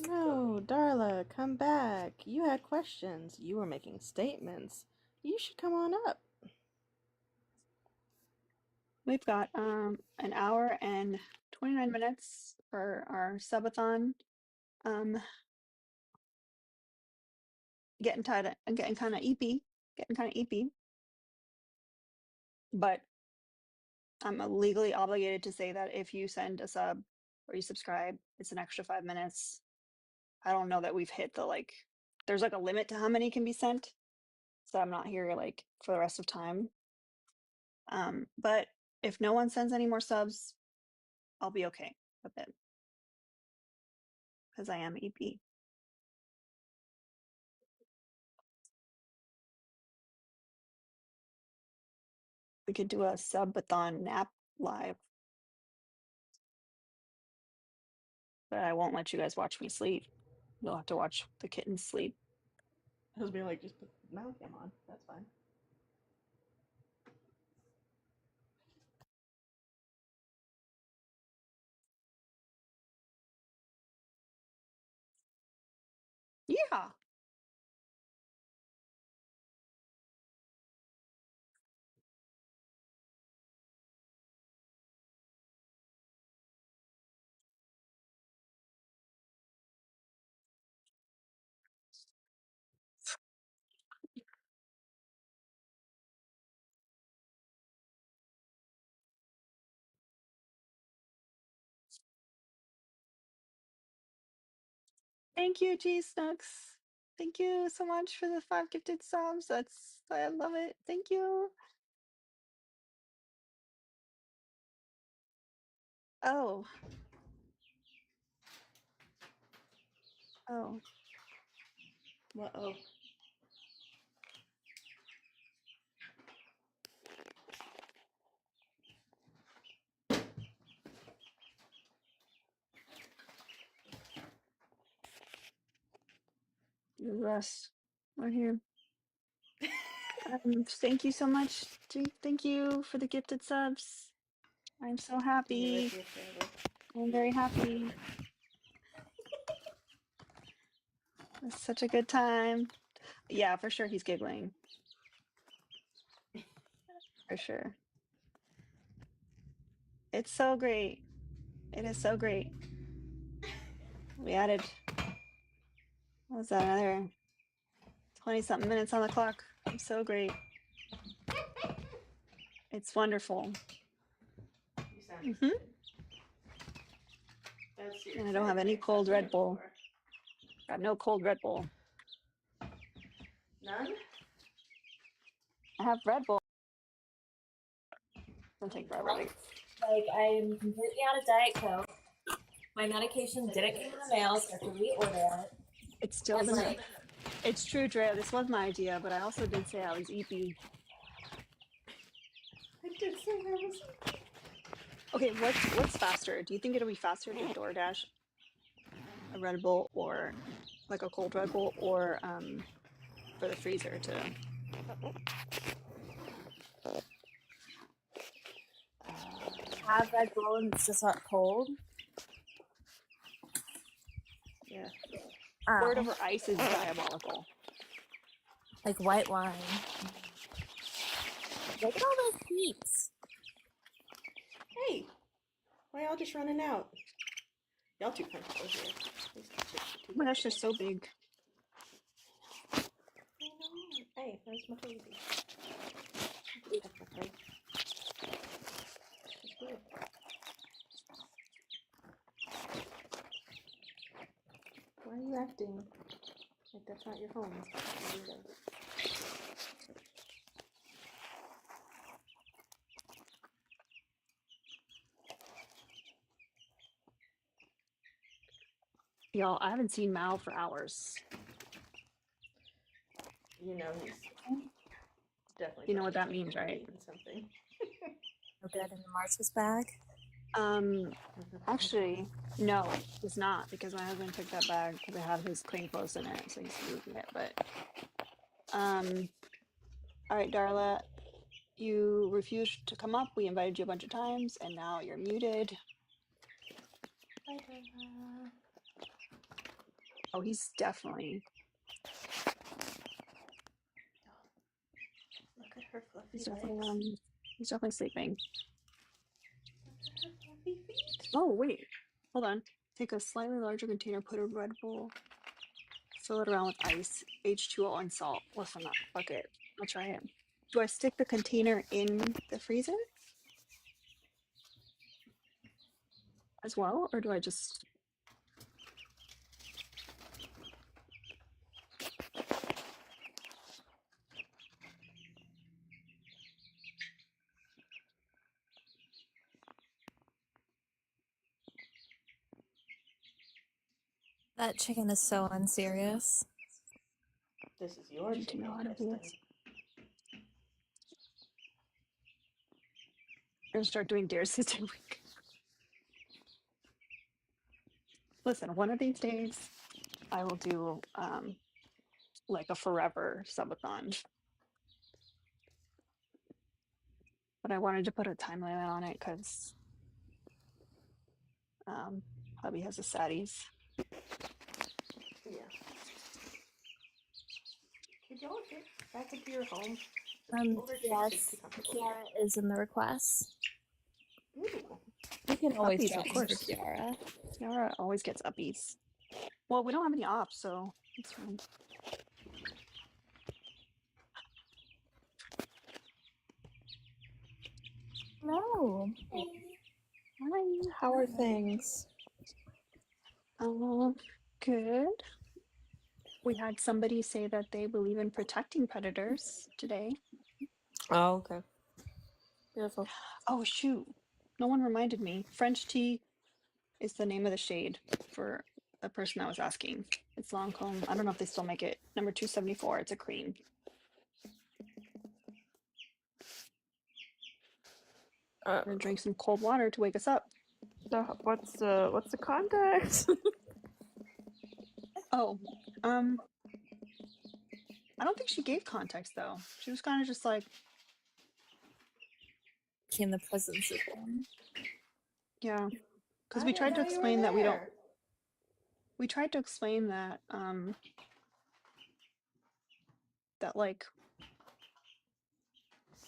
No, Darla, come back. You had questions. You were making statements. You should come on up. We've got an hour and 29 minutes for our subathon. Getting kind of eepy, but I'm legally obligated to say that if you send a sub or you subscribe, it's an extra 5 minutes. I don't know that we've hit the like. There's like a limit to how many can be sent, so I'm not here like for the rest of time. But if no one sends any more subs, I'll be okay with it because I am EP. We could do a subathon nap live, but I won't let you guys watch me sleep. You'll have to watch the kittens sleep. I was being like, just put the mouth cam on. That's fine. Yeah. Thank you, G Snooks. Thank you so much for the 5 gifted subs. I love it. Thank you. Oh. Oh. What? Oh. Russ, we're here. Thank you so much. Thank you for the gifted subs. I'm so happy. I'm very happy. It's such a good time. Yeah, for sure he's giggling. For sure. It's so great. It is so great. We added, what was that, another 20-something minutes on the clock. It's so great. It's wonderful. You sound Mm-hmm. And I don't have any cold Red Bull. Got no cold Red Bull. None? I have Red Bull. Don't take forever. Like I'm completely out of Diet Coke. My medication didn't come in the mail, so I have to reorder it. It's still the It's true, Drea. This was my idea, but I also did say I was EP. I did say I was. Okay, what's faster? Do you think it'll be faster to DoorDash a Red Bull or like a cold Red Bull, or for the freezer to have Red Bull and it's just not cold? Yeah. Oh. Pour it over ice is diabolical. Like white wine. Look at all those heaps. Hey, why y'all just running out? Y'all too comfortable here. Oh my gosh, they're so big. I know. Hey, where's my baby? Why are you acting like that's not your home? Y'all, I haven't seen Mao for hours. You know he's definitely. You know what that means, right? Something. Okay, in the Marx's bag. Actually, no, it's not, because my husband took that bag because it had his clean clothes in it, so he's using it. But all right, Darla, you refused to come up. We invited you a bunch of times, and now you're muted. Bye, Darla. Oh, he's definitely. Look at her fluffy He's legs. definitely sleeping. Look at her fluffy feet. Oh wait, hold on. Take a slightly larger container, put a Red Bull, fill it around with ice, H2O, and salt. Listen up, fuck it. I'll try it. Do I stick the container in the freezer as well, or do I just? That chicken is so unserious. This is your Need to know how to do this. I'm gonna start doing Dare Sister Week. Listen, one of these days, I will do like a forever subathon. But I wanted to put a time limit on it because hubby has a saddies. Yeah. Could y'all get back into your home? Yes, Kiara is in the request. Ooh. You can always Uppies, drop of in for course. Kiara. Kiara always gets uppies. Well, we don't have any ops, so it's fine. No. Hi. How are things? Good. We had somebody say that they believe in protecting predators today. Oh, okay. Beautiful. Oh, shoot. No one reminded me. French tea is the name of the shade for the person that was asking. It's Lancome. I don't know if they still make it. Number 274. It's a cream. We're gonna drink some cold water to wake us up. So what's the context? Oh, I don't think she gave context though. She was kind of just like in the presence of them. Yeah, because I we didn't tried to know you were explain that we don't. there. We tried to explain that that like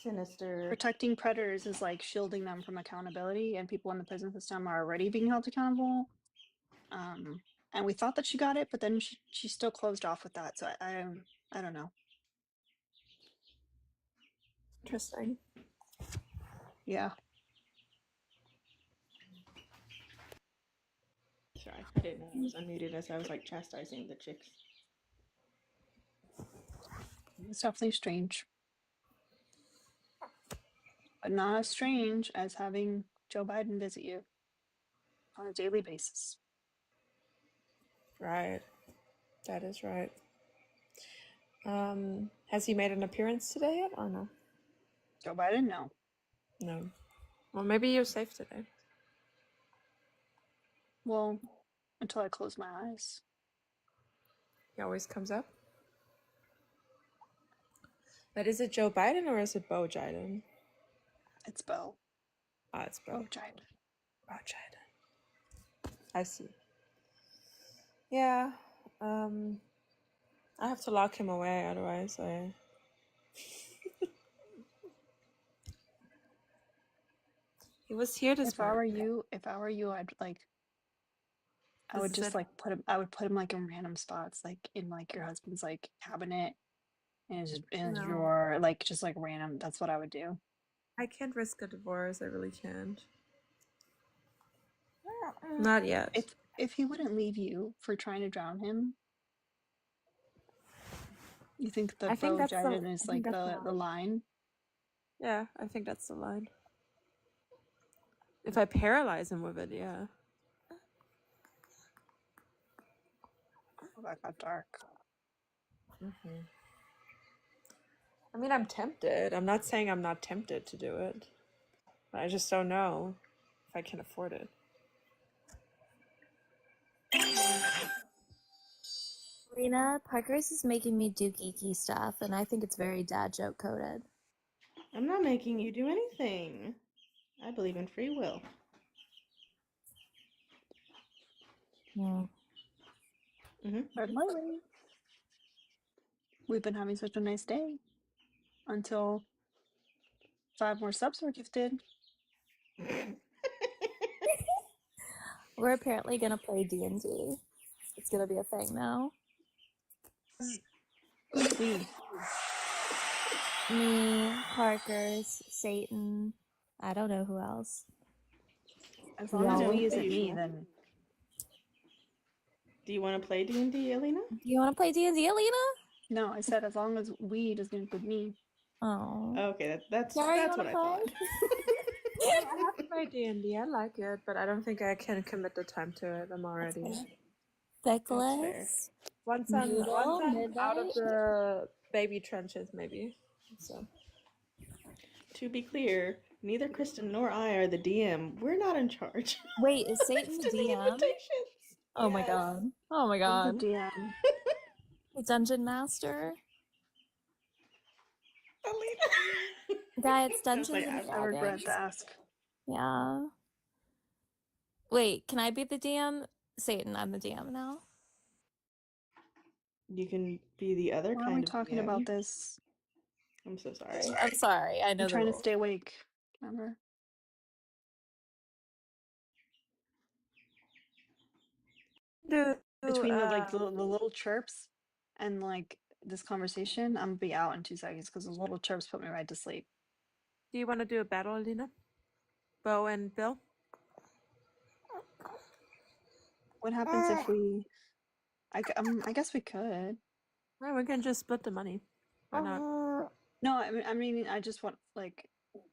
Sinister. protecting predators is like shielding them from accountability, and people in the prison system are already being held accountable. And we thought that she got it, but then she still closed off with that. So I don't know. Interesting. Yeah. Sorry, I didn't know I was unmuted as I was like chastising the chicks. It's definitely strange, but not as strange as having Joe Biden visit you on a daily basis. Right. That is right. Has he made an appearance today yet or no? Joe Biden, no. No. Well, maybe you're safe today. Well, until I close my eyes. He always comes up. But is it Joe Biden or is it Bo Biden? It's Bo. Ah, it's Bo. Bo Biden. Bo Biden. I see. Yeah. I have to lock him away, otherwise I... He was here this If I were morning. you, I'd like I This would is just it. like I would put him like in random spots, like in like your husband's like cabinet, in his No. drawer, like just like random. That's what I would do. I can't risk a divorce, I really can't. Not yet. If he wouldn't leave you for trying to drown him, you think the I think Bo that's the Biden is like the line. line? Yeah, I think that's the line. If I paralyze him with it, yeah. Oh, that got dark. Mm-hmm. I mean, I'm tempted. I'm not saying I'm not tempted to do it. But I just don't know if I can afford it. Lena, Parker's is making me do geeky stuff, and I think it's very dad joke coded. I'm not making you do anything. I believe in free will. Yeah. Mm-hmm. We've been having such a nice day until 5 more subs were gifted. We're apparently gonna play D&D. It's gonna be a thing now. Who's we? Me, Parker's, Satan. I don't know who else. As long as we isn't me, usual. then Do you want to play D&D, Alina? Do you want to play D&D, Alina? no. I said as long as we doesn't include me. Oh. Okay, that's Sorry, what I play? thought. Yeah, I have played D&D. I like it, but I don't think I can commit the time to it. I'm already. Feckless. Once I'm out of the baby trenches, maybe. So. To be clear, neither Kristen nor I are the DM. We're not in charge. Wait, is Satan the DM? Oh my god. Oh my god. I'm the DM. The Dungeon Master. Alina. Guy, it's Dungeons Like, and I Dragons. regret to ask. Yeah. Wait, can I be the DM? Satan, I'm the DM now. You can be the other Why kind are we of talking DM. about this? I'm so sorry. I'm sorry. I know I'm trying to rules. stay awake. Remember? Between the like the little chirps and like this conversation, I'm gonna be out in 2 seconds because those little chirps put me right to sleep. Do you want to do a battle, Alina? Bo and Bill? What happens if we? I guess we could. Well, we can just split the money. Why not? No, I mean, I just want like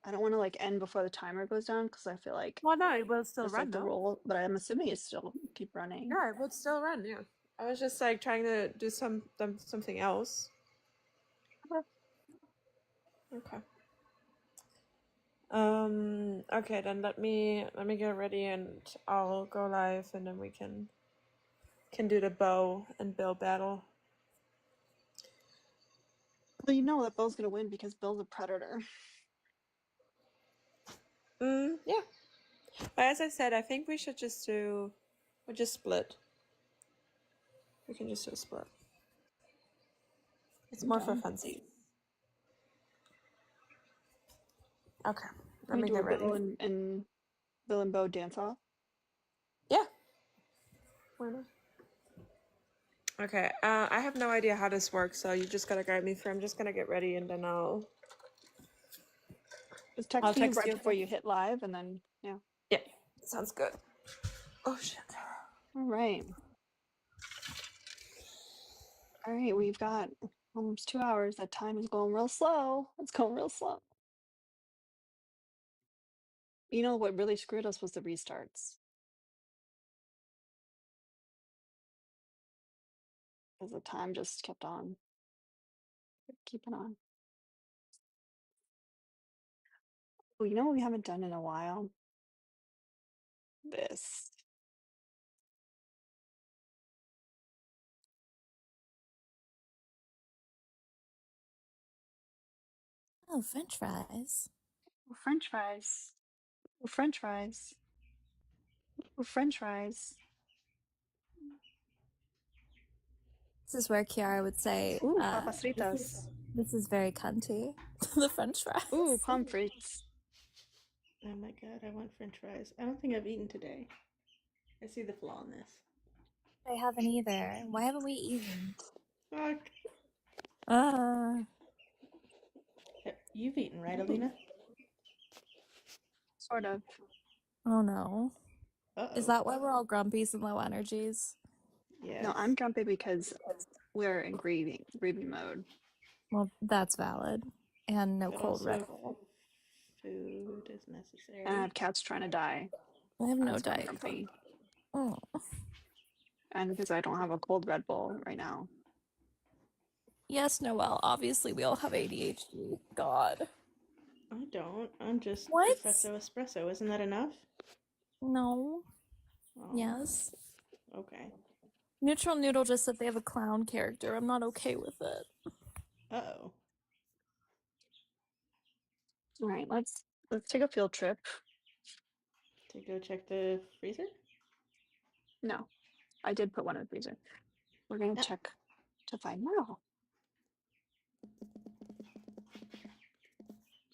I don't want to like end before the timer goes down because I feel like Well, no, it will still it's run, like the no? rule, but I'm assuming it still keep running. Yeah, it would still run. Yeah, I was just like trying to do something else. Okay. Okay, then let me get ready and I'll go live and then we can do the bow and Bill battle. Well, you know that Bill's gonna win because Bill's a predator. Yeah. But as I said, I think we should just do, we'll just split. We can just do a split. It's more for funsies. Okay, let We me do a get ready. Bill and Bo dance off. Yeah. Why not? Okay, I have no idea how this works, so you just gotta guide me through. I'm just gonna get ready and then I'll Just text me right before you hit live and then, yeah. Yeah, sounds good. Oh, shit. All right. All right, we've got almost 2 hours. That time is going real slow. It's going real slow. You know what really screwed us was the restarts. Because the time just kept on keeping on. Well, you know what we haven't done in a while? This. Oh, French fries. French fries. French fries. French fries. This is where Kiara would say, Ooh, papas fritas. this is very cunty. The French fries. Ooh, pommes frites. Oh my god, I want French fries. I don't think I've eaten today. I see the flaw in this. I haven't either. Why haven't we eaten? Fuck. You've eaten, right, Alina? Sort of. Oh no. Uh-oh. Is that why we're all grumpies and low energies? Yes. No, I'm grumpy because we're in grieving mode. Well, that's valid. And no But cold also, Red Bull. food is necessary. And I have cats trying to die. I have no That's why I'm Diet grumpy. Coke. Oh. And because I don't have a cold Red Bull right now. Yes, Noelle. Obviously, we all have ADHD. God. I don't. I'm just What? espresso. Isn't that enough? No. Oh, Yes. okay. Neutral Noodle just said they have a clown character. I'm not okay with it. Uh-oh. All right, let's take a field trip. To go check the freezer? No, I did put one in the freezer. We're gonna check to find now.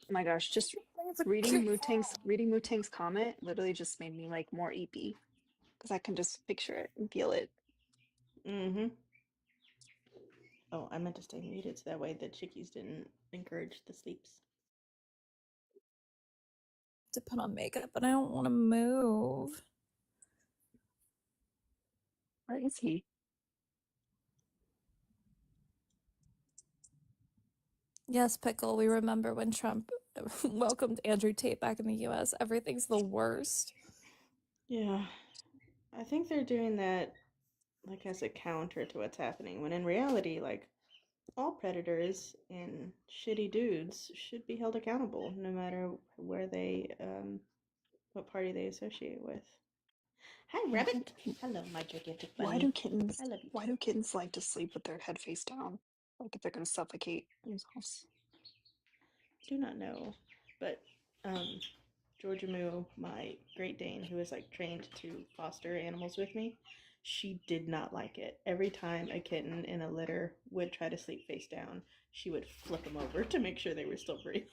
Oh my gosh, just reading Wu-Tang's comment literally just made me like more eepy because I can just picture it and feel it. Mm-hmm. Oh, I meant to stay muted so that way the chickies didn't encourage the sleeps. To put on makeup, but I don't want to move. Where is he? Yes, Pickle, we remember when Trump welcomed Andrew Tate back in the US. Everything's the worst. Yeah. I think they're doing that like as a counter to what's happening, when in reality, like, all predators and shitty dudes should be held accountable no matter where they what party they associate with. Hi, Rabbit. Hello, my gigantic bunny. I love you. Why do kittens like to sleep with their head face down? Like if they're gonna suffocate themselves. Do not know, but Georgia Moo, my Great Dane, who is like trained to foster animals with me, she did not like it. Every time a kitten in a litter would try to sleep face down, she would flip them over to make sure they were still breathing.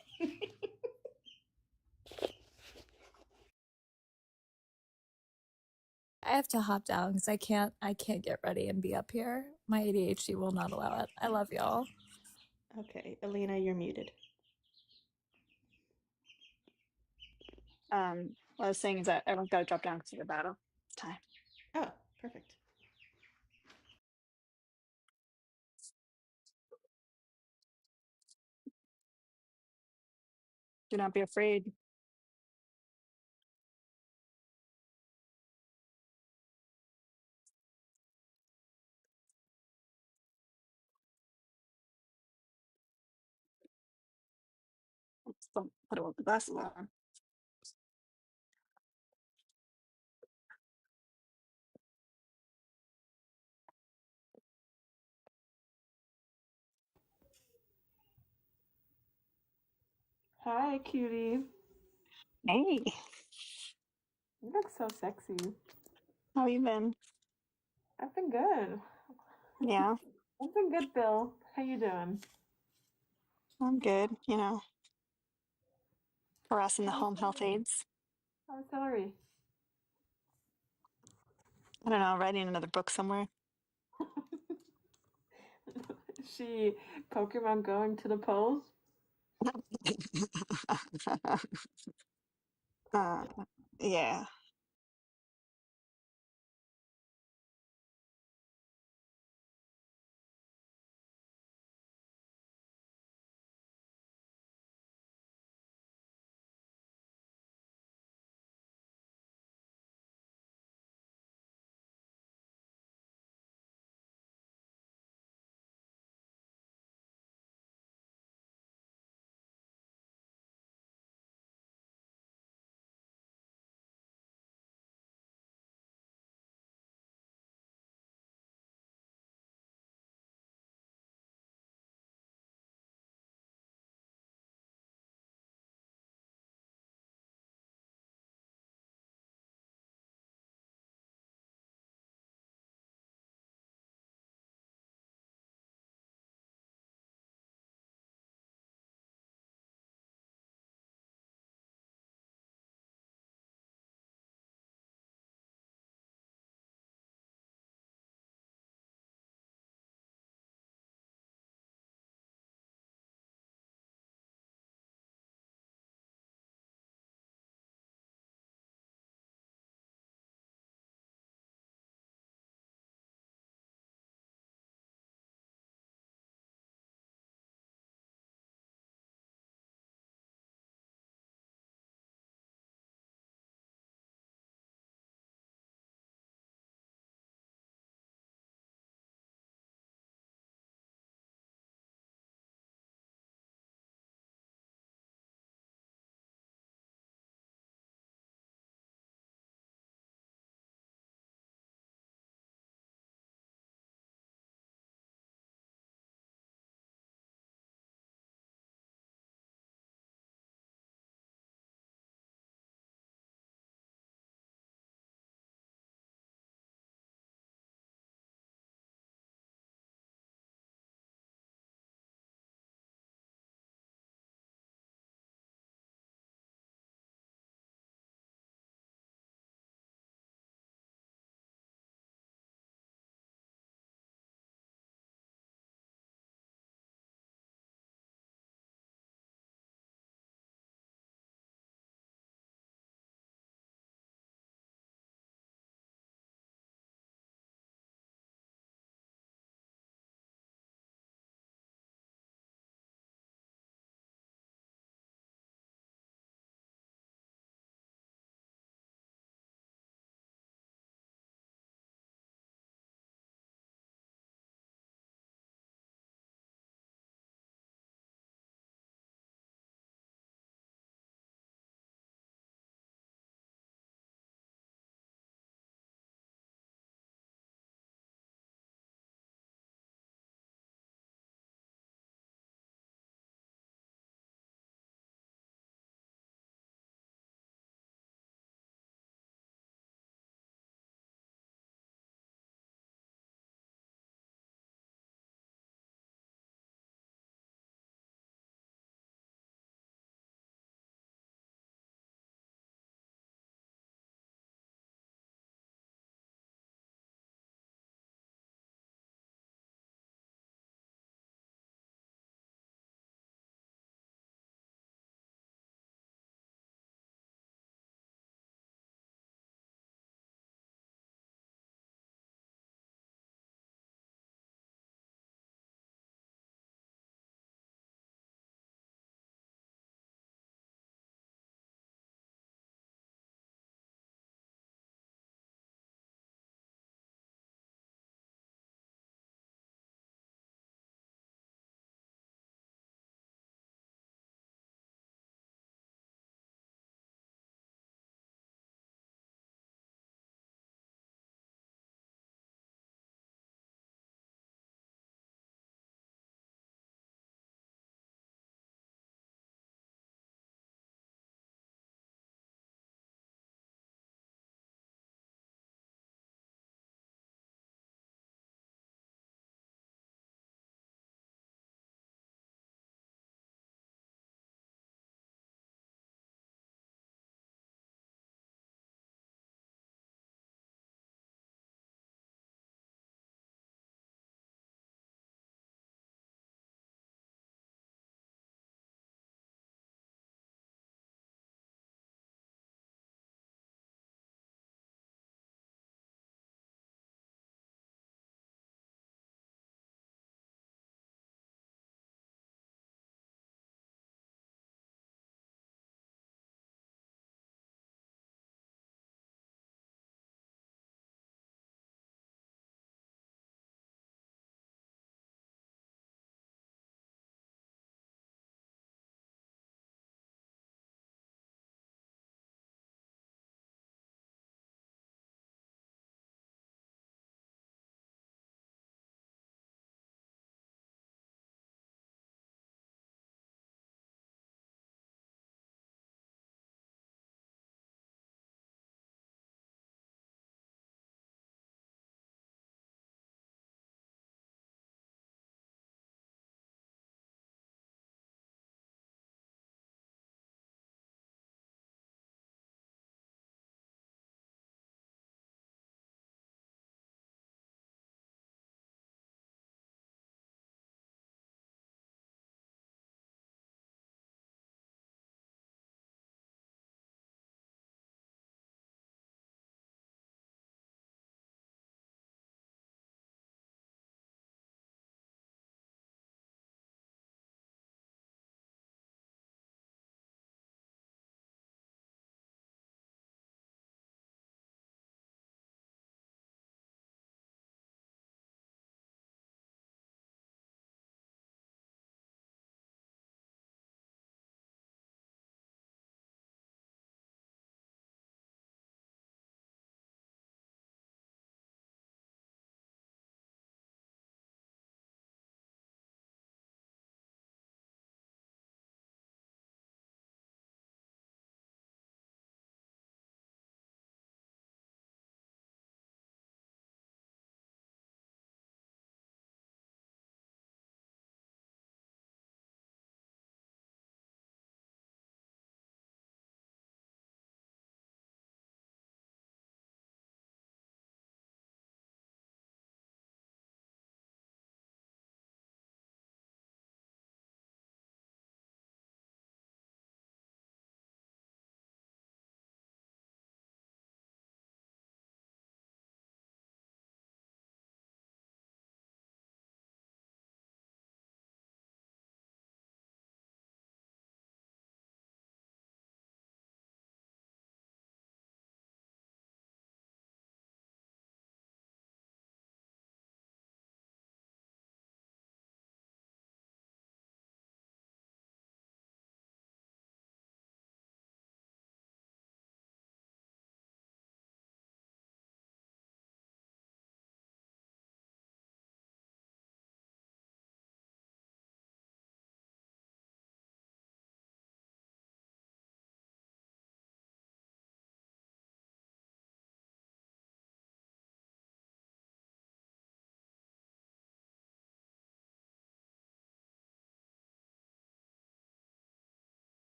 I have to hop down because I can't get ready and be up here. My ADHD will not allow it. I love y'all. Okay, Alina, you're muted. What I was saying is that everyone's got to drop down because of the battle. It's time. Oh, perfect. Do not be afraid. Don't put it with the glasses on. Hi, cutie. Hey, You look so sexy. how you been? I've been good. Yeah, I've been good, Bill. How you doing? I'm good. You know, harassing the How's home health Hillary? aides. How's Hillary? I don't know, writing another book somewhere. Is she Pokemon going to the polls? uh, yeah.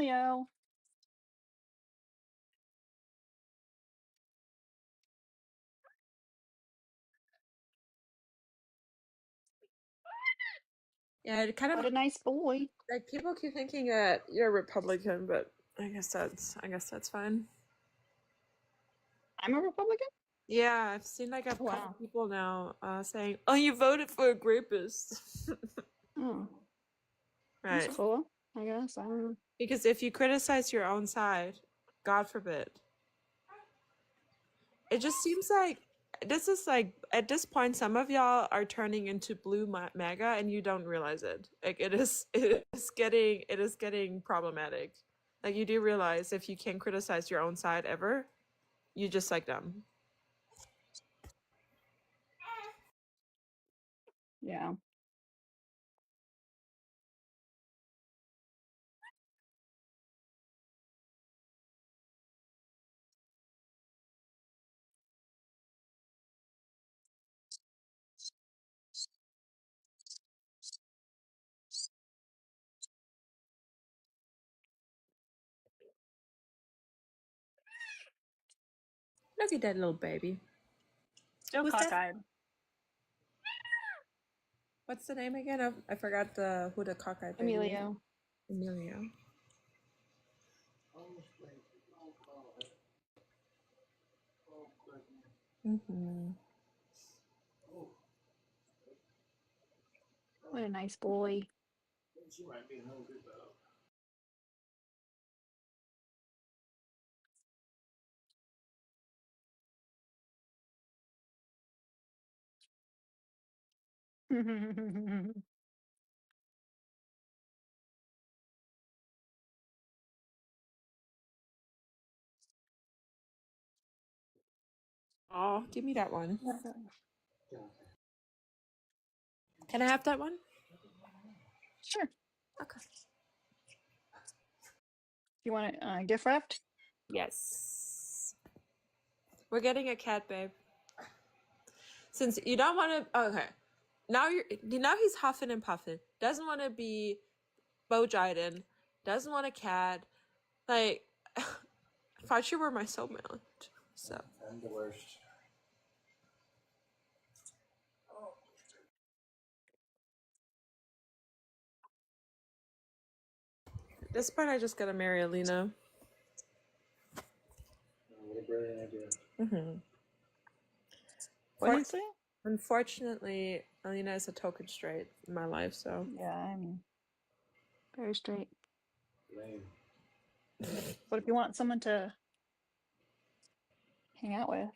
Emilio. Yeah, it kind What of a nice boy. like people keep thinking that you're a Republican, but I guess that's fine. I'm a Republican? Yeah, I've seen like a Oh, couple wow. people now saying, "Oh, you voted for a rapist." Oh, Right. that's cool. I guess. I don't know. Because if you criticize your own side, God forbid, it just seems like this is like at this point some of y'all are turning into blue MAGA and you don't realize it. Like it is getting problematic. Like you do realize if you can't criticize your own side ever, you just like them. Yeah. Look at that little baby. Still Who's that? cockeyed. What's the name again? I forgot who the cockeyed baby is. Emilio. Emilio. Mm-hmm. What a nice boy. Oh, give me that one. Can I have that one? Sure. Okay. You want it gift wrapped? Yes. We're getting a cat, babe. Since you don't want to, okay. Now he's huffing and puffing. Doesn't want to be Bo Jiden. Doesn't want a cat. Like, I thought you were my soulmate. So. I'm the worst. At this point, I just gotta marry Alina. What a brilliant idea. Mm-hmm. What do you say? Unfortunately, Alina is a token straight in my life, so. Yeah, I'm very straight. Lame. What if you want someone to hang out with?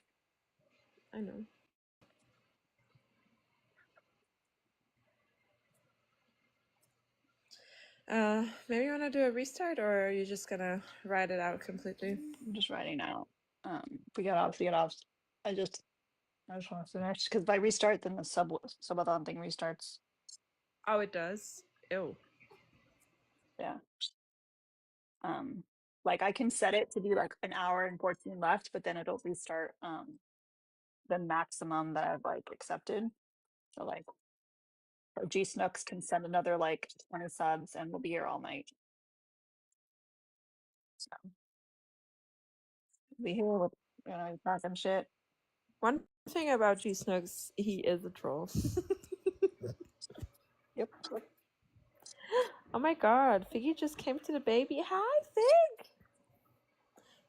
I know. Maybe you want to do a restart, or are you just gonna ride it out completely? I'm just writing out. If we get off, we get off. I just want to finish because if I restart, then the subathon thing restarts. Oh, it does. Ew. Yeah. Like I can set it to be like an hour and 14 left, but then it'll restart the maximum that I've like accepted. So like G Snooks can send another like 20 subs and we'll be here all night. So be here with talking shit. One thing about G Snugs, he is a troll. Yep. Oh my god, Figgy just came to the baby. Hi, Fig!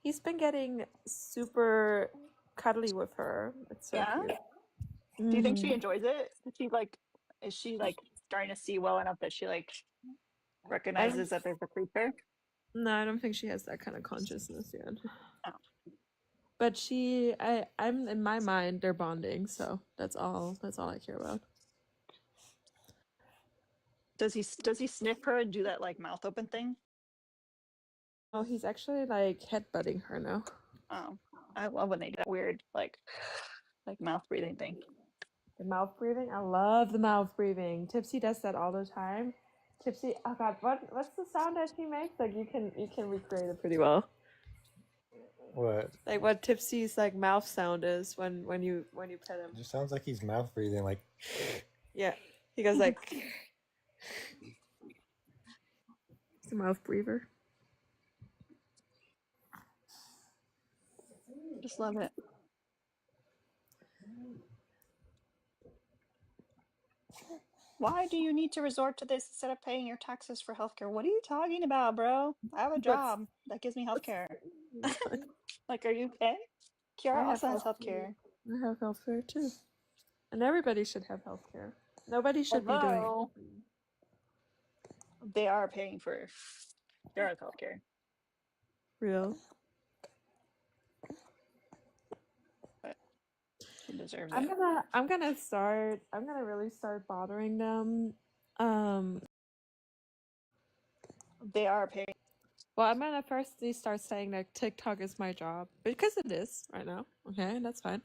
He's been getting super cuddly with her. It's so Yeah. cute. Do you think she Mhm. enjoys it? Is she like starting to see well enough that she like recognizes that there's a creature? No, I don't think she has that kind of consciousness yet. Oh. But I'm in my mind they're bonding, so that's all I care about. Does he sniff her and do that like mouth open thing? Oh, he's actually like headbutting her now. Oh, I love when they do that weird like mouth breathing thing. The mouth breathing? I love the mouth breathing. Tipsy does that all the time. Tipsy, oh god, what's the sound that he makes? Like you can recreate it pretty well. What? Like what Tipsy's like mouth sound is when you pet him. It just sounds like he's mouth breathing, like. Yeah, he goes like. He's a mouth breather. just love it. Why do you need to resort to this instead of paying your taxes for healthcare? What are you talking about, bro? I have a job that gives me healthcare. Like, are you okay? Kiara also has healthcare. I have healthcare too. And everybody should have healthcare. Nobody should be doing Although they are paying for Kiara's healthcare. real. But she deserves I'm it. gonna really start bothering them. They are paying. Well, I'm gonna firstly start saying that TikTok is my job because it is right now. Okay, that's fine.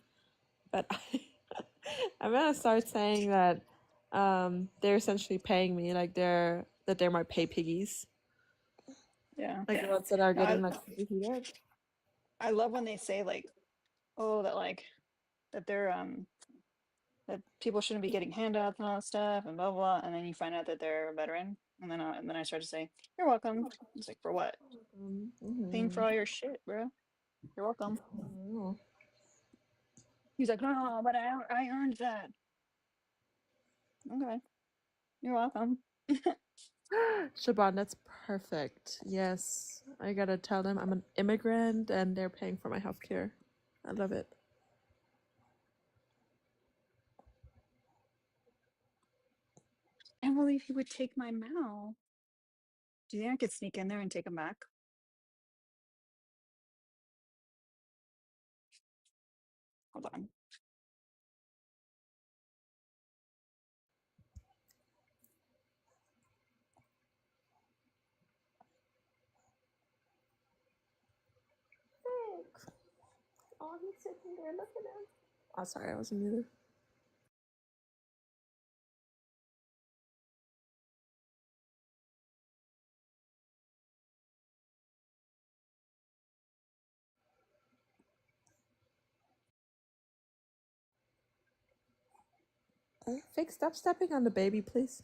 But I'm gonna start saying that they're essentially paying me like they're my pay piggies. Yeah. Like the ones that are No, getting like heated. I love when they say like, oh, that they're that people shouldn't be getting handouts and all that stuff and blah blah, and then you find out that they're a veteran, and then I start to say, "You're welcome." It's like, for what? Paying for all your shit, bro. You're welcome. He's like, no, but I earned that. Okay, you're welcome. Shaban, that's perfect. Yes, I gotta tell them I'm an immigrant and they're paying for my healthcare. I love it. I can't believe he would take my Mal. Do you think I could sneak in there and take him back? Hold on. Thanks. Oh, he's sitting there. Look at him. Oh, sorry, I wasn't muted. Fake, stop stepping on the baby, please.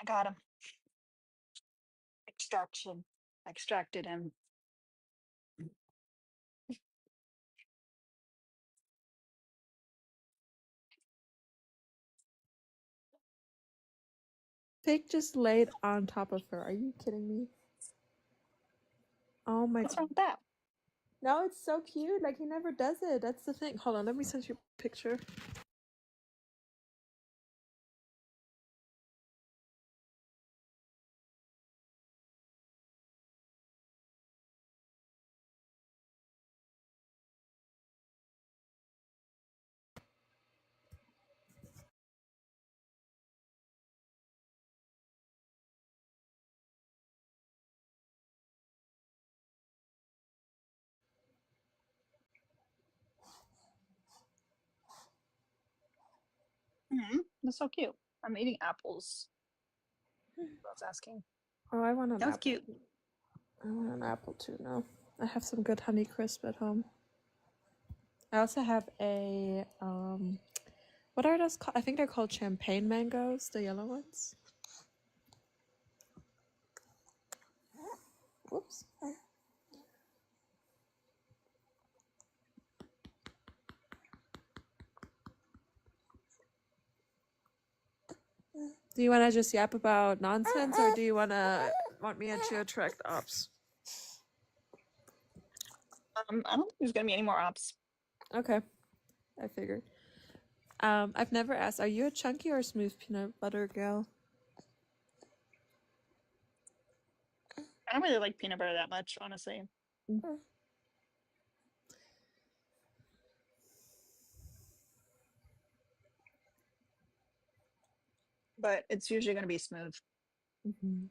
I got him. Extraction. I extracted him. Fake just laid on top of her. Are you kidding me? Oh my What's god. wrong with that? No, it's so cute. Like, he never does it. That's the thing. Hold on, let me send you a picture. That's so cute. I'm eating apples. I was asking. Oh, I want an That was apple. cute. I want an apple too now. I have some good Honey Crisp at home. I also have a what are those called? I think they're called champagne mangoes, the yellow ones. Whoops. Do you want to just yap about nonsense, or do you want me to attract ops? I don't think there's gonna be any more ops. Okay, I figured. I've never asked. Are you a chunky or smooth peanut butter girl? I don't really like peanut butter that much, honestly. But it's usually gonna be smooth.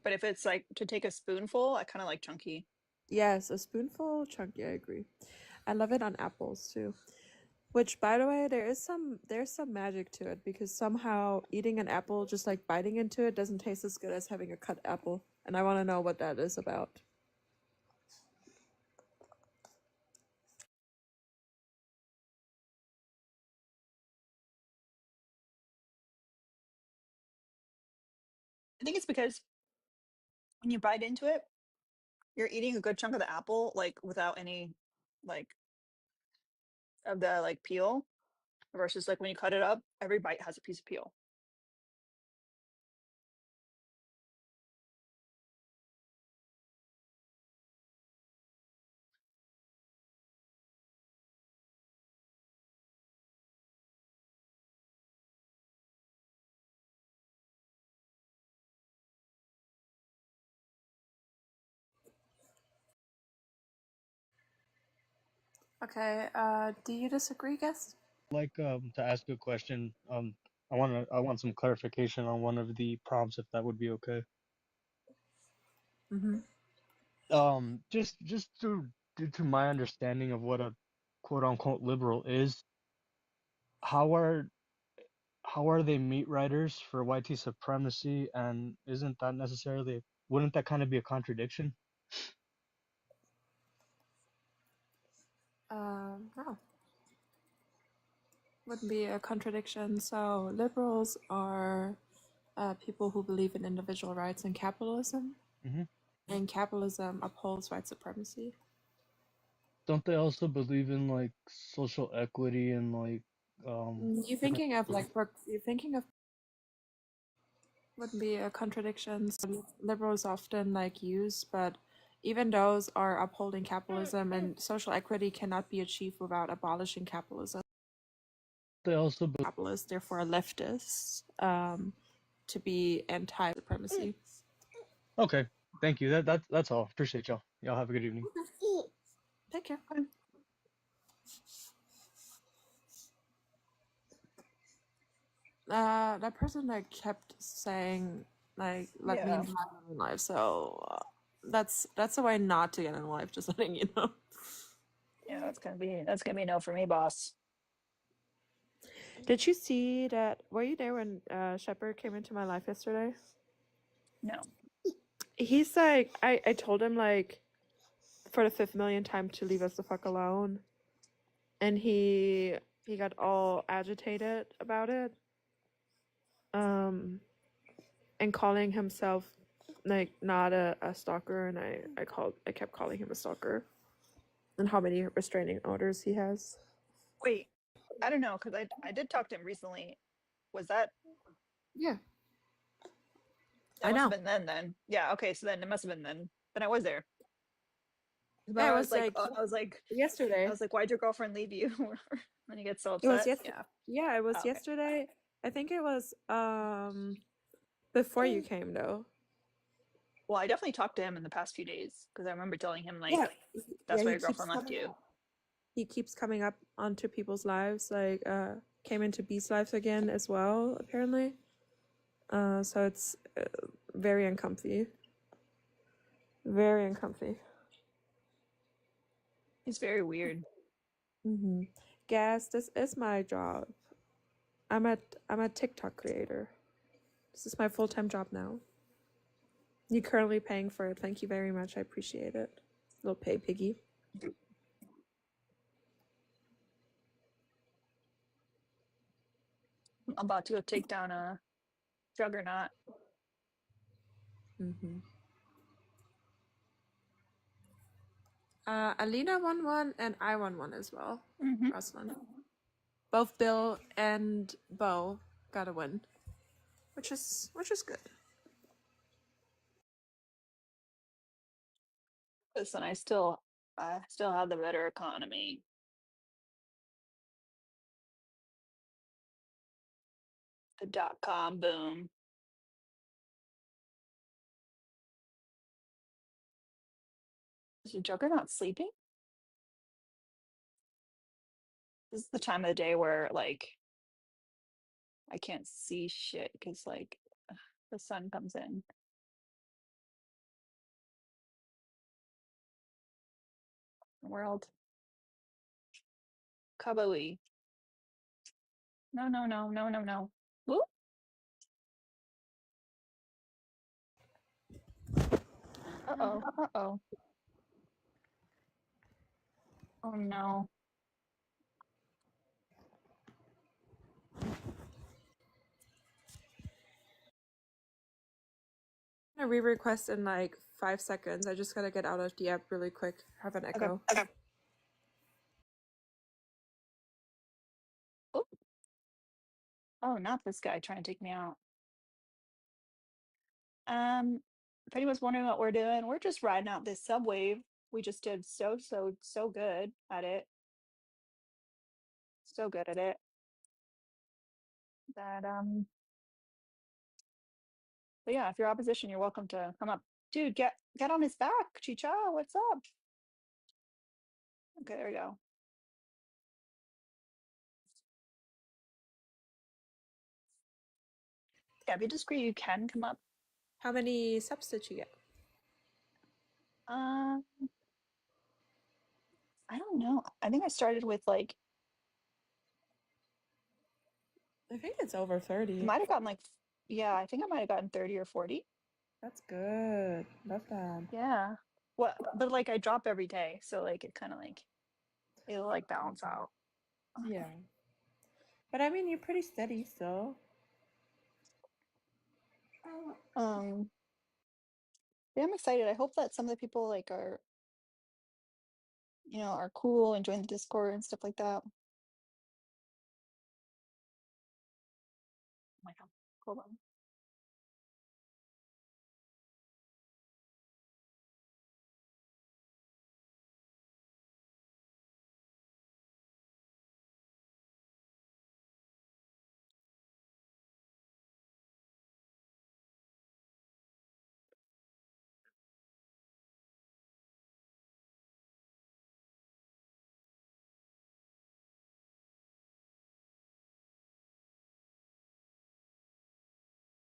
But if it's like to take a spoonful, I kind of like chunky. Yes, a spoonful chunky. I agree. I love it on apples too. Which, by the way, there's some magic to it because somehow eating an apple, just like biting into it, doesn't taste as good as having a cut apple, and I want to know what that is about. I think it's because when you bite into it, you're eating a good chunk of the apple, like without any, like, of the like peel, versus like when you cut it up, every bite has a piece of peel. Okay, do you disagree, guest? Like to ask a question. I want some clarification on one of the prompts, if that would be okay. Mm-hmm. Just due to my understanding of what a quote unquote liberal is, how are they meat writers for YT supremacy, and wouldn't that kind of be a contradiction? No. Wouldn't be a contradiction. So liberals are people who believe in individual rights and capitalism, Hmm. and capitalism upholds white supremacy. Don't they also believe in like social equity and like You're thinking of like you're thinking of wouldn't be a contradiction. So liberals often like use, but even those are upholding capitalism, and social equity cannot be achieved without abolishing capitalism. they also Capitalists, therefore leftists, to be anti-supremacy. Okay, thank you. That's all. Appreciate y'all. Y'all have a good evening. Take care. That person that kept saying like, "Let me Yeah. into my own life," so that's a way not to get in life. Just letting you know. Yeah, that's gonna be a no for me, boss. Did you see that? Were you there when Shepard came into my life yesterday? No. He's like, I told him like for the 5th millionth time to leave us the fuck alone, and he got all agitated about it, and calling himself like not a stalker, and I kept calling him a stalker, and how many restraining orders he has. Wait, I don't know, because I did talk to him recently. Was that Yeah, that I must have know. been then? Yeah, okay, so then it must have been then. Then I was there. But Yeah, it I was like yesterday. why'd your girlfriend leave you? When you get so It was upset? Yeah. Yeah, it was Oh, okay. yesterday. I think it was before you came though. Well, I definitely talked to him in the past few days because I remember telling him like, Yeah, that's why he your keeps girlfriend left coming you. up. He keeps coming up onto people's lives, like came into Bee's lives again as well, apparently. So it's very uncomfy. Very uncomfy. He's very weird. Mm-hmm. Gas, this is my job. I'm a TikTok creator. This is my full-time job now. You're currently paying for it. Thank you very much. I appreciate it. Little pay piggy. I'm about to go take down a juggernaut. Mm-hmm. Alina won one and I won one as well. Mm-hmm. Rosalind. Both Bill and Bo got a win, which is good. Listen, I still have the better economy. The .com boom. Is your juggernaut sleeping? This is the time of the day where like I can't see shit because like the sun comes in. World. Kabooey. No, no, no, no, no, no. Whoop. Uh-oh. Uh-oh. Oh no. I'm gonna re-request in like 5 seconds. I just gotta get out of the app really quick. Have an echo. Okay. Oh, not this guy trying to take me out. If anyone's wondering what we're doing, we're just riding out this subwave. We just did so good at it. So good at it. That but yeah, if you're opposition, you're welcome to come up. Dude, get on his back, Chicha. What's up? Okay, there we go. Yeah, if you disagree, you can come up. How many subs did you get? I don't know. I think I started with like I think it's over 30. I might have gotten like yeah, I think I might have gotten 30 or 40. That's good. Love that. Yeah. What but like I drop every day, so like it kind of like it'll like balance out. Yeah. But I mean, you're pretty steady still. Yeah, I'm excited. I hope that some of the people like are are cool and join the Discord and stuff like that. Oh my god. Hold on.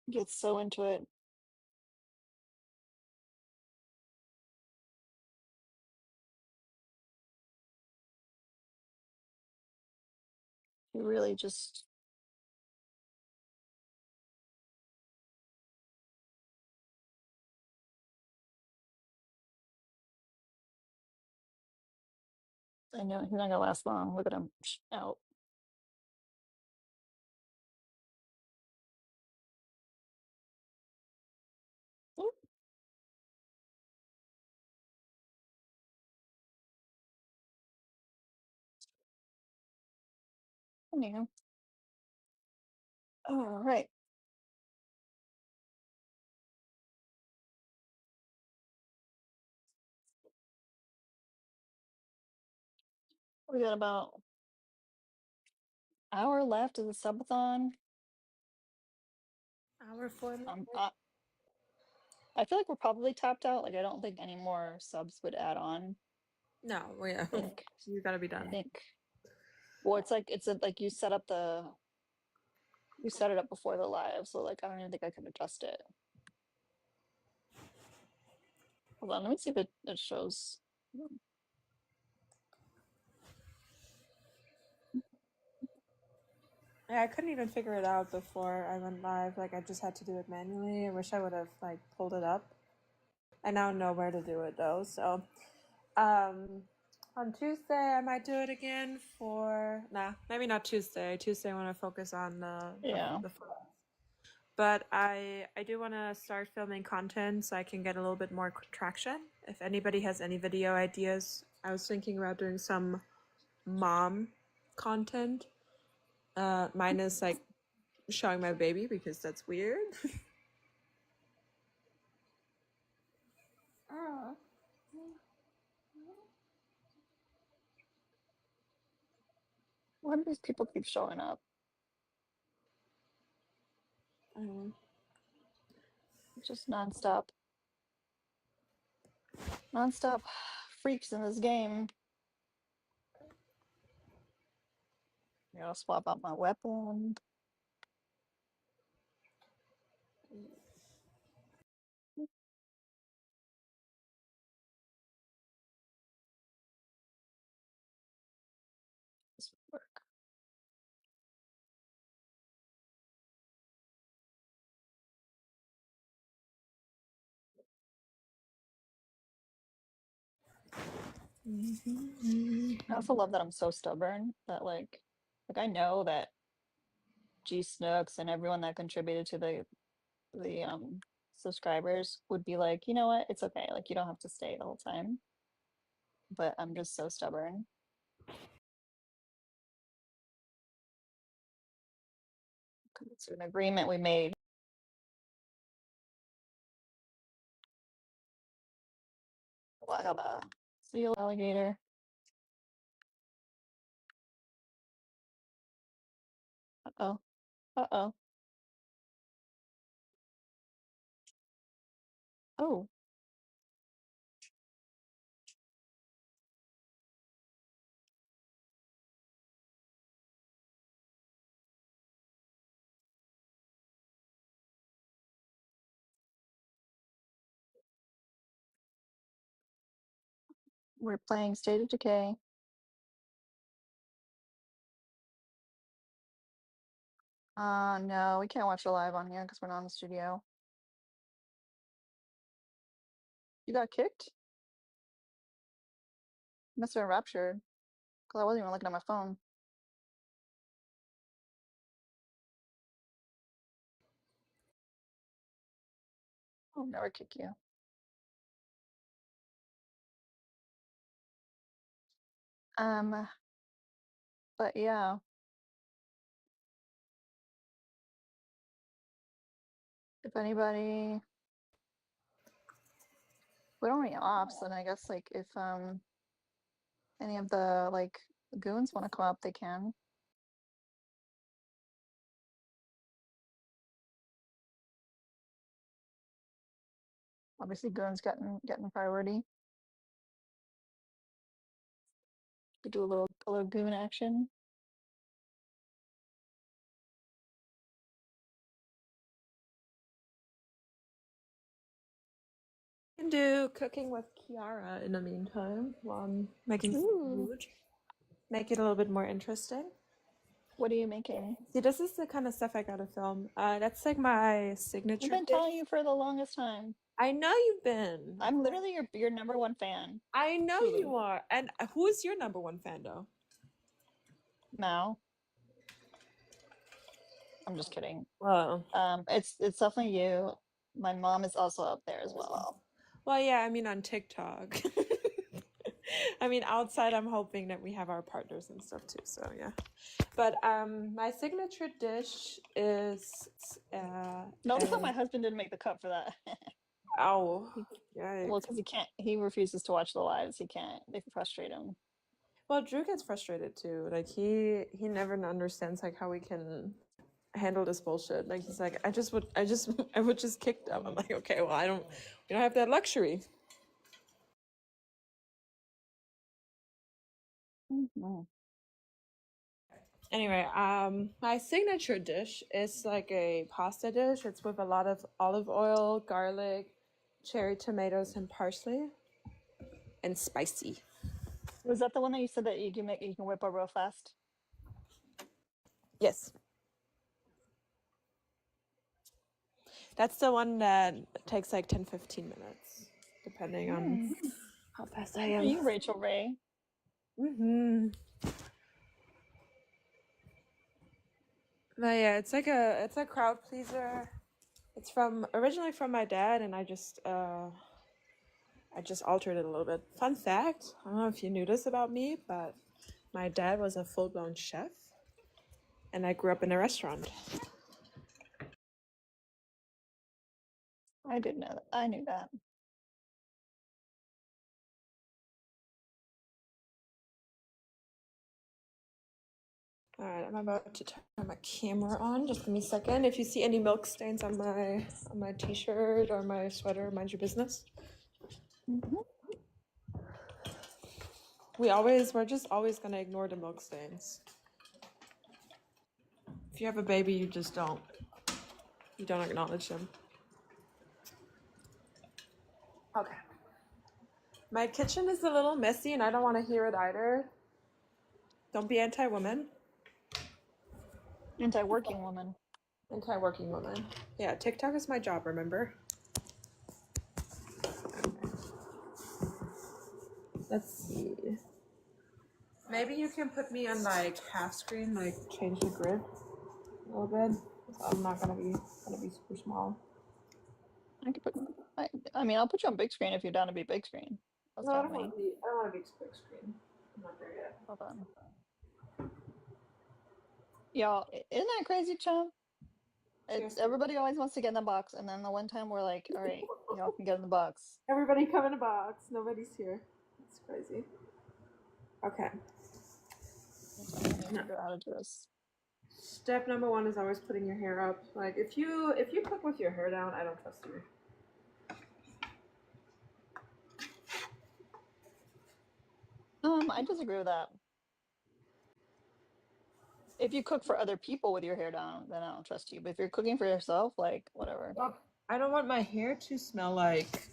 Get so into it. You really just I know he's not gonna last long. Look at him out. Oop. Anywho. All right. We got about hour left of the subathon. Hour 4 minutes. I feel like we're probably tapped out. Like I don't think any more subs would add on. No, yeah. I think You gotta be done. I think well it's like you set it up before the live, so like I don't even think I can adjust it. Hold on, let me see if it shows. Yeah, I couldn't even figure it out before I went live. Like I just had to do it manually. I wish I would have like pulled it up. I now know where to do it though. So on Tuesday I might do it again maybe not Tuesday. Tuesday I want to focus on the but I do want to start filming content so I can get a little bit more traction. If anybody has any video ideas, I was thinking about doing some mom content. Mine is like showing my baby because that's weird. Why do these people keep showing up? Just nonstop. Nonstop freaks in this game. I'll swap out my weapon. This would work. I also love that I'm so stubborn that like I know that G Snooks and everyone that contributed to the subscribers would be like, you know what, it's okay. Like, you don't have to stay the whole time. But I'm just so stubborn. It's an agreement we made. Wow. See you, alligator. Uh-oh. Uh-oh. Oh. We're playing State of Decay. No, we can't watch it live on here because we're not in the studio. You got kicked? Must have been raptured. Because I wasn't even looking at my phone. I'll never kick you. But yeah. If anybody, we don't have any ops, then I guess like if any of the like goons want to come up, they can. Obviously, goons getting priority. We do a little goon action. Can do cooking with Kiara in the meantime while I'm making some food. Make it a little bit more interesting. What are you making? See, this is the kind of stuff I gotta film. That's like my signature. I've been telling you for the longest time. I know you've been. I'm literally your number one fan. I know you are. And who is your number one fan though? Mao. I'm just kidding. Well, it's definitely you. My mom is also up there as well. Well, yeah, I mean on TikTok. I mean outside, I'm hoping that we have our partners and stuff too. So yeah, but my signature dish is. Notice that my husband didn't make the cut for that. Oh, yeah. Well, because he can't. He refuses to watch the lives. He can't. They frustrate him. Well, Drew gets frustrated too. Like he never understands like how we can handle this bullshit. Like he's like, I would just kick them. I'm like, okay, well, we don't have that luxury. Mm-hmm. Anyway, my signature dish is like a pasta dish. It's with a lot of olive oil, garlic, cherry tomatoes, and parsley, and spicy. Was that the one that you said that you can whip up real fast? Yes. That's the one that takes like 10-15 minutes, depending on how fast I am. Are you Rachel Ray? Mm-hmm. But yeah, it's a crowd pleaser. It's originally from my dad, and I just altered it a little bit. Fun fact, I don't know if you knew this about me, but my dad was a full-blown chef, and I grew up in a restaurant. I didn't know that. I knew that. All right, I'm about to turn my camera on. Just give me a second. If you see any milk stains on my t-shirt or my sweater, mind your business. Mm-hmm. We're just always gonna ignore the milk stains. If you have a baby, you don't acknowledge them. Okay. My kitchen is a little messy and I don't want to hear it either. Don't be anti-woman. Anti-working woman. Anti-working woman. Yeah, TikTok is my job, remember? Let's see. Maybe you can put me on like half screen, like change the grid a little bit. So I'm not gonna be super small. I could put. I mean, I'll put you on big screen if you're down to be big screen. That's No, I fine don't with me. want to be. I don't want to be big screen. I'm not there yet. Hold on. Y'all, isn't that crazy, chum? It's everybody always wants to get in the box, and then the one time we're like, all right, y'all can get in the box. Everybody come in a box. Nobody's here. It's crazy. Okay. Let me figure out how to do this. Step number 1 is always putting your hair up. Like if you cook with your hair down, I don't trust you. I disagree with that. If you cook for other people with your hair down, then I don't trust you. But if you're cooking for yourself, like whatever. Well, I don't want my hair to smell like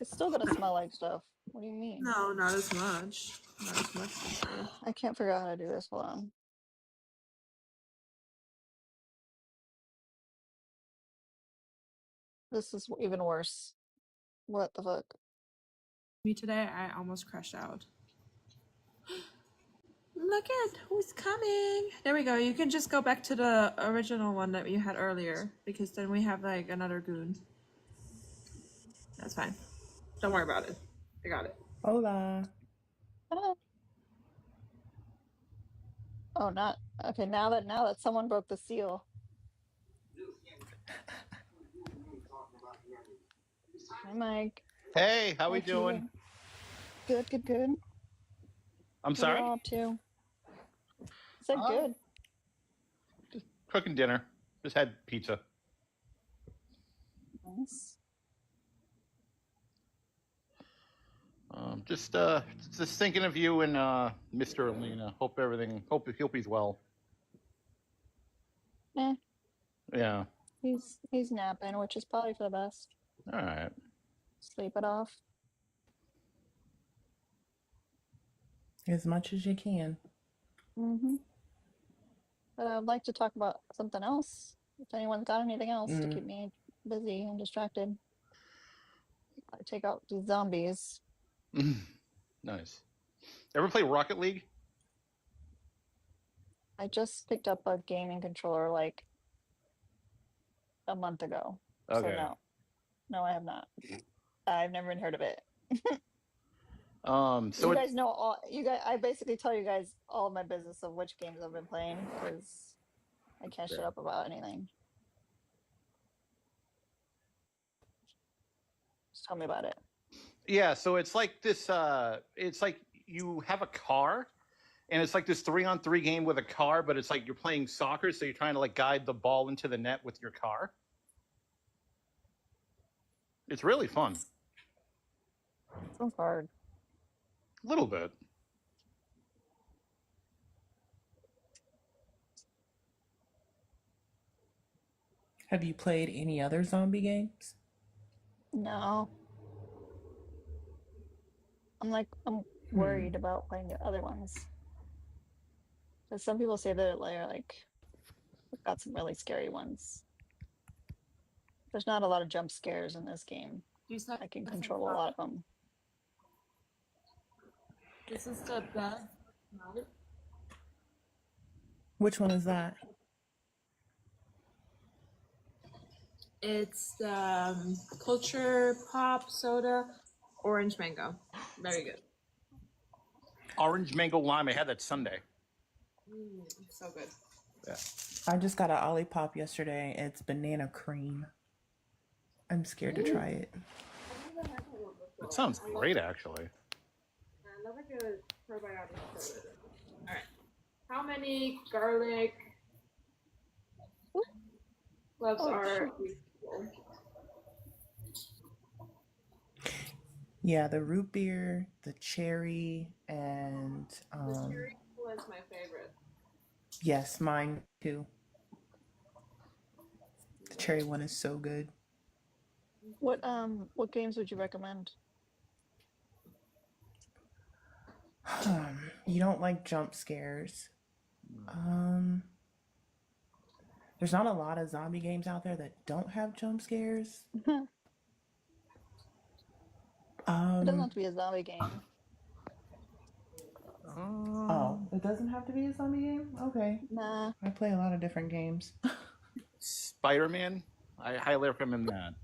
It's still gonna smell like stuff. What do you mean? No, not as much. Not as much. I can't figure out how to do this. Hold on. This is even worse. What the fuck? Me today, I almost crashed out. Look at who's coming. There we go. You can just go back to the original one that you had earlier, because then we have like another goon. That's fine. Don't worry about it. I got it. Hola. Oh, not okay. Now that someone broke the seal. Hi, Mike. Hey, how Hi, we doing? Keegan. Good. I'm What are sorry? y'all up to? I said good. Just cooking dinner. Just had pizza. Nice. Just thinking of you and Mr. Alina. Hope he's well. Eh, Yeah. he's napping, which is probably for the best. All right. Sleep it off. As much as you can. Mm-hmm. But I'd like to talk about something else. If anyone's got anything else to keep me busy and distracted. I take out these zombies. Nice. Ever play Rocket League? I just picked up a gaming controller like a month ago. Okay. So no, I have not. I've never even heard of it. So you guys know all. You guys, I basically tell you guys all of my business of which games I've been playing because I can't shut up about anything. Just tell me about it. Yeah, so it's like this. It's like you have a car, and it's like this 3-on-3 game with a car, but it's like you're playing soccer, so you're trying to like guide the ball into the net with your car. It's really fun. Sounds hard. A little bit. Have you played any other zombie games? No. I'm worried about playing the other ones. Because some people say that they're like got some really scary ones. There's not a lot of jump scares in this game. I can control a lot of them. This is the bed. Which one is that? It's the Culture Pop Soda Orange Mango. Very good. Orange mango lime. I had that Sunday. So good. Yeah. I just got an Olipop yesterday. It's banana cream. I'm scared to try it. It sounds great, actually. Another good probiotic soda. All right. How many garlic cloves are useful? Yeah, the root beer, the cherry, and The cherry was my favorite. yes, mine too. The cherry one is so good. What games would you recommend? You don't like jump scares. There's not a lot of zombie games out there that don't have jump scares. It doesn't have to be a zombie game. Oh, it doesn't have to be a zombie game? Okay. Nah. I play a lot of different games. Spider-Man. I highly recommend that.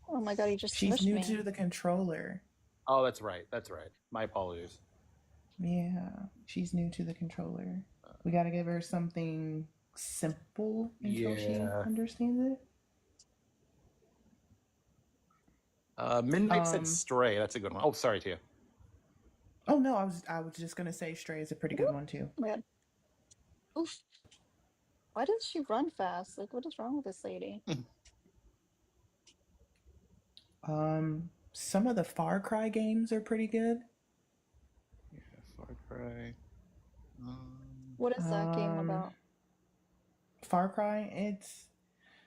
Oh my god, he just She's smushed new me. to the controller. Oh, that's right. That's right. My apologies. Yeah, she's new to the controller. We got to give her something simple until she understands it. Midnight said Stray. That's a good one. Oh, sorry, Tia. Oh no, I was just gonna say Stray is a pretty good one too. Oh my god. Oof. Why does she run fast? Like, what is wrong with this lady? Some of the Far Cry games are pretty good. Yeah, Far Cry. What is that game about? Far Cry,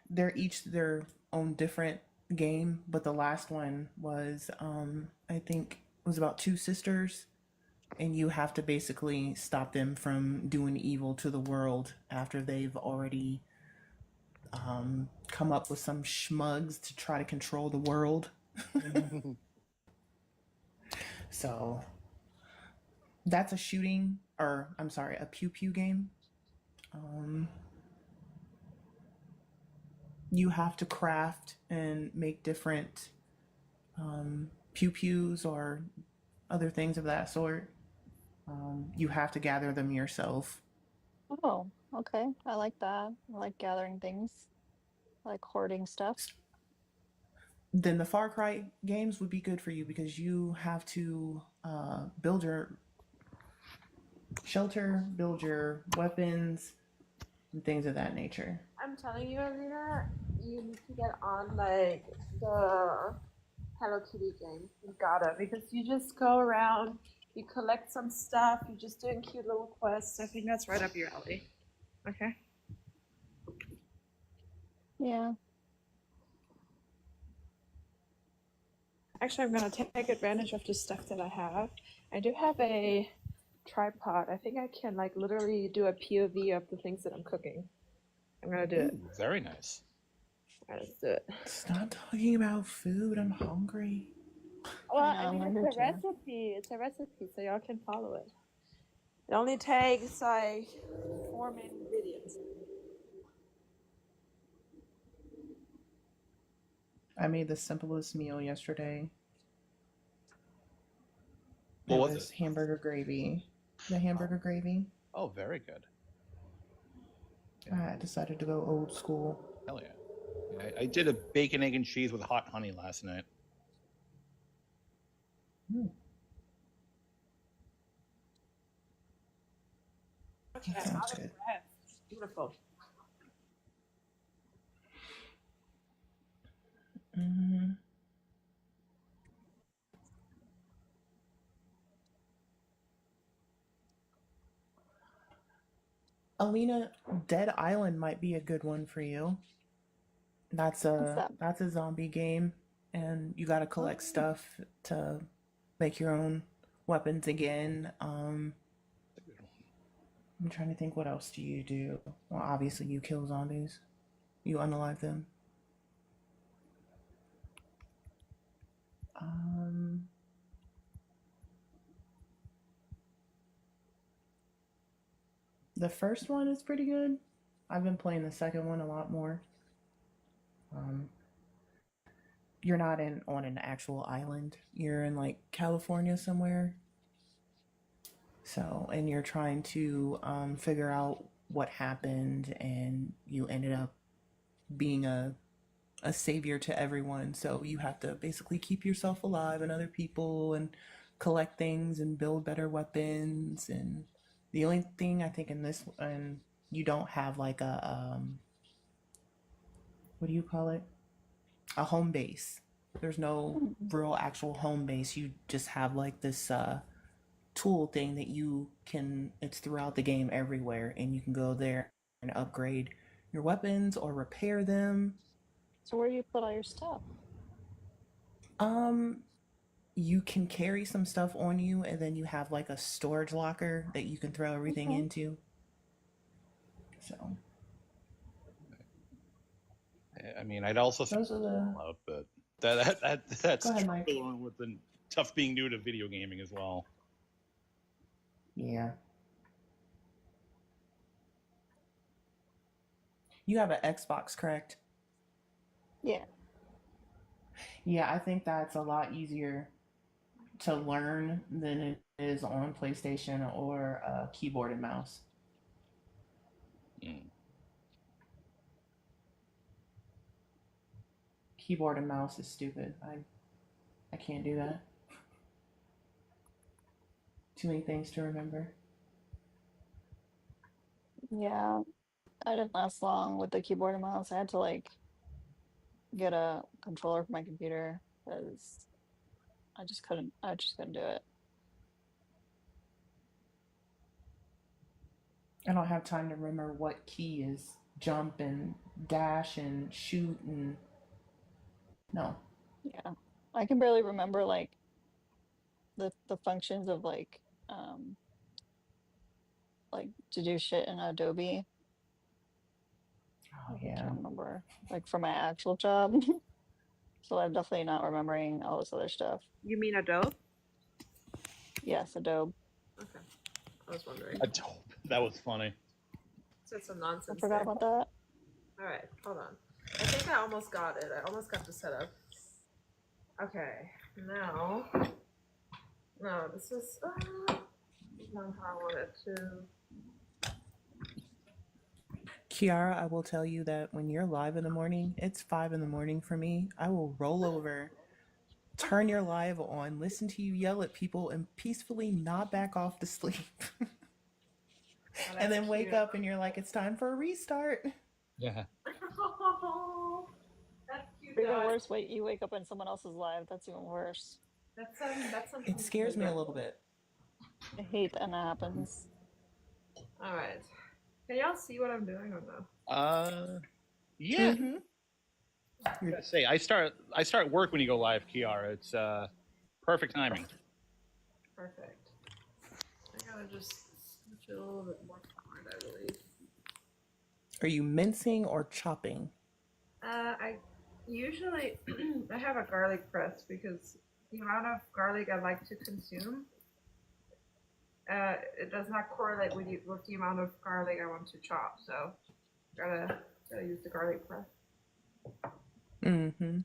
they're each their own different game, but the last one was I think it was about two sisters, and you have to basically stop them from doing evil to the world after they've already come up with some schmugs to try to control the world. So that's a shooting, or I'm sorry, a pew pew game. You have to craft and make different pew pews or other things of that sort. You have to gather them yourself. Oh, okay. I like that. I like gathering things. I like hoarding stuff. Then the Far Cry games would be good for you because you have to build your shelter, build your weapons, and things of that nature. I'm telling you, Alina, you need to get on like the Hello Kitty game. You gotta, because you just go around, you collect some stuff, you're just doing cute little quests. I think that's right up your alley. Okay. Yeah. Actually, I'm gonna take advantage of the stuff that I have. I do have a tripod. I think I can like literally do a POV of the things that I'm cooking. I'm gonna do it. Ooh, very nice. All right, let's do it. Stop talking about food. I'm hungry. Well, I I mean, know, it's I'm a hungry too. recipe. It's a recipe, so y'all can follow it. It only takes like 4 main ingredients. I made the simplest meal yesterday. What it was was it? hamburger gravy. The hamburger gravy. Oh, very good. I decided to go old school. Hell yeah. I did a bacon, egg, and cheese with hot honey last night. Okay, That sounds good. Beautiful. Alina, Dead Island might be a good one for you. That's a zombie game, and you got to collect stuff to make your own weapons again. I'm trying to think, what else do you do? Well, obviously you kill zombies. You unalive them. The first one is pretty good. I've been playing the second one a lot more. You're not on an actual island. You're in like California somewhere. So, and you're trying to figure out what happened, and you ended up being a savior to everyone. So you have to basically keep yourself alive and other people, and collect things and build better weapons. And the only thing I think in this one, you don't have like a what do you call it? A home base. There's no real actual home base. You just have like this tool thing that you can, it's throughout the game everywhere, and you can go there and upgrade your weapons or repair them. So where do you put all your stuff? You can carry some stuff on you, and then you have like a storage locker that you can throw everything into. So I mean, I'd also those are the out, but that's Go ahead, Mike. along with the tough being new to video gaming as well. Yeah. You have an Xbox, correct? Yeah. Yeah, I think that's a lot easier to learn than it is on PlayStation or keyboard and mouse. Keyboard and mouse is stupid. I can't do that. Too many things to remember. Yeah. I didn't last long with the keyboard and mouse. I had to like get a controller for my computer because I just couldn't do it. I don't have time to remember what key is jump and dash and shoot and no. Yeah. I can barely remember like the functions of like to do shit in Adobe. Oh Like I yeah. can't remember like for my actual job. So I'm definitely not remembering all this other stuff. You mean Adobe? Yes, Adobe. Okay. I was wondering. Adobe. That was funny. Said some I nonsense forgot there. about that. All right, hold on. I think I almost got it. I almost got the setup. Okay, now. No, this is not how I want it to. Kiara, I will tell you that when you're live in the morning, it's 5 in the morning for me. I will roll over, turn your live on, listen to you yell at people, and peacefully nod back off to sleep. And then wake up and you're like, it's time for a restart. Yeah. That's cute. Even worse, you wake up in someone else's live. That's even worse. That's something. It scares me a little bit. I hate that happens. All right. Can y'all see what I'm doing or no? Yeah. Mm-hmm. I gotta say, I start work when you go live, Kiara. It's perfect timing. Perfect. I gotta just switch it a little bit more forward, I believe. Are you mincing or chopping? I usually I have a garlic press because the amount of garlic I like to consume, it does not correlate with the amount of garlic I want to chop. So gotta use the garlic press. Mm-hmm.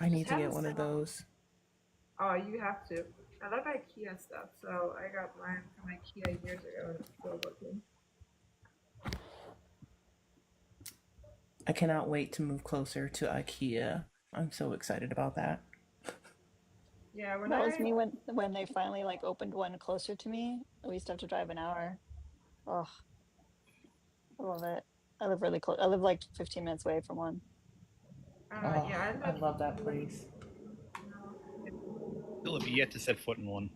I need to get one of those. Oh, you have to. I love IKEA stuff, so I got mine from IKEA years ago and it's still working. I cannot wait to move closer to IKEA. I'm so excited about that. Yeah, that was me when they finally like opened one closer to me. We used to have to drive an hour. Oh, I love it. I live really close. I live like 15 minutes away from one. Oh, yeah, I love that place. Still have yet to set foot in one.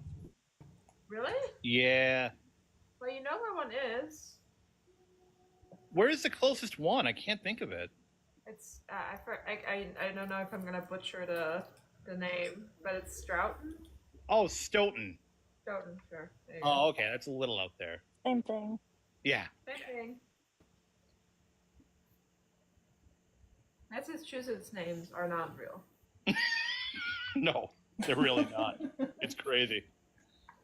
Really? Yeah. Well, you know where one is. Where is the closest one? I can't think of it. It's I don't know if I'm gonna butcher the name, but it's Stoughton. Oh, Stoughton. Stoughton, sure. Oh, okay, that's a little out there. Same thing. Yeah. Same thing. Massachusetts names are not real. No, they're really not. It's crazy.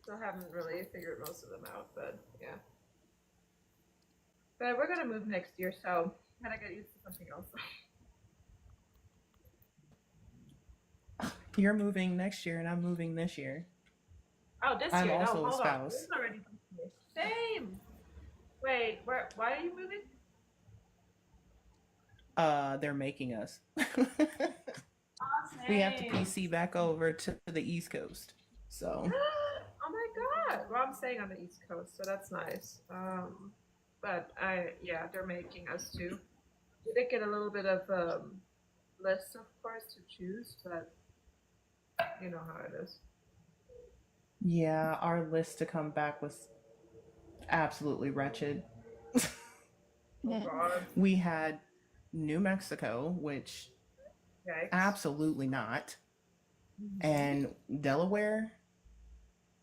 Still haven't really figured most of them out, but yeah. But we're gonna move next year, so I gotta get used to something else. You're moving next year, and I'm moving this year. Oh, this I'm year? also No, a hold spouse. on. This is already same. Wait, why are you moving? They're making us. We have to PC back over to the East Coast. So. Oh my god! Well, I'm staying on the East Coast, so that's nice. But they're making us too. We did get a little bit of list, of course, to choose, but you know how it is. Yeah, our list to come back was absolutely wretched. We had New Mexico, which Yikes. absolutely not, and Delaware,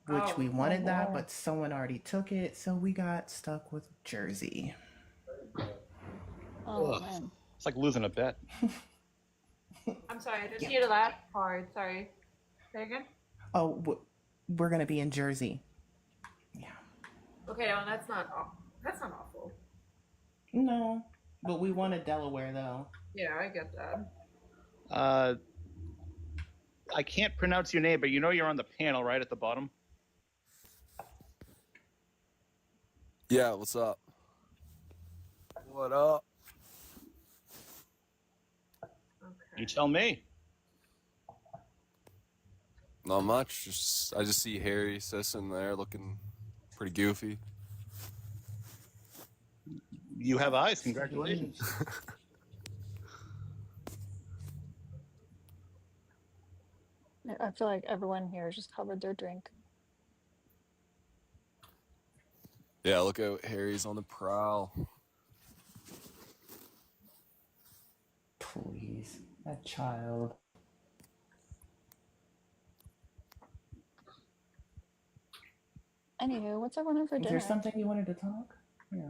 which we wanted that, but someone already took it, so we got stuck with Jersey. Oh, man. It's like losing a bet. I'm sorry, I didn't hear the last part. Sorry. Say again? Oh, we're going to be in Jersey. Okay, well, that's not awful. No, but we wanted Delaware, though. Yeah, I get that. I can't pronounce your name, but you know you're on the panel right at the bottom. Yeah, what's up? What up? You tell me. Not much. I just see Harry sitting there looking pretty goofy. You have eyes. Congratulations. I feel like everyone here just covered their drink. Yeah, look out, Harry's on the prowl. Please, that child. Anywho, what's everyone having for Is dinner? there something you wanted to talk? Yeah.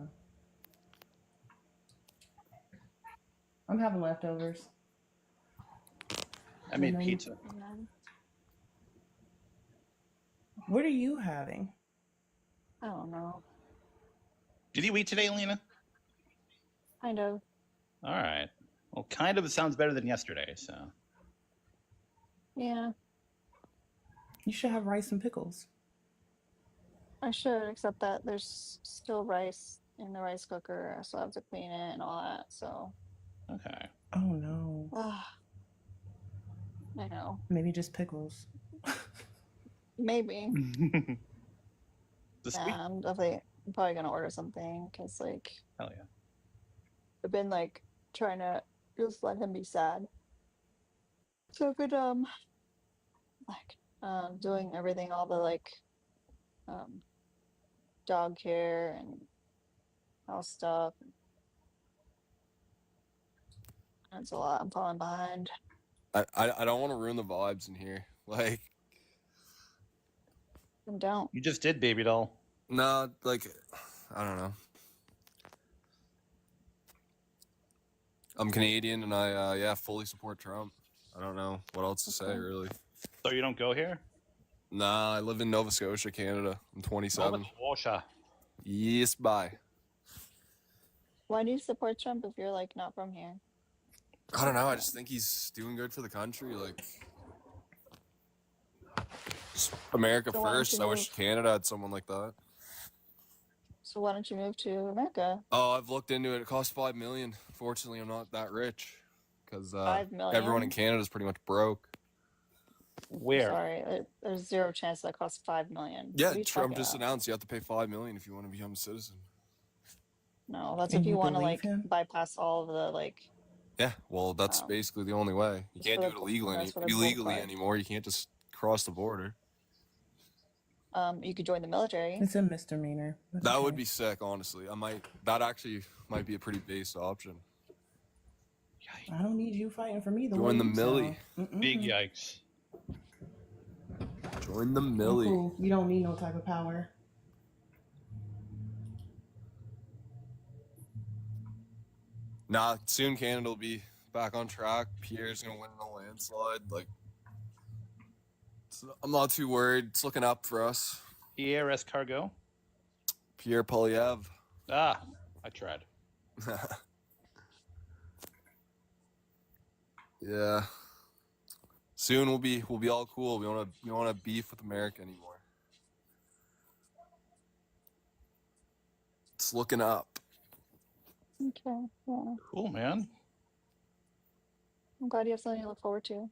I'm having leftovers. I made pizza. What are you having? I don't know. Did you eat today, Lena? Kind of. All right. Well, kind of sounds better than yesterday, so. Yeah, You should have rice and pickles. I should, except that there's still rice in the rice cooker. I still have to clean it and all that, so. Okay. Oh no. I know. Maybe just pickles. Maybe. The sweet. I'm probably gonna order something because, like, Hell yeah. I've been like trying to just let him be sad. So I've been doing everything, all the like dog care and house stuff. That's a lot. I'm falling behind. I don't want to ruin the vibes in here. Like, Don't. You just did, baby doll. nah, like, I don't know. I'm Canadian and I fully support Trump. I don't know what else to say, really. So you don't go here? Nah, I live in Nova Scotia, Canada. I'm 27. Nova Scotia. Yes, bye. Why do you support Trump if you're like not from here? I don't know. I just think he's doing good for the country. Like, just America So why don't first. you I wish move? Canada had someone like that. So why don't you move to America? Oh, I've looked into it. It costs $5 million. Fortunately, I'm not that rich because 5 million. everyone in Canada is pretty much broke. Where? Sorry, there's zero chance that costs 5 million. Yeah, What are you Trump talking just about? announced you have to pay $5 million if you want to become a citizen. No, that's And if you you want to believe like him? bypass all of the like. Yeah, well, that's basically the only way. You can't do it That's for the gold illegally card. anymore. You can't just cross the border. You could join the military. It's a misdemeanor. That would be sick, honestly. That actually might be a pretty base option. I don't need you fighting for me. Join the Millie. Big yikes. Join the I'm Millie. cool. You don't need no type of power. Nah, soon Canada will be back on track. Pierre's gonna win in a landslide. Like, I'm not too worried. It's looking up for us. Pierre Escargot? Pierre Polyev. Ah, I tried. Yeah. Soon we'll be all cool. We don't want to beef with America anymore. It's looking up. Okay, yeah. Cool, man. I'm glad you have something to look forward to.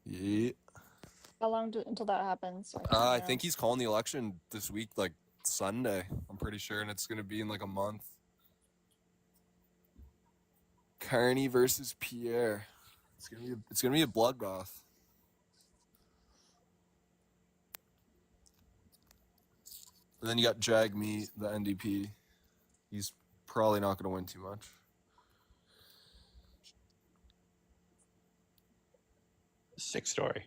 Yeah. How long until that happens? So I think he's calling the election this week, like Sunday. I'm pretty sure, and it's gonna be in like a month. Carney versus Pierre. It's gonna be a bloodbath. And then you got Jagmeet, the NDP. He's probably not gonna win too much. Sick story.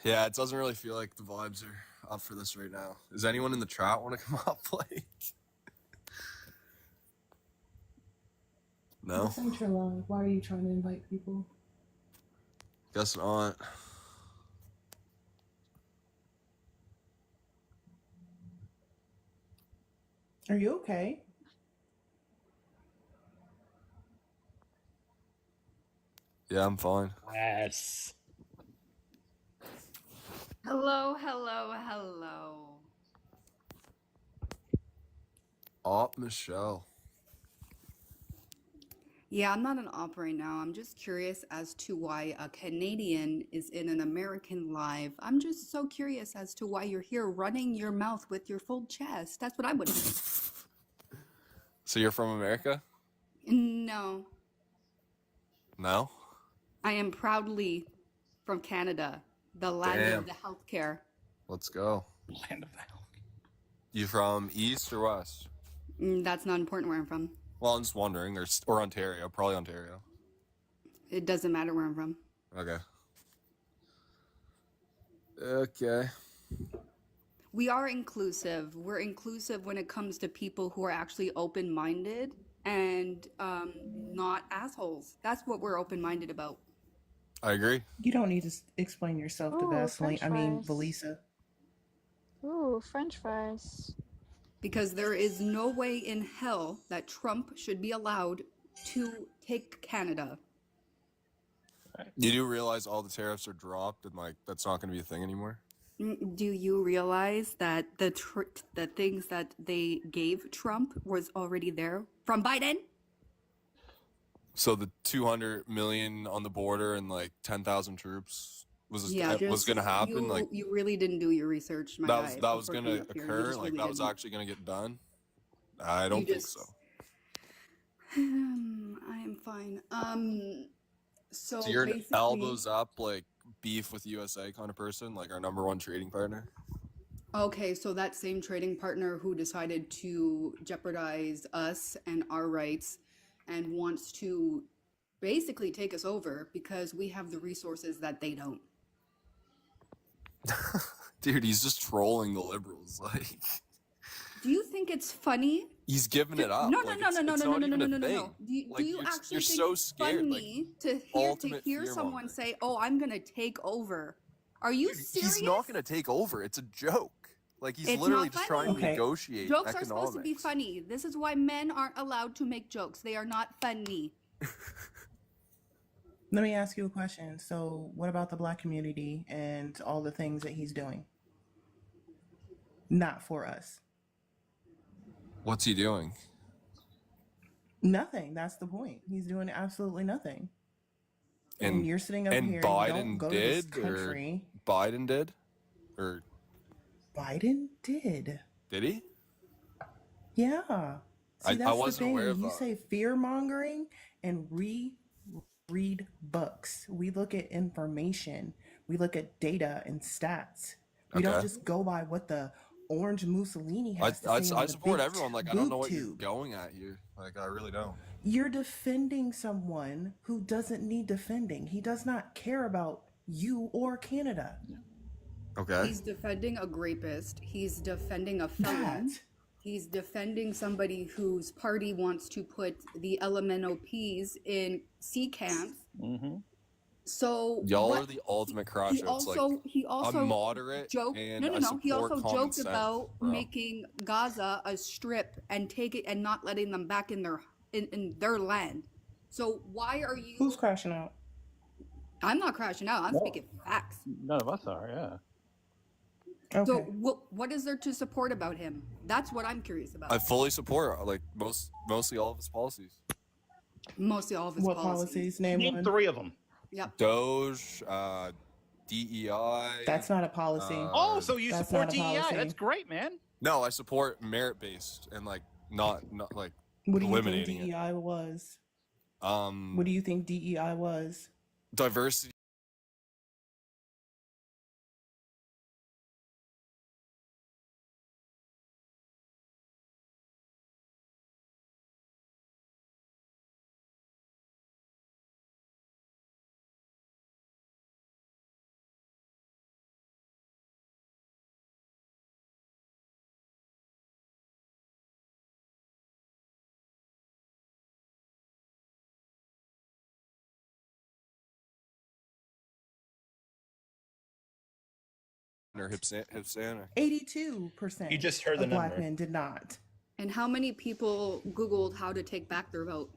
Yeah, it doesn't really feel like the vibes are up for this right now. Does anyone in the chat want to come up? Like, no. This ain't your live. Why are you trying to invite people? Guess not. Are you okay? Yeah, I'm fine. Yes. Hello, hello, hello. Michelle. Yeah, I'm not an op right now. I'm just curious as to why a Canadian is in an American live. I'm just so curious as to why you're here running your mouth with your full chest. That's what I would know. So you're from America? No, No? I am proudly from Canada, the land of Damn. the healthcare. Let's go. Land of the hell. You from East or West? That's not important where I'm from. Well, I'm just wondering. Or Ontario. Probably Ontario. It doesn't matter where I'm from. Okay. Okay. We are inclusive. We're inclusive when it comes to people who are actually open-minded and not assholes. That's what we're open-minded about. I agree. You don't need to explain yourself to Ooh, Vaseline. French I mean, fries. Belisa. Ooh, French fries. Because there is no way in hell that Trump should be allowed to take Canada. You do realize all the tariffs are dropped and like that's not going to be a thing anymore? Do you realize that the things that they gave Trump was already there from Biden? So the 200 million on the border and like 10,000 troops was going to happen. You really didn't do your research, my guy. That was going to occur. Like that was actually going to get done. I don't think so. I am fine. So you're an basically, elbows up, like beef with USA kind of person, like our number one trading partner. Okay, so that same trading partner who decided to jeopardize us and our rights and wants to basically take us over because we have the resources that they don't. Dude, he's just trolling the liberals. Like, do you think it's funny? He's giving it up. No. Do you actually think so it's scared, funny to hear someone say, "Oh, I'm gonna take over"? Are you serious? He's not gonna take over. It's a joke. Like he's It's literally not just funny. trying to negotiate Jokes economics. are supposed to be funny. This is why men aren't allowed to make jokes. They are not funny. Let me ask you a question. So, what about the Black community and all the things that he's doing? Not for us. What's he doing? Nothing. That's the point. He's doing absolutely nothing. And you're sitting up here. And Biden you don't go to this country. Biden did, or Biden did. Did he? Yeah. See, that's I wasn't the thing. aware of You that. say fear mongering and read books. We look at information. We look at data and stats. We don't just go by what the orange Mussolini has to say. I support everyone. Like I don't know what you're going at here. Like I really don't. You're defending someone who doesn't need defending. He does not care about you or Canada. Okay. He's defending a rapist. He's defending a felon. He's defending somebody whose party wants to put the LMNOPs in sea camps. Mm-hmm. So y'all are the ultimate crash. He also I'm moderate. Joked. And No. He also joked sense, about bro. making Gaza a strip and not letting them back in their land. So why are you? Who's crashing out? I'm not crashing out. I'm speaking facts. None of us are. Yeah. Okay. So what is there to support about him? That's what I'm curious about. I fully support like mostly all of his policies. Mostly all of his policies. Name three of them. Yep. Doge, DEI. That's not a policy. So you support DEI? That's great, man. No, I support merit-based and like not like what do you eliminating think DEI was? it. What do you think DEI was? Diversity. Or Hispanic. 82%. You just heard the Black number. men did not. And how many people Googled how to take back their vote?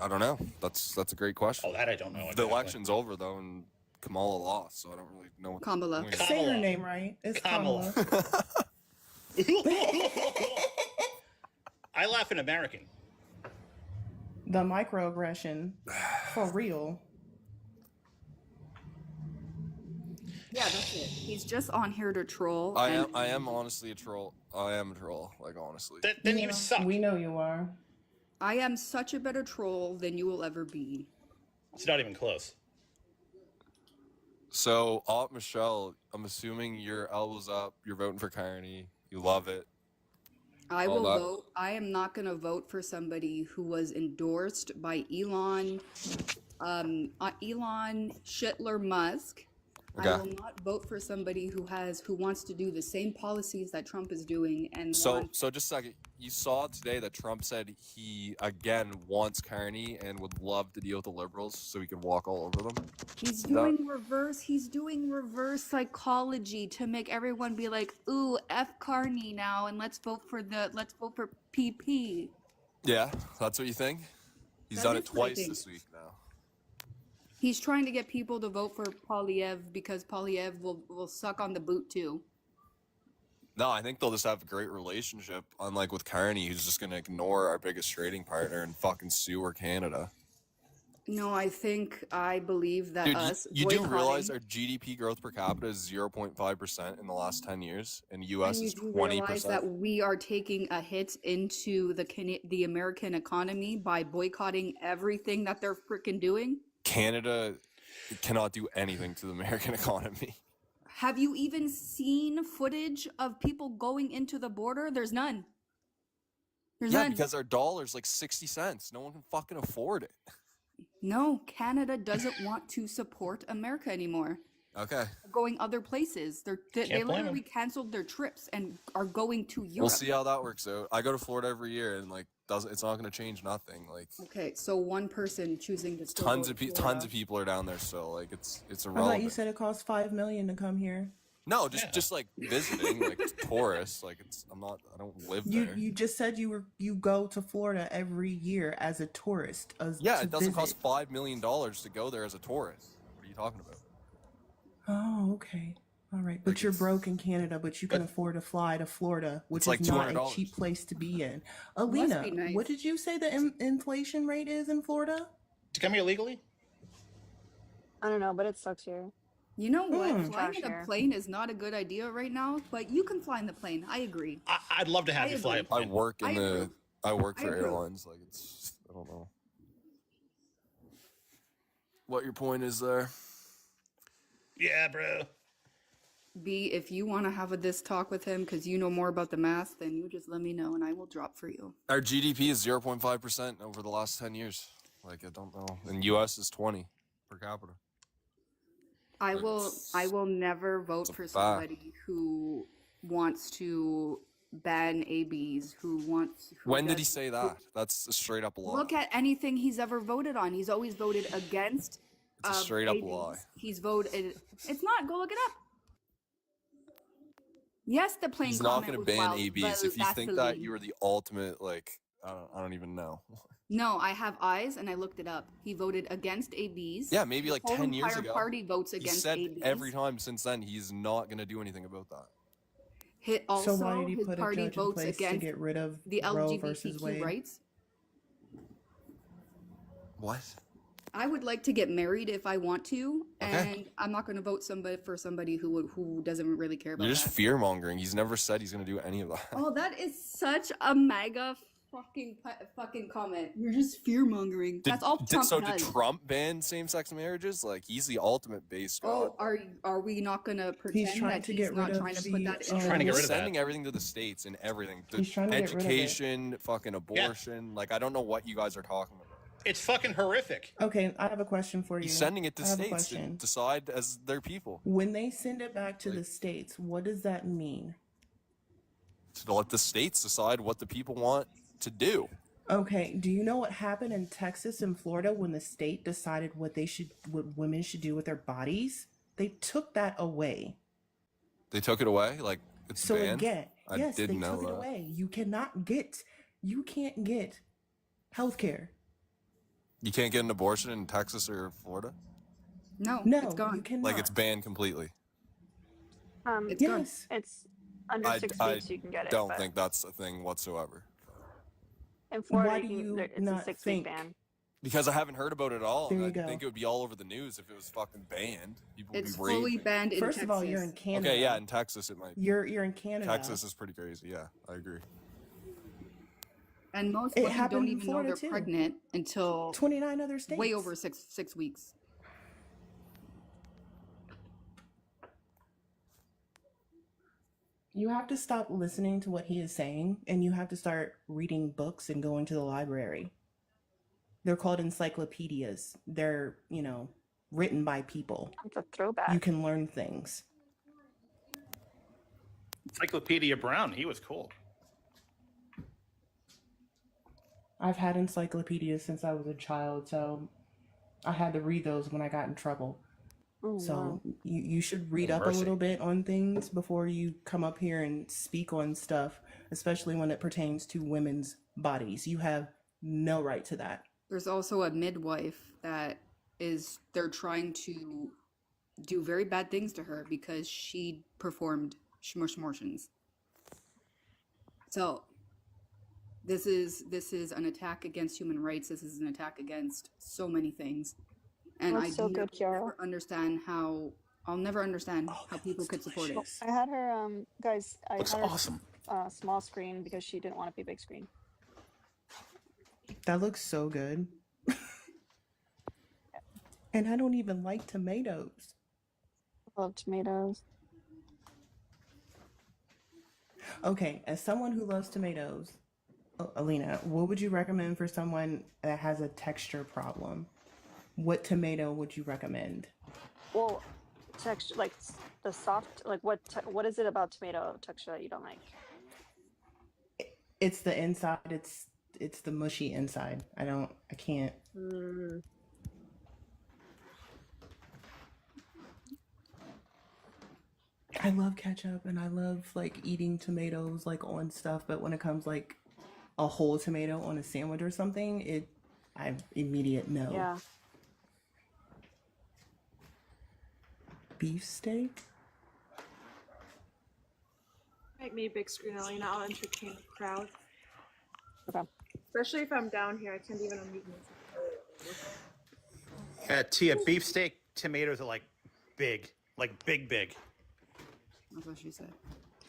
I don't know. That's a great question. Oh, that I don't know. The Exactly. election's over though, and Kamala lost, so I don't really know what. Kamala. Say her name right. It's Kamala. I laugh in American. The microaggression, for real. Yeah, that's it. He's just on here to troll. I am honestly a troll. I am a troll, like honestly. Then you suck. We know you are. I am such a better troll than you will ever be. It's not even close. So, Aunt Michelle, I'm assuming your elbows up. You're voting for Carney. You love it. I will vote. I am not going to vote for somebody who was endorsed by Elon Shitler Musk. Okay. I will not vote for somebody who wants to do the same policies that Trump is doing. And So just a second. You saw today that Trump said he again wants Carney and would love to deal with the liberals so he can walk all over them. He's doing reverse psychology to make everyone be like, ooh, F Carney now, and let's vote for PP. Yeah, that's what you think? He's done it twice this week now. He's trying to get people to vote for Polyev because Polyev will suck on the boot too. No, I think they'll just have a great relationship, unlike with Carney, who's just going to ignore our biggest trading partner and fucking sue our Canada. No, I believe that Dude, us you do realize our GDP growth per capita is 0.5% in the last 10 years, and the U.S. is 20%. And you do realize that we are taking a hit into the American economy by boycotting everything that they're freaking doing? Canada cannot do anything to the American economy. Have you even seen footage of people going into the border? There's none. There's none. Because our dollar's like 60 cents. No one can fucking afford it. No, Canada doesn't want to support America anymore. Okay. They're going other places. They literally canceled their trips and are going to Europe. We'll see how that works out. I go to Florida every year, and it's not going to change nothing. Okay, so one person choosing to still tons of people are down there, so it's I irrelevant. thought you said it costs $5 million to come here. No, just like visiting, like tourists. I don't live there. You just said you go to Florida every year as a tourist. It doesn't cost $5 million to go there as a tourist. What are you talking about? Oh, okay. All right. But you're broke in Canada, but you can afford to fly to Florida, which is not a cheap place to be in. Alina, nice. What did you say the inflation rate is in Florida? To come here legally? I don't know, but it sucks here. You know what? Flying in a plane is not a good idea right now, but you can fly in the plane. I agree. I'd love to have you fly a plane. I work for airlines. I don't know what your point is there. Yeah, bro. B, if you want to have this talk with him because you know more about the math, then you just let me know and I will drop for you. Our GDP is 0.5% over the last 10 years. I don't know. And U.S. is 20 per capita. I will never vote for somebody who wants to ban ABs, When did he say that? That's a straight up lie. Look at anything he's ever voted on. He's always voted against. It's a straight up ABs. lie. He's voted. It's not. Go look it up. Yes, the plane. He's not going to ban wild, ABs. If you think that you are the ultimate, I don't even know. No, I have eyes, and I looked it up. He voted against ABs. Yeah, maybe 10 years ago. Party votes against ABs. He said every time since then he's not going to do anything about that. Also, so why did he his put party a judge votes in place against to get rid of the Roe versus LGBTQ Wade? rights. What? I would like to get married if I want to, and I'm not going to vote for somebody who doesn't really care about You're just that. fear mongering. He's never said he's going to do any of that. Oh, that is such a MAGA fucking comment. You're just fear mongering. That's all Trump does. Did Trump ban same-sex marriages? He's the ultimate base god. Oh, are we not going to pretend that he's not trying to put that in? He's sending everything to the states and everything. He's trying to education, fucking abortion. I don't know what you guys are talking about. It's fucking horrific. Okay, I have a question for you. He's sending it to states to decide as their people. When they send it back to the states, what does that mean? To let the states decide what the people want to do. Okay, do you know what happened in Texas and Florida when the state decided what women should do with their bodies? They took that away. They took it away? It's banned? Again, yes, they didn't know took it that. away. You can't get healthcare. You can't get an abortion in Texas or Florida? No, No, it's you gone. cannot. Like it's banned completely. It's gone. Yes. It's under 6 I weeks you can get it, don't but think that's a thing whatsoever. in Why Florida do you it's a not 6 week think? ban. Because I haven't heard about it at all. There And you I think go. it would be all over the news if it was fucking banned. People would It's be fully raging. banned in First Texas. of all, you're in Canada. Okay, yeah, in Texas it might. You're in Canada. Texas is pretty crazy. Yeah, I agree. And most It women happened don't in even know Florida, they're too. pregnant until 29 other states. way over six weeks. You have to stop listening to what he is saying, and you have to start reading books and going to the library. They're called encyclopedias. They're, written by people. It's a throwback. You can learn things. Encyclopedia Brown, he was cool. I've had encyclopedias since I was a child, so I had to read those when I got in trouble. Oh, So wow. you should read Oh, up mercy. a little bit on things before you come up here and speak on stuff, especially when it pertains to women's bodies. You have no right to that. There's also a midwife that they're trying to do very bad things to her because she performed schmushmortions. So this is an attack against human rights. This is an attack against so many things. And That's so good, Kiara. I'll never understand how people could support it. I had her, guys, I Looks had her awesome. small screen because she didn't want to be big screen. That looks so good. And I don't even like tomatoes. Love tomatoes. Okay, as someone who loves tomatoes, Alina, what would you recommend for someone that has a texture problem? What tomato would you recommend? Well, texture, like the soft, like what is it about tomato texture that you don't like? It's the inside. It's the mushy inside. I can't. I love ketchup and I love like eating tomatoes like on stuff, but when it comes like a whole tomato on a sandwich or something, I immediate no. Yeah. Beef steak? Make me a big screen, Elena. I'll entertain the crowd. Okay. Especially if I'm down here, I can't even unmute myself. Tia, beefsteak tomatoes are like big. Big. That's what she said.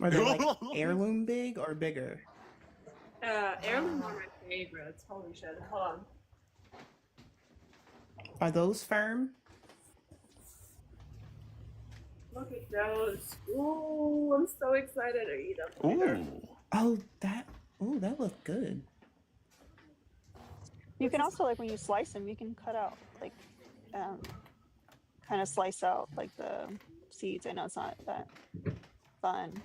Are they like heirloom big or bigger? Heirloom are my favorites. Holy shit. Hold on. Are those firm? Look at those. Ooh, I'm so excited to eat them later. Oh, that looked good. You can also, like, when you slice them, you can cut out, like, kind of slice out, like, the seeds. I know it's not that fun.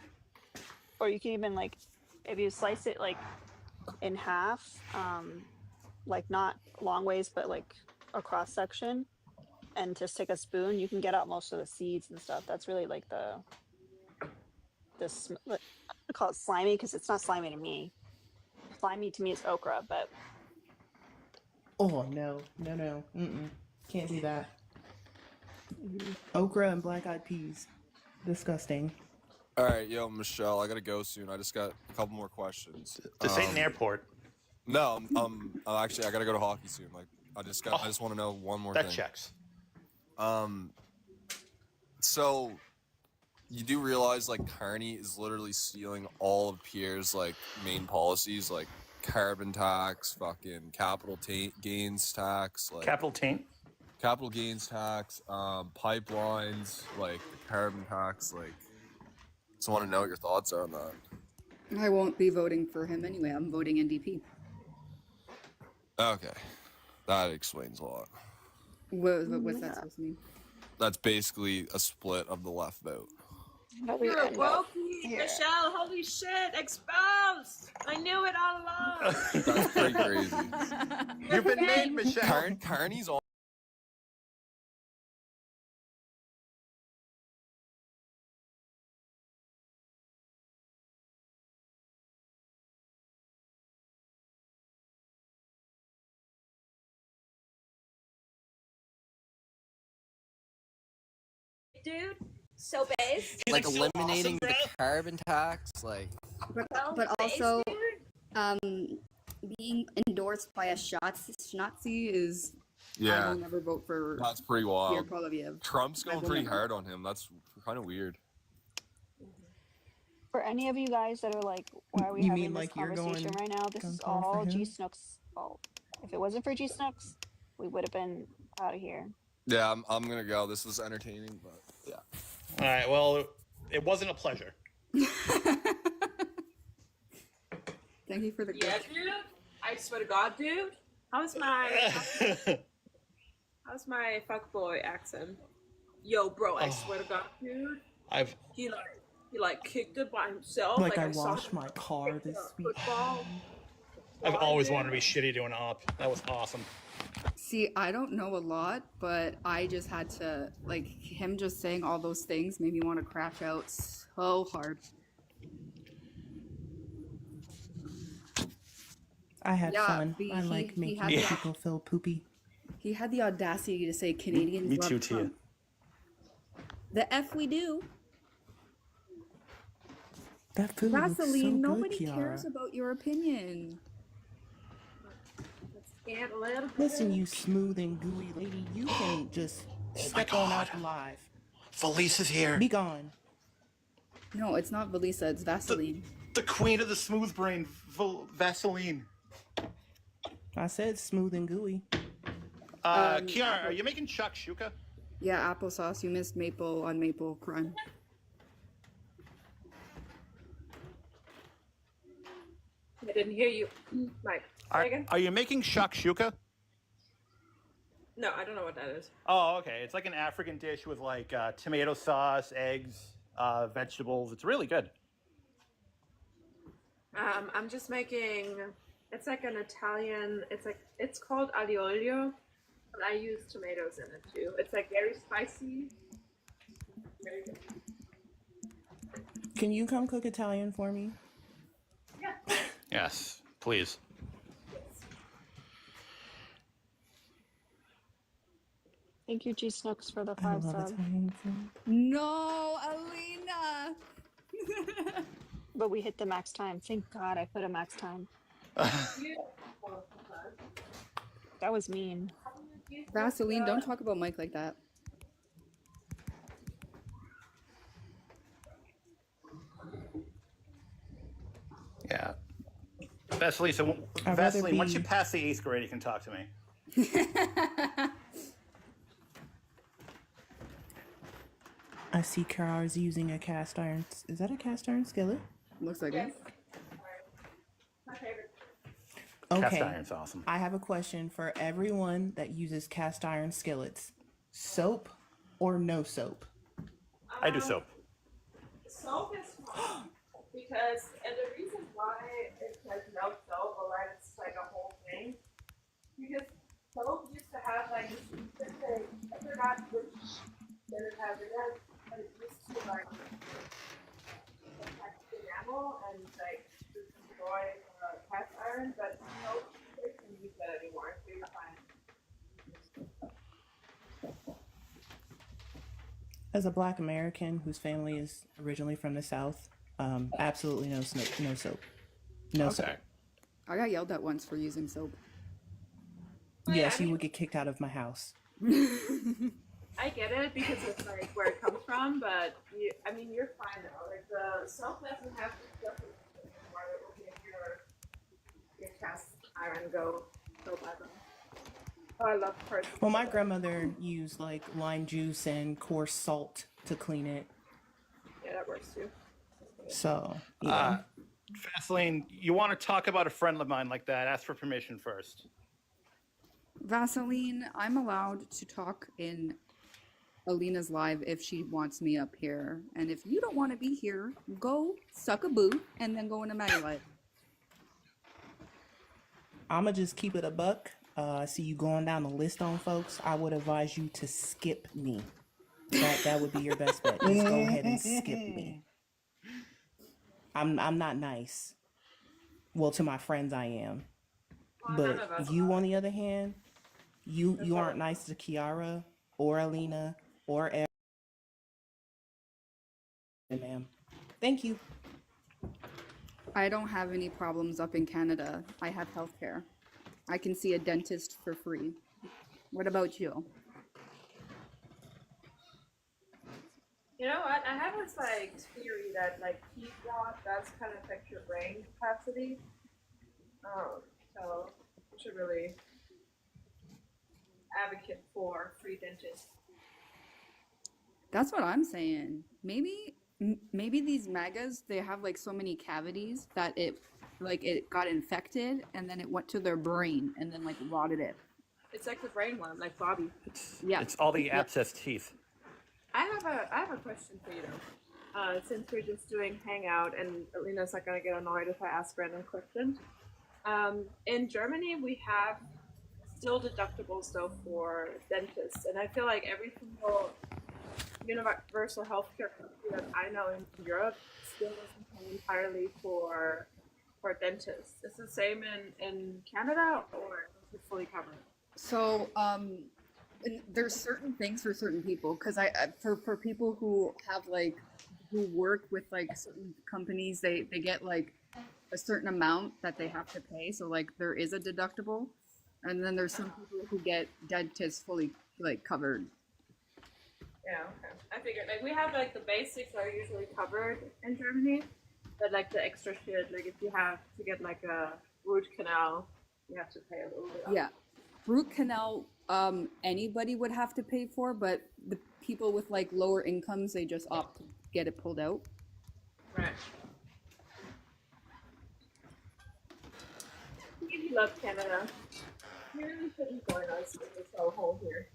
Or you can even, like, if you slice it, like, in half, like, not long ways, but, like, a cross section, and just take a spoon, you can get out most of the seeds and stuff. That's really, like, I call it slimy because it's not slimy to me. Slimy to me is okra, but Oh no. Can't do that. Okra and black-eyed peas. Disgusting. All right, yo, Michelle, I gotta go soon. I just got a couple more questions. This ain't an airport. No, actually, I gotta go to hockey soon. Like, I just want to know one more thing. That checks. So you do realize like Carney is literally stealing all of Pierre's like main policies, like carbon tax, fucking capital gains tax, like Capital gains tax, pipelines, like the carbon tax, like. Just want to know what your thoughts are on that. I won't be voting for him anyway. I'm voting NDP. Okay, that explains a lot. What's that supposed to mean? That's basically a split of the left vote. You're a wokie, Michelle. Holy shit, exposed. I knew it all along. That's pretty crazy. You've been made, Michelle. Carney's all dude. So based. Like so awesome, eliminating the bro. carbon tax, like. But also, being endorsed by a Nazi is. I Yeah, will never vote for that's pretty Pierre wild. Poilievre. Trump's I going will pretty never. hard on him. That's kind of weird. For any of you guys that are like, why are we You having mean this like you're conversation going right now? This is gung ho for all G him? Snook's fault. If it wasn't for G Snooks, we would have been out of here. Yeah, I'm gonna go. This was entertaining, but yeah. All right. Well, it wasn't a pleasure. Thank you for the Yeah, gift. dude. I swear to God, dude. How's my fuckboy accent? Yo, bro, I swear to God, dude. He kicked it by himself. Like I saw washed my car this week. football. I've always wanted to be shitty doing op. That was awesome. See, I don't know a lot, but I just had to, like, him just saying all those things made me want to crash out so hard. I had fun. I like making people feel poopy. He had the audacity to say Canadians Me love too, Tia. Trump. The F we do. That food looks so Vaseline, good, nobody Kiara. cares about your opinion. Listen, you smooth and gooey lady, you can't just step on out alive. Felice is here. Be gone. No, it's not Valisa, it's Vaseline. The queen of the smooth brain, Vaseline. I said smooth and gooey. Kiara, are you making shakshuka? Yeah, applesauce. You missed maple on maple crime. I didn't hear you, Mike. Are you making shakshuka? No, I don't know what that is. Oh, okay. It's like an African dish with like tomato sauce, eggs, vegetables. It's really good. I'm just making. It's like an Italian. It's called aglio olio, and I use tomatoes in it too. It's like very spicy. Very good. Can you come cook Italian for me? Yeah. Yes, please. Thank you, G Snooks, for the 5 subs. No, Alina! But we hit the max time. Thank God I put a max time. That was mean. Vaseline, don't talk about Mike like that. Yeah. Vaseline, once you pass the 8th grade, you can talk to me. I see Kara's using a cast iron. Is that a cast iron skillet? Looks like it. My favorite. Okay. Cast iron's awesome. I have a question for everyone that uses cast iron skillets. Soap or no soap? I do soap. Soap is fun because, and the reason why it says no soap, or why it's like a whole thing, because soap used to have like this specific, I forgot which that it has again, but it used to like protect the enamel and like destroy cast iron, but no one can use that anymore, so you're fine. As a Black American whose family is originally from the South, absolutely no soap. No soap. I got yelled at once for using soap. Yes, you would get kicked out of my house. I get it because it's like where it comes from, but you're fine though. Like the soap doesn't have to stuff anymore that will make your cast iron go bad. Oh, I love parts. Well, my grandmother used like lime juice and coarse salt to clean it. Yeah, that works too. So, yeah. Vaseline, you want to talk about a friend of mine like that, ask for permission first. Vaseline, I'm allowed to talk in Alina's live if she wants me up here. And if you don't want to be here, go suck a boo and then go into Maddie live. I'ma just keep it a buck. I see you going down the list on folks. I would advise you to skip me. That would be your best bet. Just go ahead and skip me. I'm not nice. Well, to my friends I am. But you, on the other hand, you aren't nice to Kiara or Alina or ma'am. Thank you. I don't have any problems up in Canada. I have healthcare. I can see a dentist for free. What about you? You know what? I have this theory that heat loss does kind of affect your brain capacity. So we should really advocate for free dentists. That's what I'm saying. Maybe these MAGAs, they have so many cavities that it got infected and then it went to their brain and then rotted it. It's like the brain worm, like Bobby. It's all the abscess teeth. I have a question for you though. Since we're just doing hangout and Alina's not gonna get annoyed if I ask random questions. In Germany we have still deductibles though for dentists, and I feel like every single universal healthcare country that I know in Europe still doesn't pay entirely for dentists. Is it the same in Canada, or is it fully covered? So, and there's certain things for certain people, because for people who have who work with certain companies, they get a certain amount that they have to pay. So there is a deductible, and then there's some people who get dentists fully covered. Yeah, okay. I figured we have the basics are usually covered in Germany, but the extra shit, if you have to get a root canal, you have to pay a little bit. Yeah, root canal, anybody would have to pay for, but the people with lower incomes, they just opt to get it pulled out. Right. You love Canada. You really shouldn't join us in this whole hole here.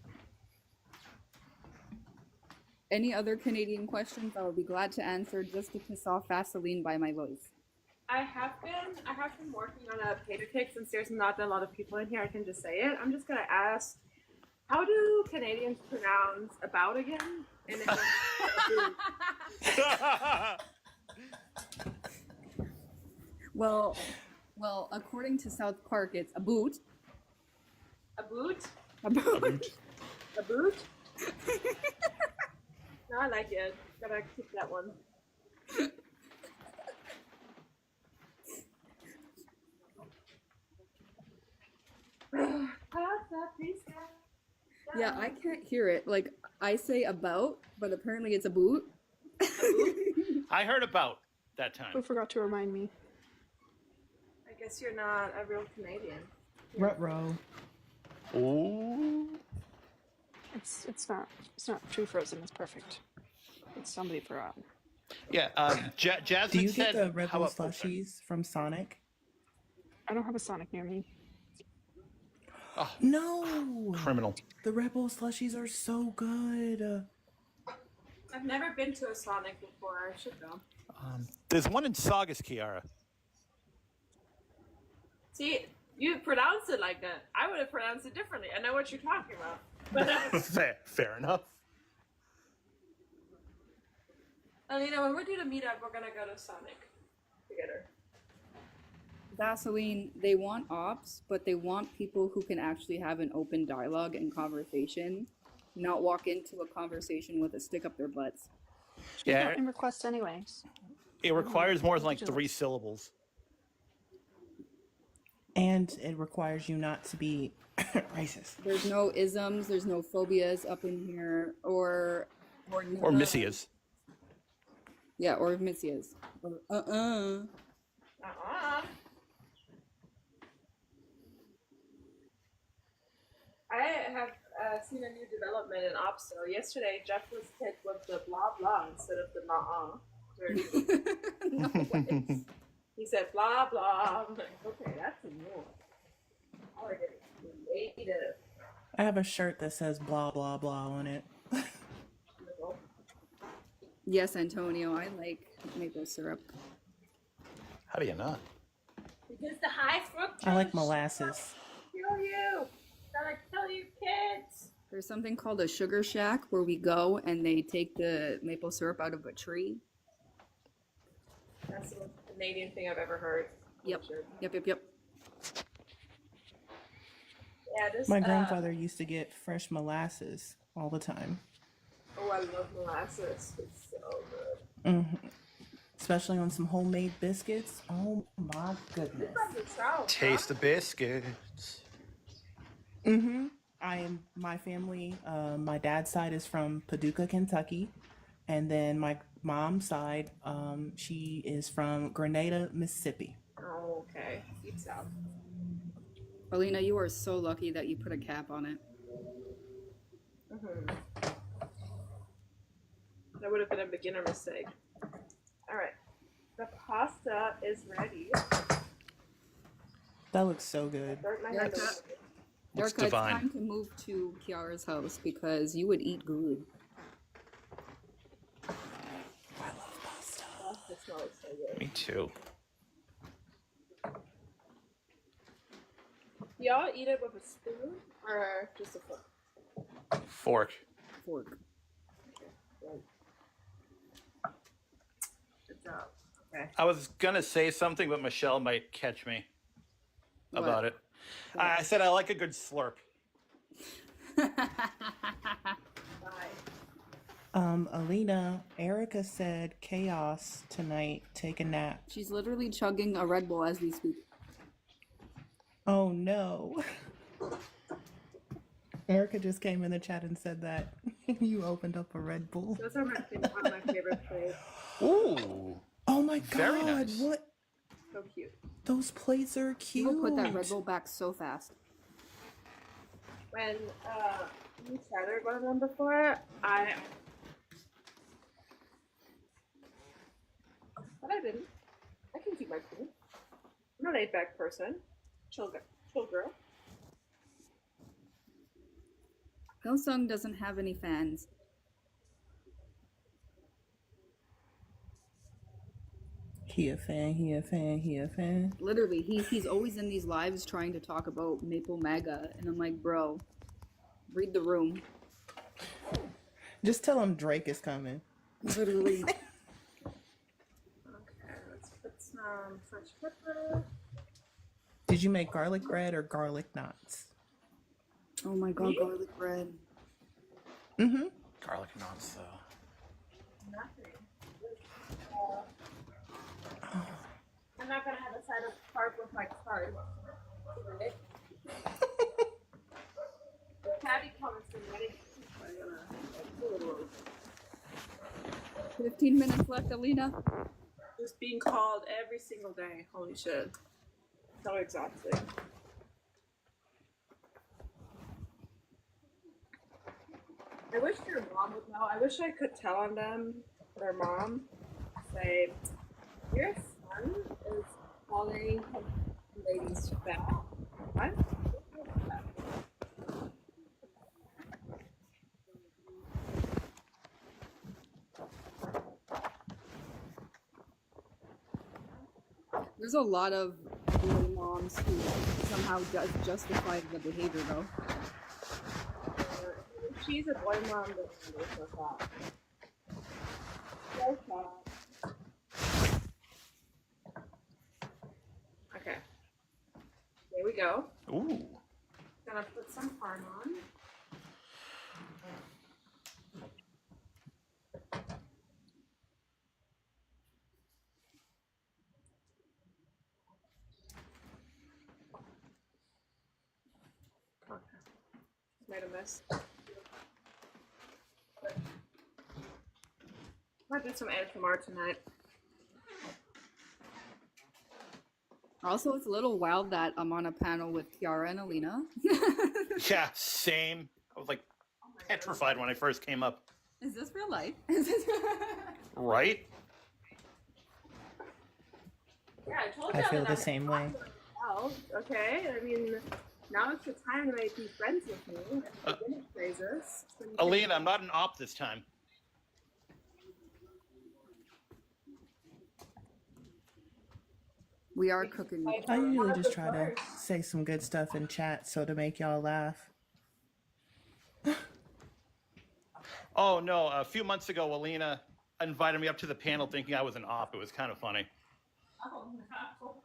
Any other Canadian questions? I will be glad to answer, just to piss off Vaseline by my voice. I have been working on a paper cake. Since there's not a lot of people in here, I can just say it. I'm just gonna ask, how do Canadians pronounce about again? And Well, according to South Park, it's a boot. A boot? A boot. A boot? No, I like it. Gotta keep that one. Yeah, I can't hear it. I say about, but apparently it's a boot. I heard about that time. Who forgot to remind me? I guess you're not a real Canadian. Ruh-roh. Ooh. It's not too frozen. It's perfect. It's somebody forgot. Yeah, Jasmine Do you said, get the Red how Bull about- slushies from Sonic? I don't have a Sonic near me. Oh, No! criminal. The Red Bull slushies are so good. I've never been to a Sonic before. I should go. There's one in Saugus, Kiara. See, you pronounce it like that. I would have pronounced it differently. I know what you're talking about. Fair enough. Alina, when we do the meetup, we're gonna go to Sonic together. Vaseline, they want ops, but they want people who can actually have an open dialogue and conversation, not walk into a conversation with a stick up their butts. Yeah. In request anyways. It requires more than 3 syllables. And it requires you not to be racist. There's no isms, there's no phobias up in here, or missias. Yeah, or missias. Or I have seen a new development in ops. So yesterday, Jeff was hit with the blah blah instead of the No way. He said blah blah. I'm like, okay, that's a new one. Oh, we're getting creative. I have a shirt that says blah blah blah on it. Yes, Antonio, I like maple syrup. How do you not? Because the high fructose. I like molasses. Kill you. Gonna kill you, kids. There's something called a sugar shack where we go and they take the maple syrup out of a tree. That's the most Canadian thing I've ever heard. Yep. Sure. Yep. Yeah, this, My grandfather used to get fresh molasses all the time. Oh, I love molasses. It's so good. Especially on some homemade biscuits. Oh my goodness. Taste the biscuits. My family, my dad's side is from Paducah, Kentucky. And then my mom's side, she is from Grenada, Mississippi. Oh, okay. Deep South. Alina, you are so lucky that you put a cap on it. That would have been a beginner mistake. All right. The pasta is ready. That looks so good. Erica, it's time to move to Kiara's house because you would eat good. Pasta smells so good. Me too. Y'all eat it with a spoon or just a fork? Fork. Fork. Good job. Okay. I was gonna say something, but Michelle might catch me about it. I said I like a good slurp. Alina, Erica said chaos tonight. Take a nap. She's literally chugging a Red Bull as we speak. Oh no. Erica just came in the chat and said that you opened up a Red Bull. Those are one of my favorite plates. Ooh. Oh my god. Very nice. What? So cute. Those plates are cute. You will put that Red Bull back so fast. When you started one of them before, but I didn't. I can keep my cool. I'm a laid back person. Chill girl. Hillsong doesn't have any fans. He a fan. Literally, he's always in these lives trying to talk about Maple MAGA, and I'm like, bro, read the room. Just tell him Drake is coming. Literally. Okay, let's put some fresh pepper. Did you make garlic bread or garlic knots? Oh my god, garlic bread. Garlic knots, though. Nothing. I'm not gonna have a side of carb with my carb. Right? The patty comments been ready. I'm gonna do a little. 15 minutes left, Alina. Just being called every single day. Holy shit. So exhausting. I wish your mom would know. I wish I could tell on them, their mom, say, your son is calling ladies fat. What? There's a lot of boy moms who somehow justify the behavior, though. If she's a boy mom, then she's so fat. So fat. Okay. There we go. Ooh. Gonna put some parm on. Okay. Made a mess. Might do some ASMR tonight. Also, it's a little wild that I'm on a panel with Kiara and Alina. Yeah, same. I was like petrified when I first came up. Is this real life? Right? Yeah, I told you. I feel the same way. Well, okay. I mean, now it's the time to make you friends with me. Beginning phrases. Alina, I'm not an op this time. We are cooking. I usually just try to say some good stuff in chat so to make y'all laugh. Oh, no. A few months ago, Alina invited me up to the panel thinking I was an op. It was kind of funny. Oh, no.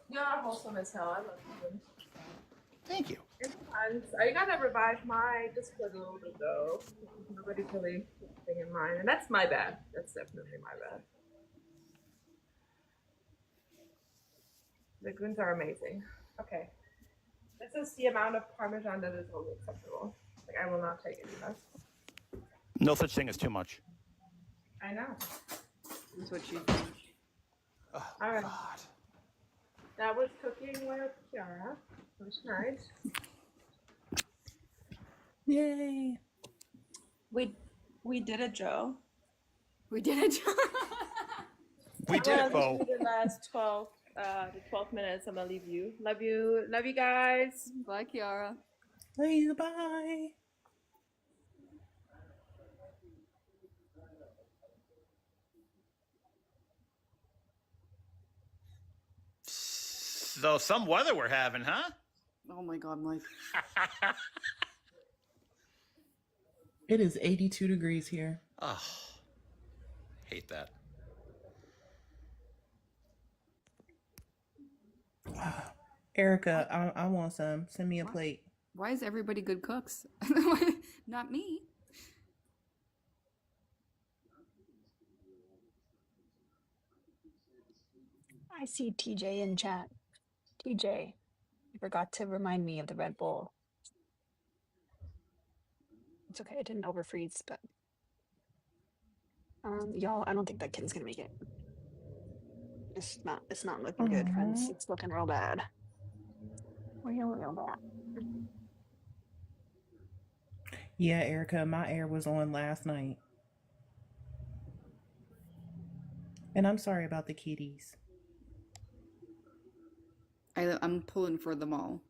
You're wholesome as hell. I love you. Thank you. I I gotta revive my Discord a little bit though. Nobody's really keeping in mind, and that's my bad. That's definitely my bad. The goons are amazing. Okay, this is the amount of Parmesan that is only acceptable. Like I will not take any less. No such thing as too much. I know. That's what you think. Oh, all right. God. That was cooking with Kiara. It was nice. Yay! We did it, Joe. We did it, Joe. We did it, Bo. The last 12 minutes. I'm gonna leave you. Love you guys. Bye, Kiara. Bye. So some weather we're having, huh? Oh my God, Mike. It is 82 degrees here. Oh, hate that. Erica, I want some. Send me a plate. Why is everybody good cooks? Not me. I see TJ in chat. TJ, you forgot to remind me of the Red Bull. It's okay, it didn't overfreeze, but y'all, I don't think that kid's gonna make it. It's not looking good, friends. It's looking real bad. Real bad. Yeah, Erica, my air was on last night. And I'm sorry about the kitties. I'm pulling for them all.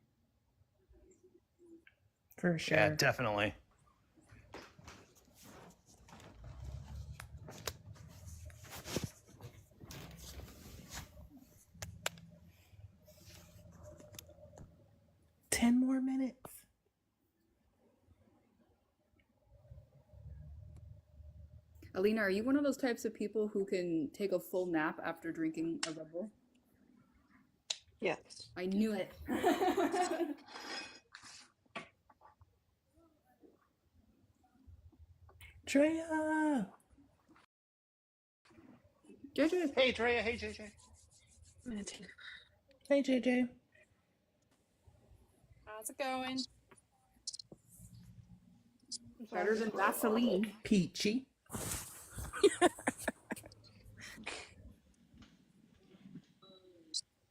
For sure. Yeah, definitely. Ten more minutes. Alina, are you one of those types of people who can take a full nap after drinking a Red Bull? Yes. I knew it. Drea! JJ. Hey, Drea. Hey, JJ. Hey, JJ. How's it going? Better than Vaseline. Peachy.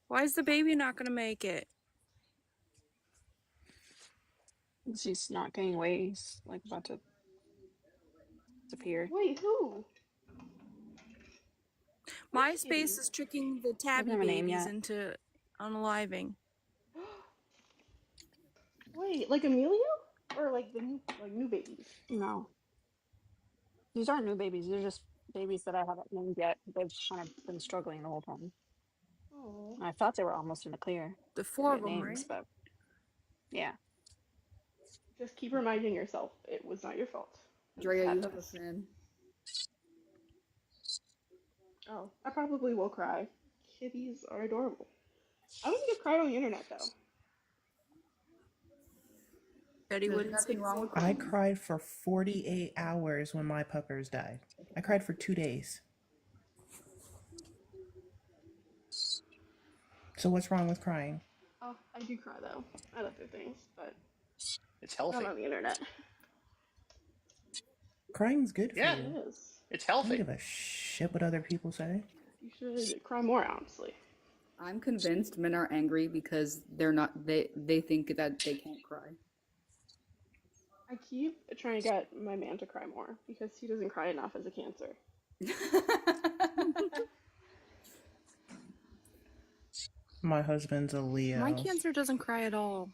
Why is the baby not gonna make it? She's not gaining weight. He's like about to disappear. Wait, who? MySpace is tricking the tabby have a name babies yet. into unaliving. Wait, like Emilio? Or like the new babies? No. These aren't new babies. They're just babies that I haven't named yet. They've kind of been struggling the whole time. Oh. I thought they were almost in the clear. The four of Good them, names, right? but yeah. Just keep reminding yourself it was not your fault. Drea, you have a fan. Oh, I probably will cry. Kitties are adorable. I wouldn't get cried on the internet though. Betty There's wouldn't nothing speak. wrong with I crying. cried for 48 hours when my puppers died. I cried for 2 days. So what's wrong with crying? Oh, I do cry though at other things, but It's healthy. not on the internet. Crying's good for Yeah, you. It is. it's I don't healthy. give a shit what other people say. You should cry more, honestly. I'm convinced men are angry because they think that they can't cry. I keep trying to get my man to cry more because he doesn't cry enough as a Cancer. My husband's a Leo. My Cancer doesn't cry at all.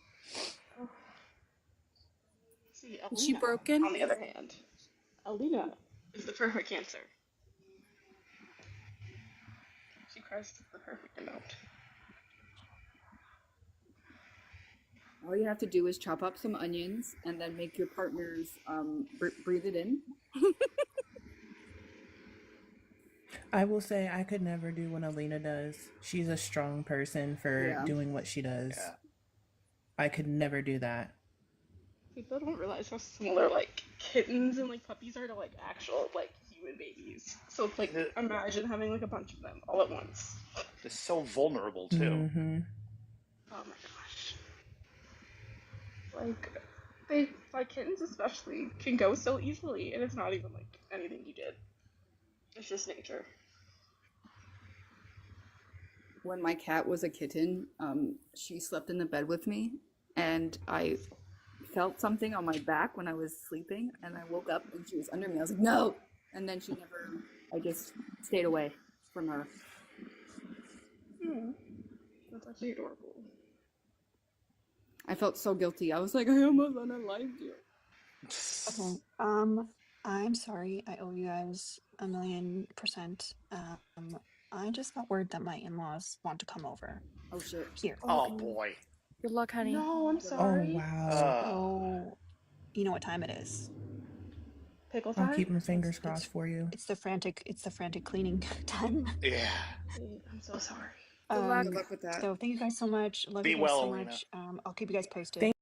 See, Is she Alina, broken? on the other hand, Alina is the perfect Cancer. She cries the perfect amount. All you have to do is chop up some onions and then make your partners breathe it in. I will say I could never do what Alina does. She's a strong person for doing what she does. Yeah. I could never do that. People don't realize how similar like kittens and like puppies are to like actual like human babies. So it's like imagine having like a bunch of them all at once. They're so vulnerable too. Mm-hmm. Oh my gosh. Like they like kittens especially can go so easily, and it's not even like anything you did. It's just nature. When my cat was a kitten, she slept in the bed with me, and I felt something on my back when I was sleeping, and I woke up and she was under me. I was like, no! And then I just stayed away from her. That's actually adorable. I felt so guilty. I was like, I almost unalived you. Okay. I'm sorry. I owe you guys 1,000,000%. I just got word that my in-laws want to come over. Oh shit. Here. Oh boy. Good luck, honey. No, I'm Oh sorry. wow. So, you know what time it is? Pickle I'm time? keeping fingers crossed for you. It's the frantic cleaning time. Yeah. I'm so sorry. Good luck with that. So thank you guys so much. Love Be you guys well, so Alina. much. I'll keep you guys posted.